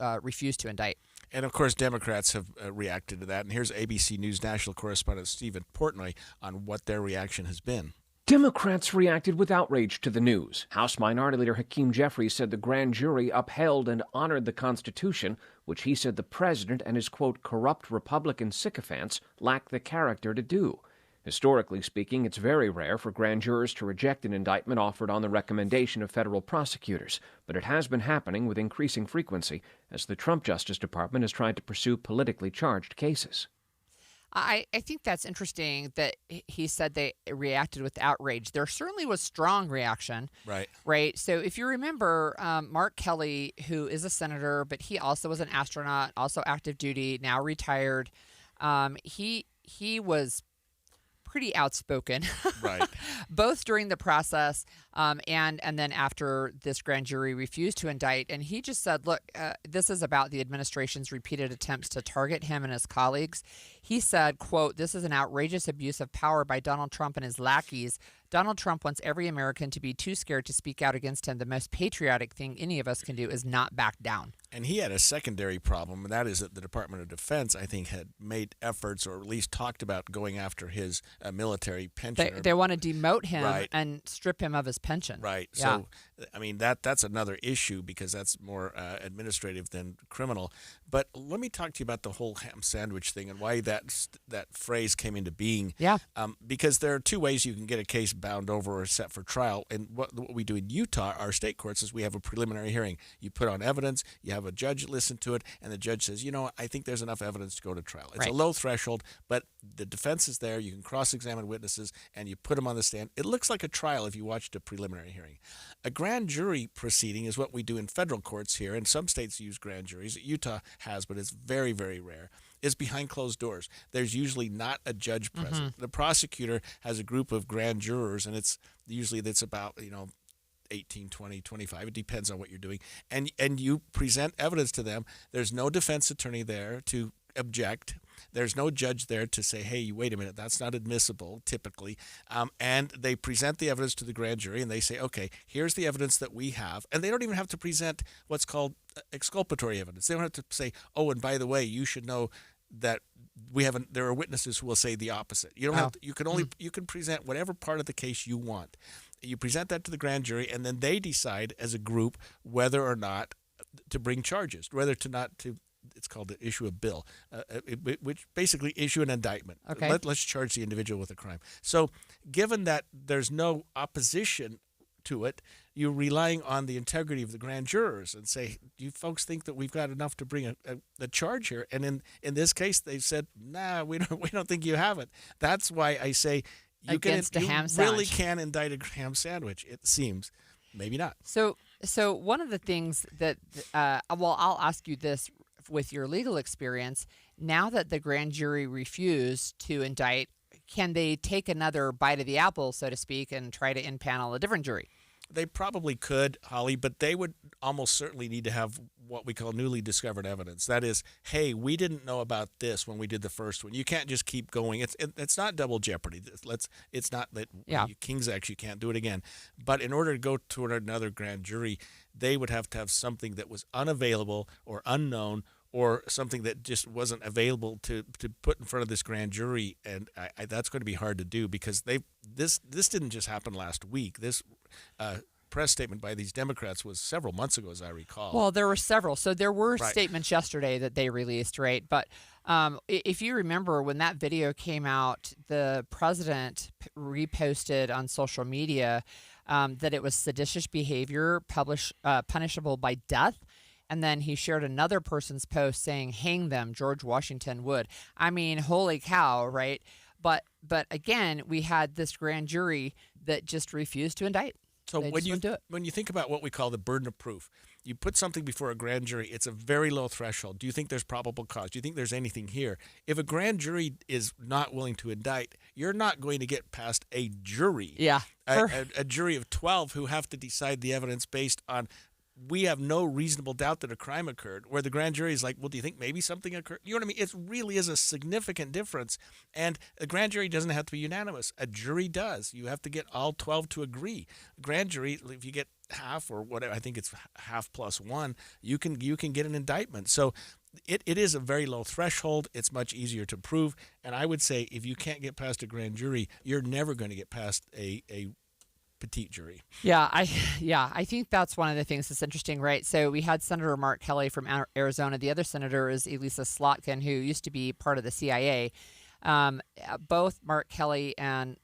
indict. And, of course, Democrats have reacted to that. And here's ABC News national correspondent Stephen Portnoy on what their reaction has been. Democrats reacted with outrage to the news. House Minority Leader Hakeem Jeffries said the grand jury upheld and honored the Constitution, which he said the president and his, quote, corrupt Republican sycophants lack the character to do. Historically speaking, it's very rare for grand jurors to reject an indictment offered on the recommendation of federal prosecutors, but it has been happening with increasing frequency as the Trump Justice Department has tried to pursue politically charged cases. I think that's interesting that he said they reacted with outrage. There certainly was strong reaction. Right. So if you remember, Mark Kelly, who is a senator, but he also was an astronaut, also active duty, now retired, he was pretty outspoken, right? Both during the process and then after this grand jury refused to indict. And he just said, look, this is about the administration's repeated attempts to target him and his colleagues. He said, quote, "This is an outrageous abuse of power by Donald Trump and his lackeys. Donald Trump wants every American to be too scared to speak out against him. The most patriotic thing any of us can do is not back down." And he had a secondary problem, and that is that the Department of Defense, I think, had made efforts or at least talked about going after his military pension. They want to demote him right. and strip him of his pension. Right. Yeah. So, I mean, that's another issue because that's more administrative than criminal. But let me talk to you about the whole ham sandwich thing and why that phrase came into being. Yeah. Because there are two ways you can get a case bound over or set for trial. And what we do in Utah, our state courts, is we have a preliminary hearing. You put on evidence, you have a judge listen to it, and the judge says, you know, I think there's enough evidence to go to trial. It's right. a low threshold, but the defense is there. You can cross-examine witnesses, and you put them on the stand. It looks like a trial if you watched a preliminary hearing. A grand jury proceeding is what we do in federal courts here, and some states use grand juries. Utah has, but it's very, very rare. Is behind closed doors. There's usually not a judge present. Mm-hmm. The prosecutor has a group of grand jurors, and it's usually about 18, 20, 25. It depends on what you're doing. And you present evidence to them. There's no defense attorney there to object. There's no judge there to say, hey, wait a minute, that's not admissible, typically. And they present the evidence to the grand jury, and they say, okay, here's the evidence that we have. And they don't even have to present what's called exculpatory evidence. They don't have to say, oh, and by the way, you should know that there are witnesses who will say the opposite. You don't have to, you can present whatever part of the case you want. You present that to the grand jury, and then they decide as a group whether or not to bring charges, whether to not to. It's called the issue a bill, which basically issue an indictment. Okay. Let's charge the individual with a crime. So given that there's no opposition to it, you're relying on the integrity of the grand jurors and say, do you folks think that we've got enough to bring a charge here? And in this case, they said, nah, we don't think you have it. That's why I say you really can indict a ham sandwich, it seems. Maybe not. So one of the things that, I'll ask you this with your legal experience. Now that the grand jury refused to indict, can they take another bite of the apple, so to speak, and try to impanel a different jury? They probably could, Holly, but they would almost certainly need to have what we call newly discovered evidence. That is, hey, we didn't know about this when we did the first one. You can't just keep going. It's not double jeopardy. It's not that King's X, you can't do it again. But in order to go toward another grand jury, they would have to have something that was unavailable or unknown or something that just wasn't available to put in front of this grand jury, and that's going to be hard to do because this didn't just happen last week. This press statement by these Democrats was several months ago, as I recall. Well, there were several. So there were right. statements yesterday that they released, right? But if you remember when that video came out, the president reposted on social media that it was seditious behavior, punishable by death. And then he shared another person's post saying, hang them, George Washington would. I mean, holy cow, right? But again, we had this grand jury that just refused to indict. So when you think about what we call the burden of proof, you put something before a grand jury, it's a very low threshold. Do you think there's probable cause? Do you think there's anything here? If a grand jury is not willing to indict, you're not going to get past a jury. Yeah. A jury of 12 who have to decide the evidence based on we have no reasonable doubt that a crime occurred, where the grand jury is like, well, do you think maybe something occurred? You know what I mean? It really is a significant difference. And a grand jury doesn't have to be unanimous. A jury does. You have to get all 12 to agree. A grand jury, if you get half or whatever, I think it's half plus one, you can get an indictment. So it is a very low threshold. It's much easier to prove. And I would say if you can't get past a grand jury, you're never going to get past a petite jury. Yeah, I think that's one of the things that's interesting, right? So we had Senator Mark Kelly from Arizona. The other senator is Elisa Slotkin, who used to be part of the CIA. Both Mark Kelly and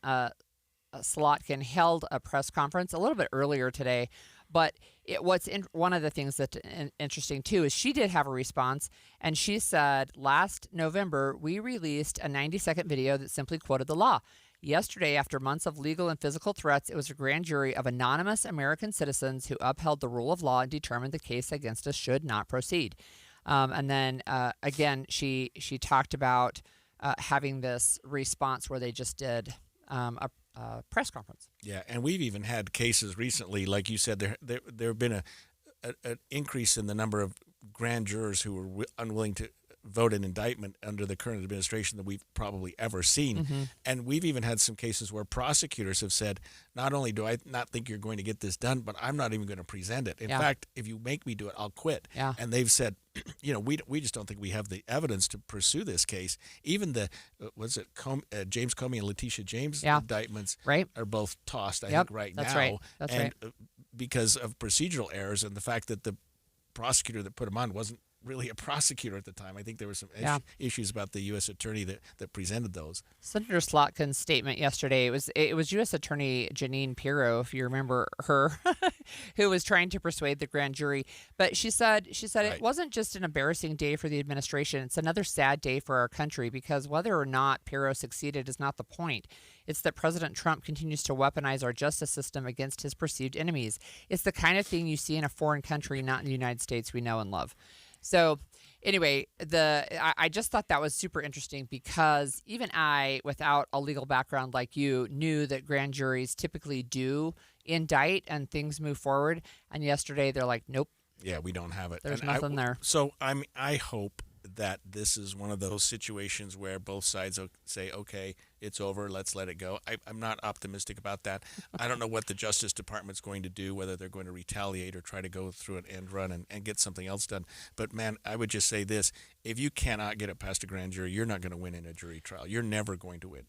Slotkin held a press conference a little bit earlier today. But one of the things that's interesting, too, is she did have a response, and she said, last November, we released a 90-second video that simply quoted the law. Yesterday, after months of legal and physical threats, it was a grand jury of anonymous American citizens who upheld the rule of law and determined the case against us should not proceed. And then, again, she talked about having this response where they just did a press conference. Yeah, and we've even had cases recently, like you said, there have been an increase in the number of grand jurors who were unwilling to vote an indictment under the current administration that we've probably ever seen. Mm-hmm. And we've even had some cases where prosecutors have said, not only do I not think you're going to get this done, but I'm not even going to present it. In fact, if you make me do it, I'll quit. Yeah. And they've said, we just don't think we have the evidence to pursue this case. Even the, James Comey and Letitia James indictments are both tossed, I think, right That's now. Right. That's right. Because of procedural errors and the fact that the prosecutor that put him on wasn't really a prosecutor at the time. I think there were some issues about the U.S. attorney that presented those. Senator Slotkin's statement yesterday, it was U.S. Attorney Jeanine Pirro, if you remember her, who was trying to persuade the grand jury. But she said it wasn't just an embarrassing day for the administration. It's another sad day for our country, because whether or not Pirro succeeded is not the point. It's that President Trump continues to weaponize our justice system against his perceived enemies. It's the kind of thing you see in a foreign country, not in the United States we know and love. So anyway, I just thought that was super interesting, because even I, without a legal background like you, knew that grand juries typically do indict and things move forward. And yesterday they're like, nope. Yeah, we don't have it. There's nothing there. So I hope that this is one of those situations where both sides say, okay, it's over, let's let it go. I'm not optimistic about that. I don't know what the Justice Department's going to do, whether they're going to retaliate or try to go through an end run and get something else done. But, man, I would just say this. If you cannot get it past a grand jury, you're not going to win in a jury trial. You're never going to win.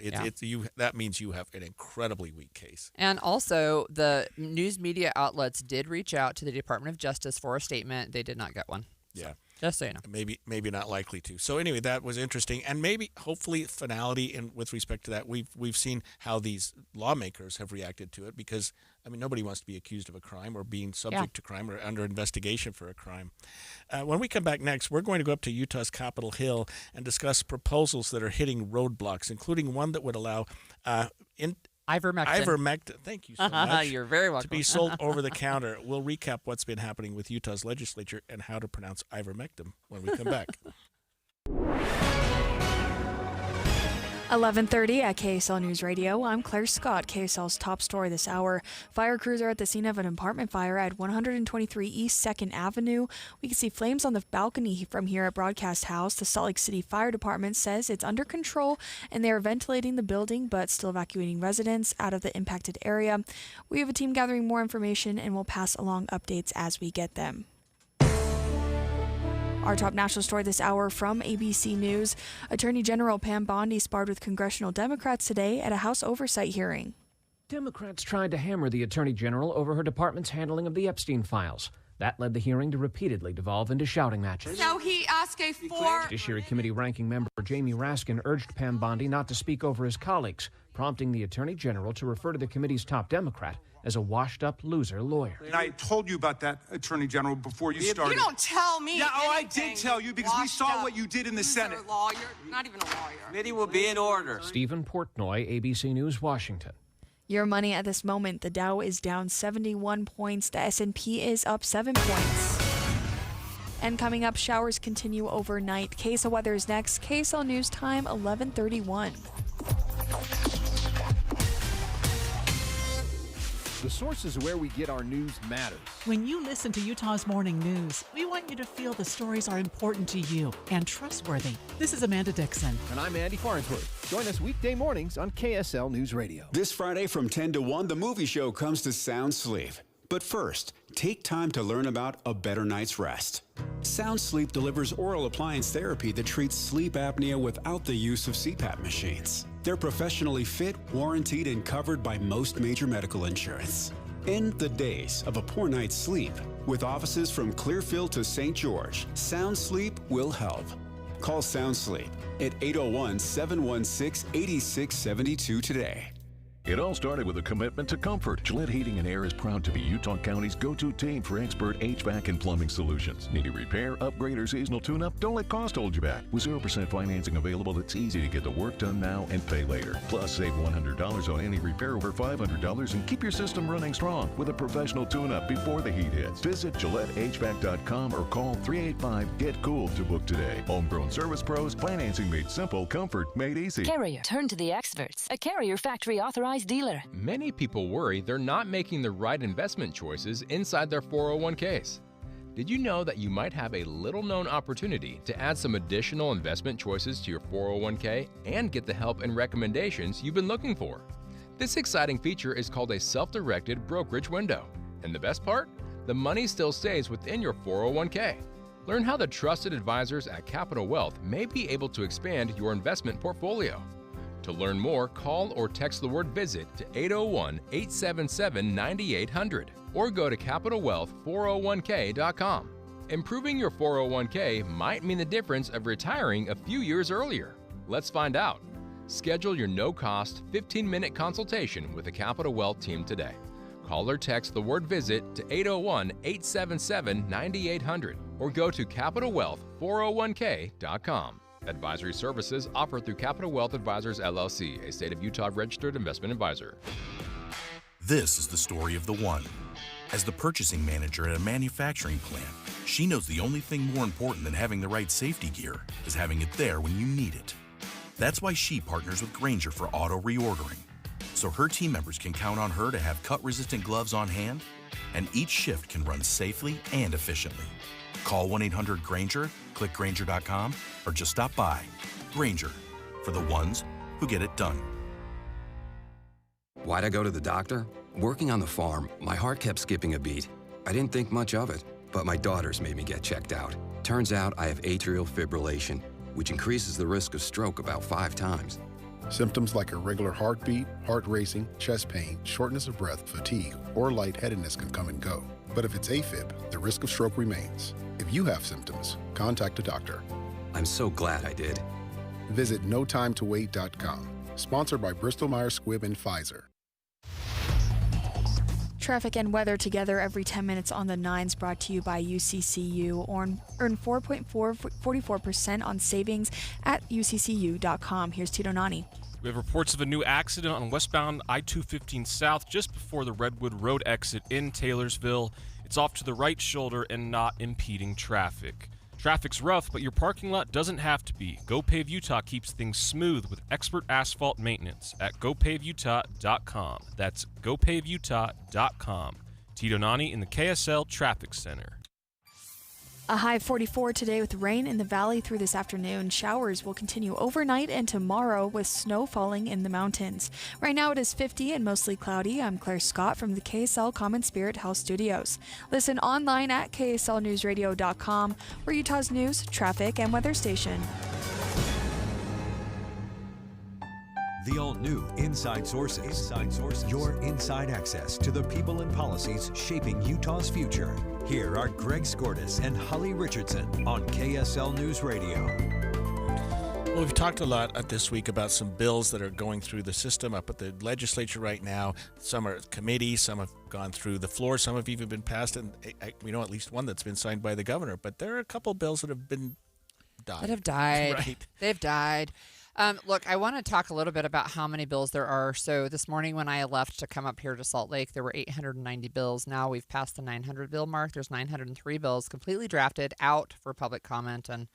That means you have an incredibly weak case. And also, the news media outlets did reach out to the Department of Justice for a statement. They did not get one. Yeah. Just so you know. Maybe not likely to. So anyway, that was interesting, and maybe hopefully finality with respect to that. We've seen how these lawmakers have reacted to it, because nobody wants to be accused of a crime or being subject to crime or under investigation for a crime. When we come back next, we're going to go up to Utah's Capitol Hill and discuss proposals that are hitting roadblocks, including one that would allow ivermectin. Thank you so much. You're very welcome. To be sold over the counter. We'll recap what's been happening with Utah's legislature and how to pronounce ivermectin when we come back. 11:30 at KSL News Radio. I'm Claire Scott. KSL's top story this hour. Fire crews are at the scene of an apartment fire at 123 East 2nd Avenue. We can see flames on the balcony from here at Broadcast House. The Salt Lake City Fire Department says it's under control and they are ventilating the building, but still evacuating residents out of the impacted area. We have a team gathering more information and will pass along updates as we get them. Our top national story this hour from ABC News. Attorney General Pam Bondi sparred with congressional Democrats today at a House oversight hearing. Democrats tried to hammer the Attorney General over her department's handling of the Epstein files. That led the hearing to repeatedly devolve into shouting matches. So he asked Judiciary Committee ranking member Jamie Raskin urged Pam Bondi not to speak over his colleagues, prompting the Attorney General to refer to the committee's top Democrat as a washed-up loser lawyer. And I told you about that, Attorney General, before you started. You don't tell me. Yeah, I did tell you, because we saw what you did in the Senate. You're a lawyer, not even a lawyer. Committee will be in order. Stephen Portnoy, ABC News, Washington. Your money at this moment. The Dow is down 71 points. The S&P is up 7 points. And coming up, showers continue overnight. KSL weather is next. KSL News Time, 11:31. The sources where we get our news matters. When you listen to Utah's Morning News, we want you to feel the stories are important to you and trustworthy. This is Amanda Dixon. And I'm Andy Farnsworth. Join us weekday mornings on KSL News Radio. This Friday from 10 to 1, the movie show comes to Sound Sleep. But first, take time to learn about a better night's rest. Sound Sleep delivers oral appliance therapy that treats sleep apnea without the use of CPAP machines. They're professionally fit, warranted, and covered by most major medical insurance. End the days of a poor night's sleep. With offices from Clearfield to St. George, Sound Sleep will help. Call Sound Sleep at 801-716-8672 today. It all started with a commitment to comfort. Gillette Heating and Air is proud to be Utah County's go-to team for expert HVAC and plumbing solutions. Need a repair, upgrade, or seasonal tune-up? Don't let cost hold you back. With 0% financing available, it's easy to get the work done now and pay later. Plus, save $100 on any repair over $500 and keep your system running strong with a professional tune-up before the heat hits. Visit GilletteHVAC.com or call 385-GET-COOL to book today. Homegrown service pros, financing made simple, comfort made easy. Carrier, turn to the experts. A Carrier factory authorized dealer. Many people worry they're not making the right investment choices inside their 401ks. Did you know that you might have a little-known opportunity to add some additional investment choices to your 401k and get the help and recommendations you've been looking for? This exciting feature is called a self-directed brokerage window. And the best part? The money still stays within your 401k. Learn how the trusted advisors at Capital Wealth may be able to expand your investment portfolio. To learn more, call or text the word VISIT to 801-877-9800 or go to CapitalWealth401k.com. Improving your 401k might mean the difference of retiring a few years earlier. Let's find out. Schedule your no-cost 15-minute consultation with the Capital Wealth team today. Call or text the word VISIT to 801-877-9800 or go to CapitalWealth401k.com. Advisory services offered through Capital Wealth Advisors, LLC, a state of Utah registered investment advisor. This is the story of the one. As the purchasing manager at a manufacturing plant, she knows the only thing more important than having the right safety gear is having it there when you need it. That's why she partners with Grainger for auto reordering, so her team members can count on her to have cut-resistant gloves on hand, and each shift can run safely and efficiently. Call 1-800-GRAINGER, click Grainger.com, or just stop by. Grainger, for the ones who get it done. Why'd I go to the doctor? Working on the farm, my heart kept skipping a beat. I didn't think much of it, but my daughters made me get checked out. Turns out I have atrial fibrillation, which increases the risk of stroke about 5 times. Symptoms like irregular heartbeat, heart racing, chest pain, shortness of breath, fatigue, or lightheadedness can come and go. But if it's AFib, the risk of stroke remains. If you have symptoms, contact a doctor. I'm so glad I did. Visit notimetowait.com. Sponsored by Bristol-Myers Squibb and Pfizer. Traffic and weather together every 10 minutes on the 9s, brought to you by UCCU. Earn 4.44% on savings at uccu.com. Here's Tito Nani. We have reports of a new accident on westbound I-215 South just before the Redwood Road exit in Taylorsville. It's off to the right shoulder and not impeding traffic. Traffic's rough, but your parking lot doesn't have to be. GoPave Utah keeps things smooth with expert asphalt maintenance at gopavutah.com. That's gopavutah.com. Tito Nani in the KSL Traffic Center. A high of 44 today with rain in the valley through this afternoon. Showers will continue overnight and tomorrow with snow falling in the mountains. Right now it is 50 and mostly cloudy. I'm Claire Scott from the KSL Common Spirit Health Studios. Listen online at kslnewsradio.com, we're Utah's news, traffic, and weather station. The all-new Inside Sources. Inside Sources. Your inside access to the people and policies shaping Utah's future. Here are Greg Skordas and Holly Richardson on KSL News Radio. Well, we've talked a lot this week about some bills that are going through the system up at the legislature right now. Some are committee, some have gone through the floor, some have even been passed, and we know at least one that's been signed by the governor. But there are a couple bills that have been died. That have died. Right. They've died. Look, I want to talk a little bit about how many bills there are. So this morning when I left to come up here to Salt Lake, there were 890 bills. Now we've passed the 900 bill mark. There's 903 bills completely drafted out for public comment and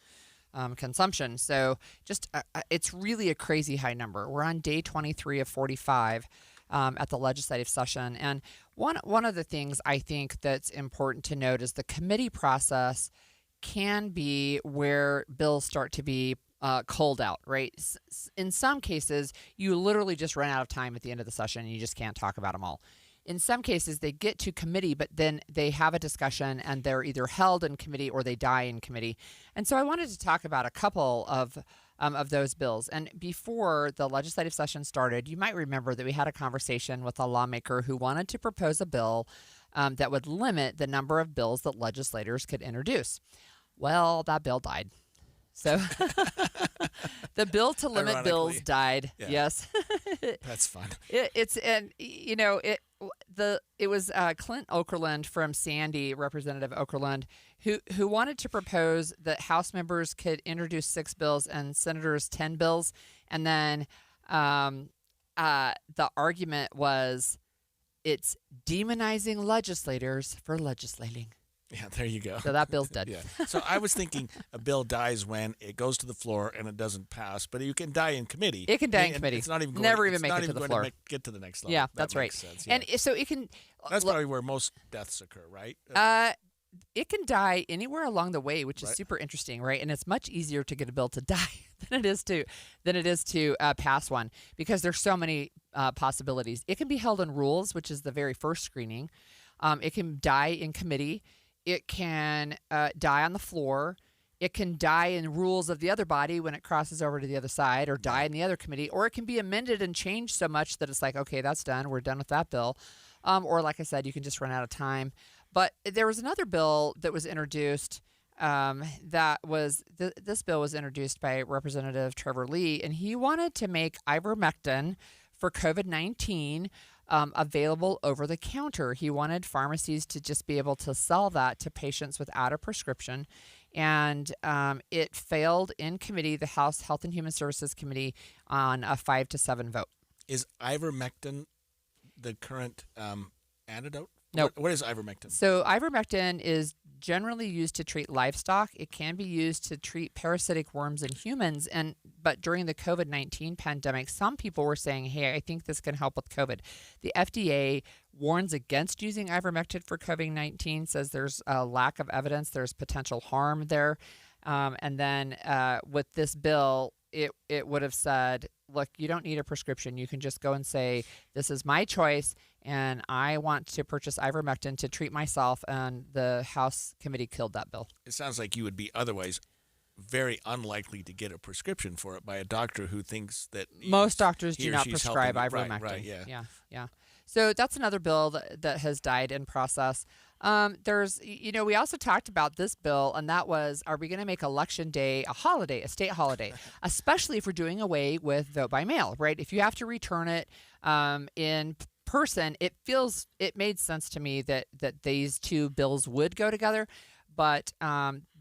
consumption. So just it's really a crazy high number. We're on day 23 of 45 at the legislative session. And one of the things I think that's important to note is the committee process can be where bills start to be culled out, right? In some cases, you literally just run out of time at the end of the session and you just can't talk about them all. In some cases, they get to committee, but then they have a discussion and they're either held in committee or they die in committee. And so I wanted to talk about a couple of those bills. And before the legislative session started, you might remember that we had a conversation with a lawmaker who wanted to propose a bill that would limit the number of bills that legislators could introduce. Well, that bill died. So the bill to limit bills died. Yeah. Yes. That's fun. It was Clint Okerlund from Sandy, Representative Okerlund, who wanted to propose that House members could introduce 6 bills and senators 10 bills, and then the argument was it's demonizing legislators for legislating. Yeah, there you go. So that bill's dead. Yeah. So I was thinking a bill dies when it goes to the floor and it doesn't pass, but you can die in committee. It can die in committee. It's not even never going, even make it to the floor. Get to the next level. Yeah, that that's right. Sense, yeah. And so it can. That's probably where most deaths occur, right? It can die anywhere along the way, which is super interesting, right? And it's much easier to get a bill to die than it is to pass one, because there's so many possibilities. It can be held in rules, which is the very first screening. It can die in committee. It can die on the floor. It can die in rules of the other body when it crosses over to the other side, or die in the other committee, or it can be amended and changed so much that it's like, okay, that's done. We're done with that bill. Or like I said, you can just run out of time. But there was another bill that was introduced this bill was introduced by Representative Trevor Lee, and he wanted to make ivermectin for COVID-19 available over the counter. He wanted pharmacies to just be able to sell that to patients without a prescription. And it failed in committee, the House Health and Human Services Committee, on a 5-7 vote. Is ivermectin the current antidote? No. What is ivermectin? So ivermectin is generally used to treat livestock. It can be used to treat parasitic worms in humans. But during the COVID-19 pandemic, some people were saying, hey, I think this can help with COVID. The FDA warns against using ivermectin for COVID-19, says there's a lack of evidence, there's potential harm there. And then with this bill, it would have said, look, you don't need a prescription. You can just go and say, this is my choice, and I want to purchase ivermectin to treat myself, and the House committee killed that bill. It sounds like you would be otherwise very unlikely to get a prescription for it by a doctor who thinks that most doctors he do or not she's prescribe helping. ivermectin. Right, yeah. So that's another bill that has died in process. We also talked about this bill, and that was, are we going to make Election Day a holiday, a state holiday, especially if we're doing away with vote by mail, right? If you have to return it in person, it made sense to me that these two bills would go together, but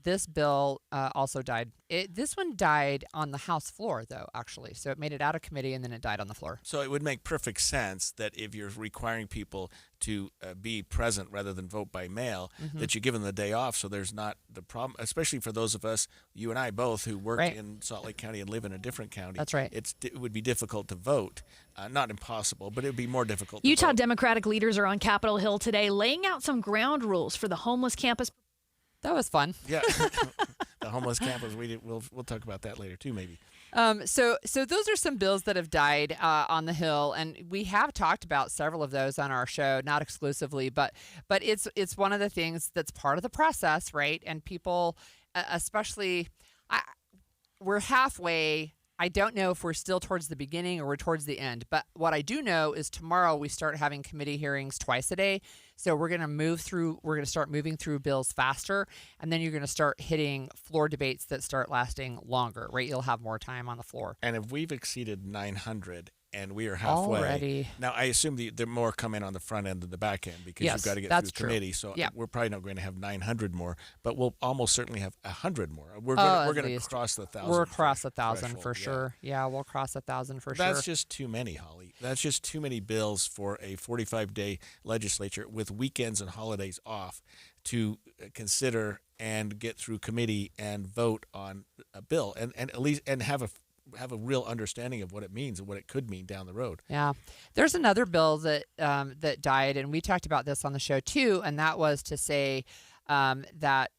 this bill also died. This one died on the House floor, though, actually. So it made it out of committee, and then it died on the floor. So it would make perfect sense that if you're requiring people to be present rather than vote by mail, that you give them the day off, so there's not the problem, especially for those of us, you and I both, who work in Salt Lake County and live in a different county. That's right. It would be difficult to vote. Not impossible, but it would be more difficult to Utah vote. Democratic leaders are on Capitol Hill today laying out some ground rules for the homeless campus. That was fun. Yeah. The homeless campus, we'll talk about that later too, maybe. So those are some bills that have died on the Hill, and we have talked about several of those on our show, not exclusively, but it's one of the things that's part of the process, right? And people, especially, we're halfway. I don't know if we're still towards the beginning or we're towards the end, but what I do know is tomorrow we start having committee hearings twice a day. So we're going to start moving through bills faster, and then you're going to start hitting floor debates that start lasting longer, right? You'll have more time on the floor. And if we've exceeded 900 and we are halfway. Already. Now, I assume the more come in on the front end than the back end, because Yes, you've got to get that's through true. committee. So Yeah. we're probably not going to have 900 more, but we'll almost certainly have 100 more. We're at going to least. cross the 1,000. We'll cross 1,000 threshold, for sure. Yeah, we'll cross 1,000 for sure. That's just too many, Holly. That's just too many bills for a 45-day legislature with weekends and holidays off to consider and get through committee and vote on a bill, and at least have a real understanding of what it means and what it could mean down the road. Yeah. There's another bill that died, and we talked about this on the show too, and that was to say that,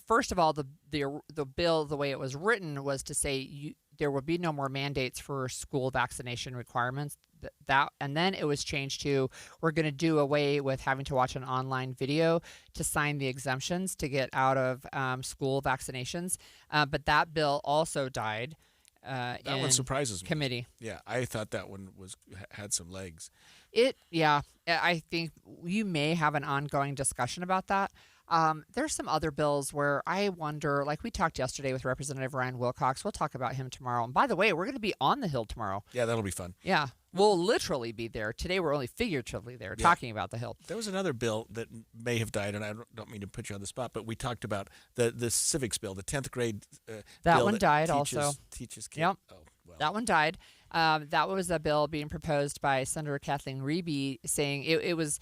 first of all, the bill, the way it was written, was to say there would be no more mandates for school vaccination requirements. And then it was changed to, we're going to do away with having to watch an online video to sign the exemptions to get out of school vaccinations. But that bill also died. That one surprises me. Committee. Yeah, I thought that one had some legs. I think you may have an ongoing discussion about that. There's some other bills where I wonder, like we talked yesterday with Representative Ryan Wilcox. We'll talk about him tomorrow. And by the way, we're going to be on the Hill tomorrow. Yeah, that'll be fun. Yeah. We'll literally be there. Today we're only figuratively there talking about the Hill. There was another bill that may have died, and I don't mean to put you on the spot, but we talked about the civics bill, the 10th grade that bill one that died teaches kids. Yep. Oh, well. That one died. That was a bill being proposed by Senator Kathleen Reeby, saying it was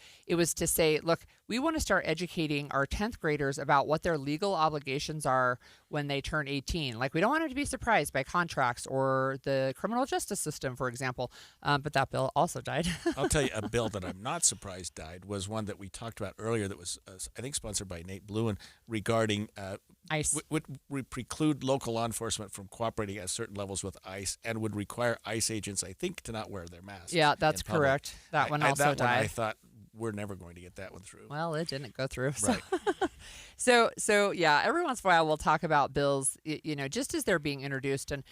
to say, look, we want to start educating our 10th graders about what their legal obligations are when they turn 18. Like, we don't want them to be surprised by contracts or the criminal justice system, for example. But that bill also died. I'll tell you, a bill that I'm not surprised died was one that we talked about earlier that was, I think, sponsored by Nate Bluen regarding ICE. Would preclude local law enforcement from cooperating at certain levels with ICE and would require ICE agents, I think, to not wear their masks. Yeah, that's correct. That one also died. I thought, we're never going to get that one through. Well, it didn't go through. Right. So yeah, every once in a while we'll talk about bills, just as they're being introduced. And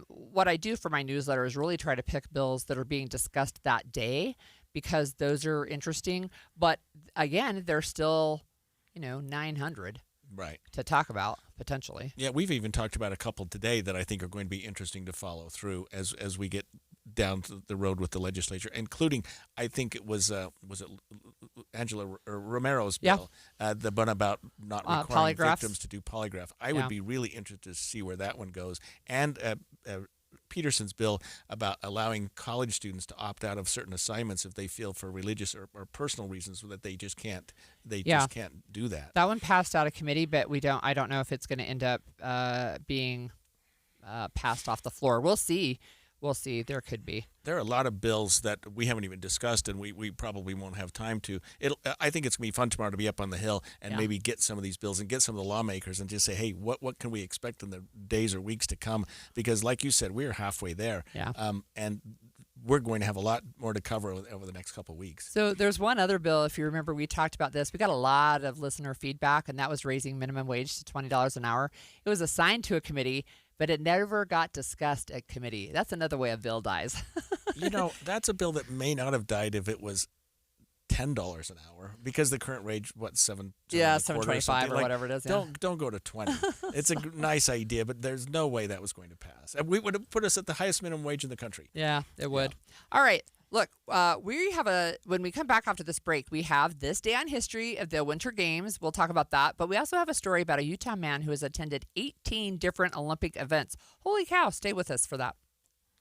what I do for my newsletter is really try to pick bills that are being discussed that day, because those are interesting. But again, they're still, 900 right to talk about potentially. Yeah, we've even talked about a couple today that I think are going to be interesting to follow through as we get down the road with the legislature, including, I think it was it Angela Romero's bill, the one about not requiring victims to do polygraph. I would be really interested to see where that one goes. And Peterson's bill about allowing college students to opt out of certain assignments if they feel for religious or personal reasons that they just can't just can't do that. That one passed out of committee, but I don't know if it's going to end up being passed off the floor. We'll see. There could be. There are a lot of bills that we haven't even discussed, and we probably won't have time to. I think it's going to be fun tomorrow to be up on the Hill and maybe get some of these bills and get some of the lawmakers and just say, hey, what can we expect in the days or weeks to come? Because like you said, we're halfway there. Yeah. And we're going to have a lot more to cover over the next couple of weeks. So there's one other bill, if you remember, we talked about this. We got a lot of listener feedback, and that was raising minimum wage to $20 an hour. It was assigned to a committee, but it never got discussed at committee. That's another way a bill dies. That's a bill that may not have died if it was $10 an hour, because the current wage, $7.25 or whatever it is. Don't go to 20. It's a nice idea, but there's no way that was going to pass. We would have put us at the highest minimum wage in the country. Yeah, it would. All right. Look, when we come back after this break, we have this day on history of the Winter Games. We'll talk about that. But we also have a story about a Utah man who has attended 18 different Olympic events. Holy cow, stay with us for that.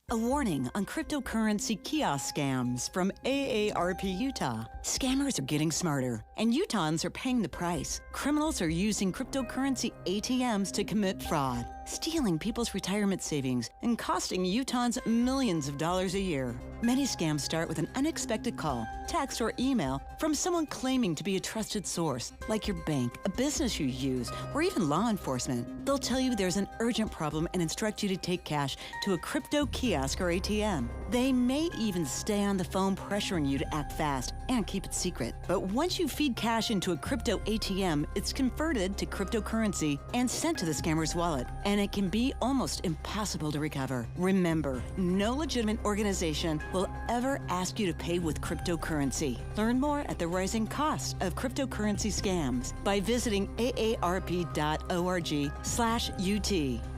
A warning on cryptocurrency kiosk scams from AARP Utah. Scammers are getting smarter, and Utahns are paying the price. Criminals are using cryptocurrency ATMs to commit fraud, stealing people's retirement savings and costing Utahns millions of dollars a year. Many scams start with an unexpected call, text, or email from someone claiming to be a trusted source, like your bank, a business you use, or even law enforcement. They'll tell you there's an urgent problem and instruct you to take cash to a crypto kiosk or ATM. They may even stay on the phone pressuring you to act fast and keep it secret. But once you feed cash into a crypto ATM, it's converted to cryptocurrency and sent to the scammer's wallet, and it can be almost impossible to recover. Remember, no legitimate organization will ever ask you to pay with cryptocurrency. Learn more at the rising cost of cryptocurrency scams by visiting aarp.org/UT.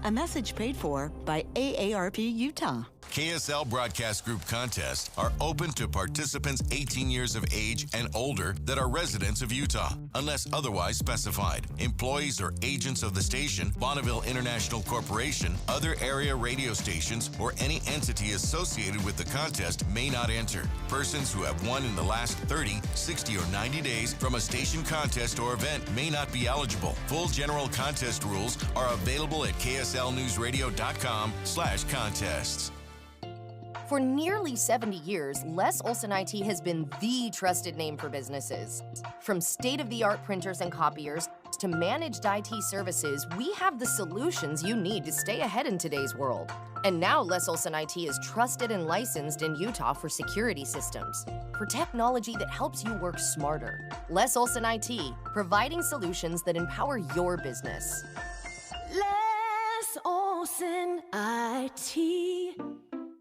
A message paid for by AARP Utah. KSL Broadcast Group contests are open to participants 18 years of age and older that are residents of Utah, unless otherwise specified. Employees or agents of the station, Bonneville International Corporation, other area radio stations, or any entity associated with the contest may not enter. Persons who have won in the last 30, 60, or 90 days from a station contest or event may not be eligible. Full general contest rules are available at kslnewsradio.com/contests. For nearly 70 years, Les Olson IT has been the trusted name for businesses. From state-of-the-art printers and copiers to managed IT services, we have the solutions you need to stay ahead in today's world. And now Les Olson IT is trusted and licensed in Utah for security systems, for technology that helps you work smarter. Les Olson IT, providing solutions that empower your business. Les Olson IT.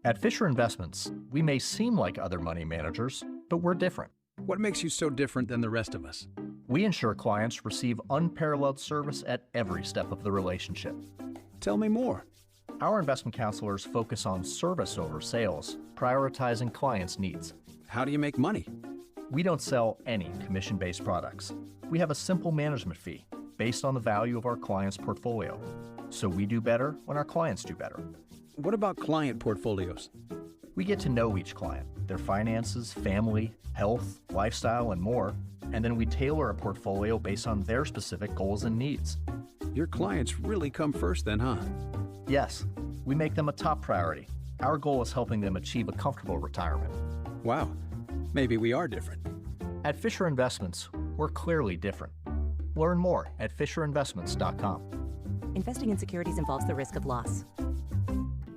At Fisher Investments, we may seem like other money managers, but we're different. What makes you so different than the rest of us? We ensure clients receive unparalleled service at every step of the relationship. Tell me more. Our investment counselors focus on service over sales, prioritizing clients' needs. How do you make money? We don't sell any commission-based products. We have a simple management fee based on the value of our client's portfolio. So we do better when our clients do better. What about client portfolios? We get to know each client, their finances, family, health, lifestyle, and more, and then we tailor a portfolio based on their specific goals and needs. Your clients really come first then, huh? Yes, we make them a top priority. Our goal is helping them achieve a comfortable retirement. Wow, maybe we are different. At Fisher Investments, we're clearly different. Learn more at FisherInvestments.com. Investing in securities involves the risk of loss.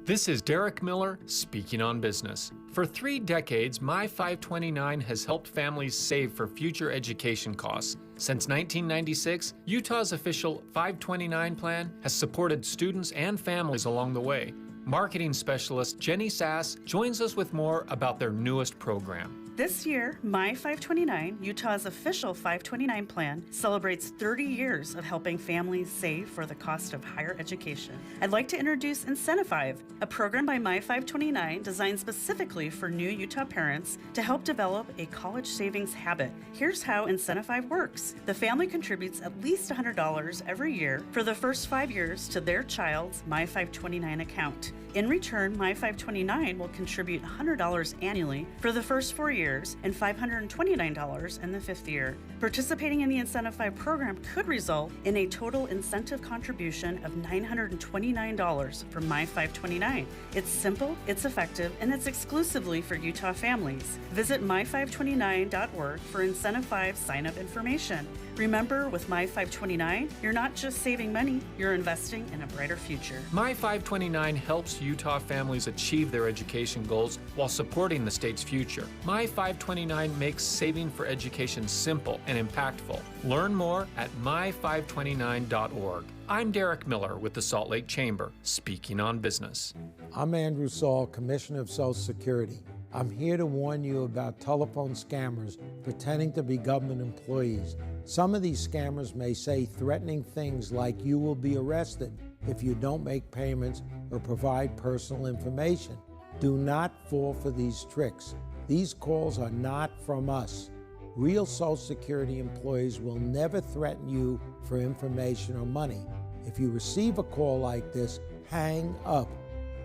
This is Derek Miller speaking on business. For 3 decades, My 529 has helped families save for future education costs. Since 1996, Utah's official 529 plan has supported students and families along the way. Marketing specialist Jenny Sass joins us with more about their newest program. This year, My 529, Utah's official 529 plan, celebrates 30 years of helping families save for the cost of higher education. I'd like to introduce Incentivive, a program by My 529 designed specifically for new Utah parents to help develop a college savings habit. Here's how Incentivive works. The family contributes at least $100 every year for the first 5 years to their child's My 529 account. In return, My 529 will contribute $100 annually for the first 4 years and $529 in the 5th year. Participating in the Incentivive program could result in a total incentive contribution of $929 from My 529. It's simple, it's effective, and it's exclusively for Utah families. Visit my529.org for Incentivive sign-up information. Remember, with My 529, you're not just saving money, you're investing in a brighter future. My 529 helps Utah families achieve their education goals while supporting the state's future. My 529 makes saving for education simple and impactful. Learn more at my529.org. I'm Derek Miller with the Salt Lake Chamber, speaking on business. I'm Andrew Saul, Commissioner of Social Security. I'm here to warn you about telephone scammers pretending to be government employees. Some of these scammers may say threatening things like you will be arrested if you don't make payments or provide personal information. Do not fall for these tricks. These calls are not from us. Real Social Security employees will never threaten you for information or money. If you receive a call like this, hang up.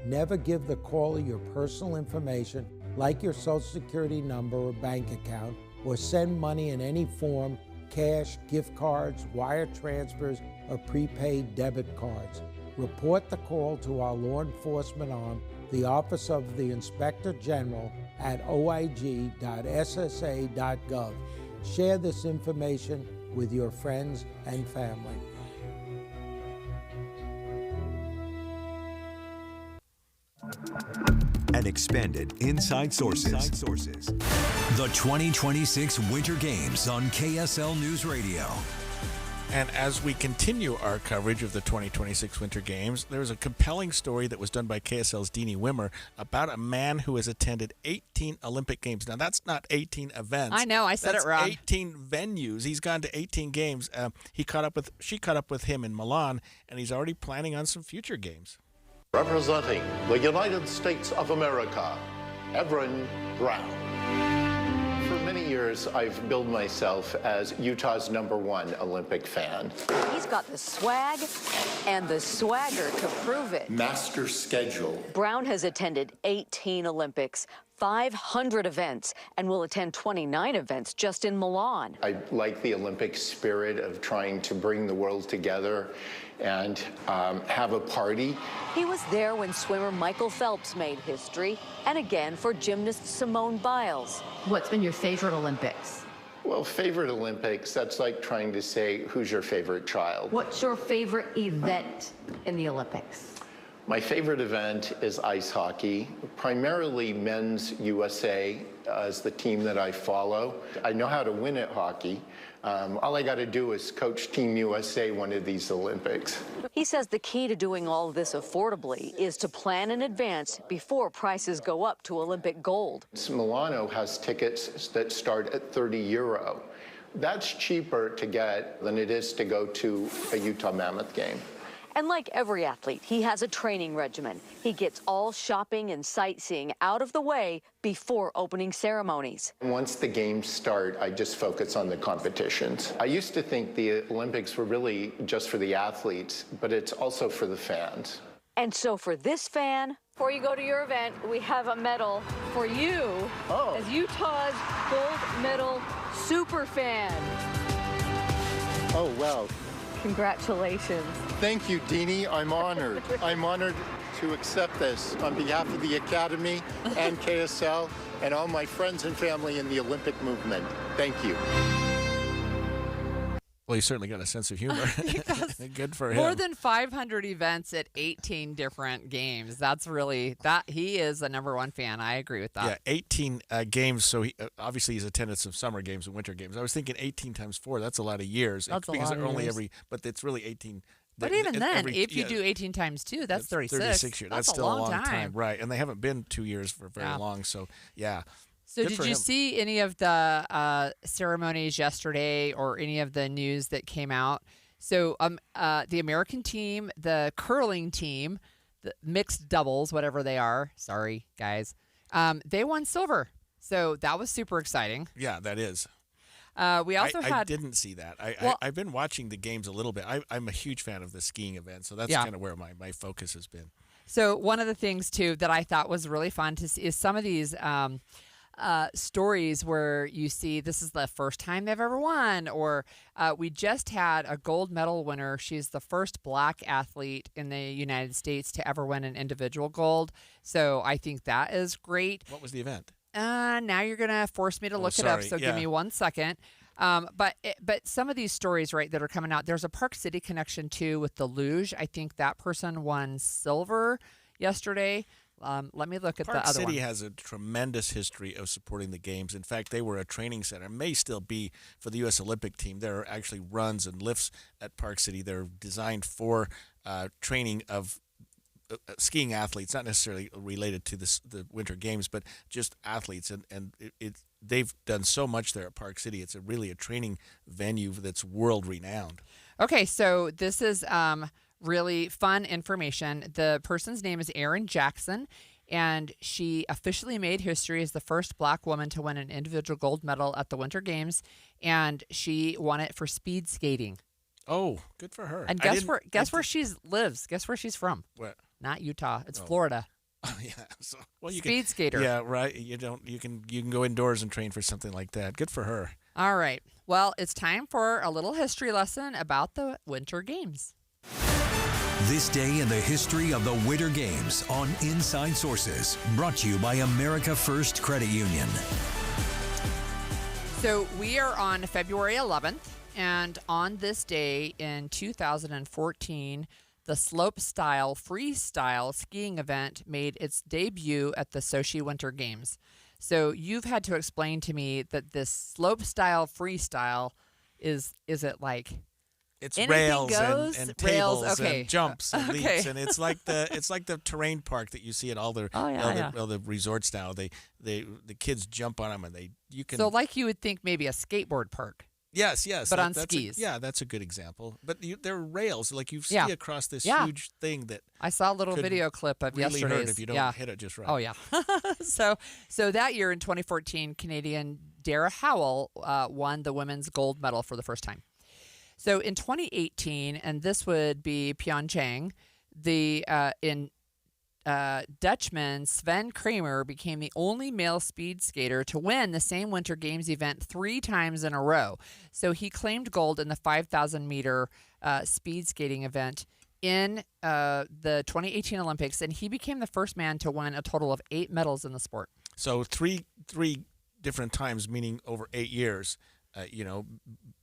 Never give the caller your personal information, like your Social Security number or bank account, or send money in any form, cash, gift cards, wire transfers, or prepaid debit cards. Report the call to our law enforcement arm, the Office of the Inspector General, at oig.ssa.gov. Share this information with your friends and family. And expanded Inside Sources. The 2026 Winter Games on KSL News Radio. And as we continue our coverage of the 2026 Winter Games, there's a compelling story that was done by KSL's Deanie Wimmer about a man who has attended 18 Olympic Games. Now, that's not 18 events. I know, I said it wrong. 18 venues. He's gone to 18 games. She caught up with him in Milan, and he's already planning on some future games. Representing the United States of America, Everin Brown. For many years, I've billed myself as Utah's #1 Olympic fan. He's got the swag and the swagger to prove it. Master schedule. Brown has attended 18 Olympics, 500 events, and will attend 29 events just in Milan. I like the Olympic spirit of trying to bring the world together and have a party. He was there when swimmer Michael Phelps made history, and again for gymnast Simone Biles. What's been your favorite Olympics? Well, favorite Olympics, that's like trying to say, who's your favorite child? What's your favorite event in the Olympics? My favorite event is ice hockey, primarily men's USA as the team that I follow. I know how to win at hockey. All I got to do is coach Team USA one of these Olympics. He says the key to doing all of this affordably is to plan in advance before prices go up to Olympic gold. Milano has tickets that start at €30. That's cheaper to get than it is to go to a Utah Mammoth game. And like every athlete, he has a training regimen. He gets all shopping and sightseeing out of the way before opening ceremonies. Once the games start, I just focus on the competitions. I used to think the Olympics were really just for the athletes, but it's also for the fans. And so for this fan, before you go to your event, we have a medal for you as Utah's gold medal super fan. Oh, wow. Congratulations. Thank you, Deanie. I'm honored. I'm honored to accept this on behalf of the Academy and KSL and all my friends and family in the Olympic movement. Thank you. Well, he's certainly got a sense of humor. Good for him. More than 500 events at 18 different games. That's really he is the number one fan. I agree with that. Yeah, 18 games. So he, obviously he's attended some summer games and winter games. I was thinking 18 times 4. That's a lot of years. That's because a lot of only years. But it's really 18. But even then, if you do 18 times 2, that's 36. 36 years. That's still a long time. Right. And they haven't been 2 years for very long. So, yeah. So Good did for you him. see any of the ceremonies yesterday or any of the news that came out? So the American team, the curling team, the mixed doubles, whatever they are, sorry, guys, they won silver. So that was super exciting. Yeah, that is. We also I had... didn't see that. Well- I've been watching the games a little bit. I'm a huge fan of the skiing event, so that's Yeah. kind of where my focus has been. So one of the things, too, that I thought was really fun to see is some of these stories where you see this is the first time they've ever won, or we just had a gold medal winner. She's the first black athlete in the United States to ever win an individual gold. So I think that is great. What was the event? Now you're going to force me to look it up, so give me 1 second. But some of these stories, right, that are coming out, there's a Park City connection, too, with the luge. I think that person won silver yesterday. Let me look at Park the other City one. has a tremendous history of supporting the games. In fact, they were a training center, may still be for the U.S. Olympic team. There are actually runs and lifts at Park City. They're designed for training of skiing athletes, not necessarily related to the Winter Games, but just athletes. And they've done so much there at Park City. It's really a training venue that's world-renowned. Okay, so this is really fun information. The person's name is Erin Jackson, and she officially made history as the first black woman to win an individual gold medal at the Winter Games, and she won it for speed skating. Oh, good for her. And guess where she lives? Guess where she's from? Where? Not Utah. It's Florida. Oh, yeah. So, Speed skater. Yeah, right. You can go indoors and train for something like that. Good for her. All right. Well, it's time for a little history lesson about the Winter Games. This day in the history of the Winter Games on Inside Sources, brought to you by America First Credit Union. So we are on February 11th, and on this day in 2014, the slopestyle freestyle skiing event made its debut at the Sochi Winter Games. So you've had to explain to me that this slopestyle freestyle is it like it's anything rails goes? and Rails, tables okay. and jumps and Okay. leaps, and it's like the terrain park that you see at all the all the resorts now. The kids jump on them and you can. So like you would think maybe a skateboard park. Yes. But on that's skis. That's a good example. But there are rails, like you see Yeah. across this Yeah. huge thing that I saw a little could video clip of really yesterday's. hurt if you don't hit it just right. Oh yeah. So that year in 2014, Canadian Dara Howell won the women's gold medal for the first time. So in 2018, and this would be Pyeongchang, the Dutchman Sven Kramer became the only male speed skater to win the same Winter Games event 3 times in a row. So he claimed gold in the 5,000-meter speed skating event in the 2018 Olympics, and he became the first man to win a total of 8 medals in the sport. So three different times, meaning over 8 years.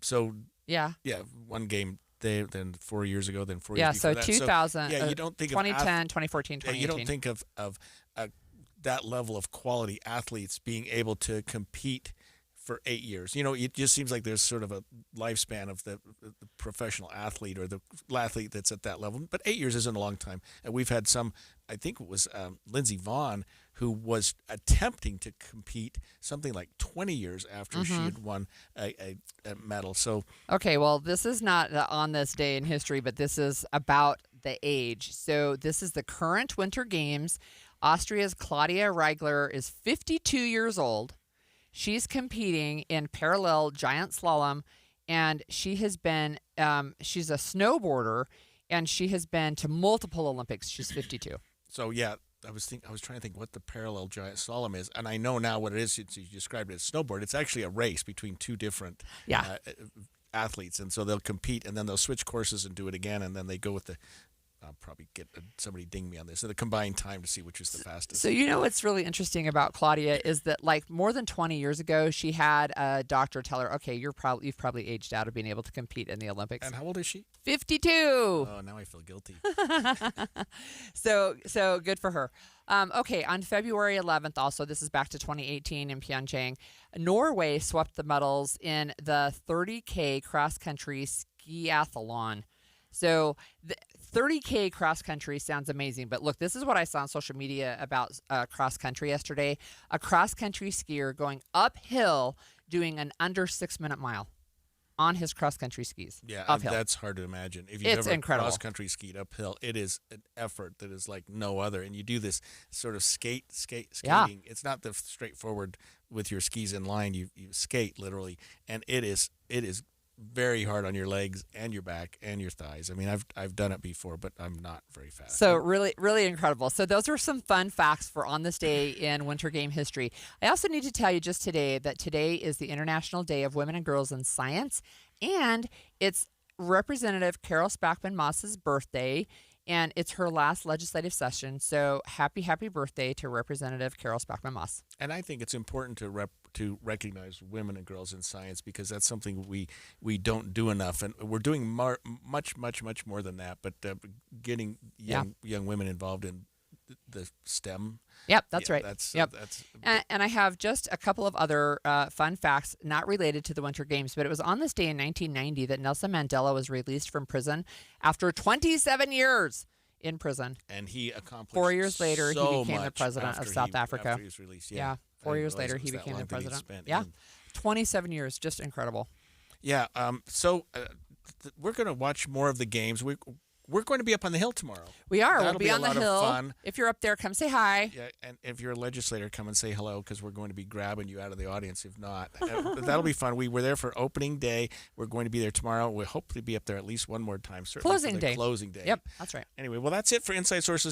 So yeah, one game. Then 4 years ago, then 4 yeah, years before so that. 2000, so, you don't think 2010, 2014, 2018. You don't think of that level of quality athletes being able to compete for 8 years. It just seems like there's sort of a lifespan of the professional athlete or the athlete that's at that level. But 8 years isn't a long time. And we've had some I think it was Lindsey Vonn, who was attempting to compete something like 20 years after she had won a medal. So okay, well, this is not on this day in history, but this is about the age. So this is the current Winter Games. Austria's Claudia Reigler is 52 years old. She's competing in parallel giant slalom, and she has been she's a snowboarder, and she has been to multiple Olympics. She's 52. So yeah, I was trying to think what the parallel giant slalom is, and I know now what it is. You described it as snowboard. It's actually a race between two different athletes, and so they'll compete, and then they'll switch courses and do it again, and then they go with the. I'll probably get somebody ding me on this. So the combined time to see which is the fastest. So you know what's really interesting about Claudia is that like more than 20 years ago, she had a doctor tell her, "Okay, you've probably aged out of being able to compete in the Olympics." And how old is she? 52. Oh, now I feel guilty. So good for her. Okay, on February 11th, also, this is back to 2018 in Pyeongchang, Norway swept the medals in the 30K cross-country skiathlon. So the 30K cross-country sounds amazing, but look, this is what I saw on social media about cross-country yesterday. A cross-country skier going uphill doing an under 6-minute mile on his cross-country skis. Yeah, uphill. That's hard to imagine. If you've It's ever incredible. cross-country skied uphill, it is an effort that is like no other. And you do this sort of skating. Yeah. It's not the straightforward with your skis in line. You skate literally, and it is very hard on your legs and your back and your thighs. I mean, I've done it before, but I'm not very fast. So really, really incredible. So those are some fun facts for on this day in Winter Game history. I also need to tell you just today that today is the International Day of Women and Girls in Science, and it's Representative Carol Spackman Moss's birthday, and it's her last legislative session. So happy birthday to Representative Carol Spackman Moss. And I think it's important to recognize women and girls in science because that's something we don't do enough, and we're doing much more than that. But getting young women involved in the STEM. Yep, that's right. That's and I have just a couple of other fun facts not related to the Winter Games, but it was on this day in 1990 that Nelson Mandela was released from prison after 27 years in prison. And he accomplished 4 years later, so he became the much president of South Africa. After he was released, yeah. 4 years later, he became the president. Yeah, 27 years, just incredible. Yeah. So we're going to watch more of the games. We're going to be up on the Hill tomorrow. We are. That'll We'll be on the a lot Hill. of fun. If you're up there, come say hi. Yeah, and if you're a legislator, come and say hello because we're going to be grabbing you out of the audience. If not, that'll be fun. We were there for opening day. We're going to be there tomorrow. We'll hopefully be up there at least one more time. Certainly Closing day. Closing day. Yep, that's right. Anyway, well, that's it for Inside Sources.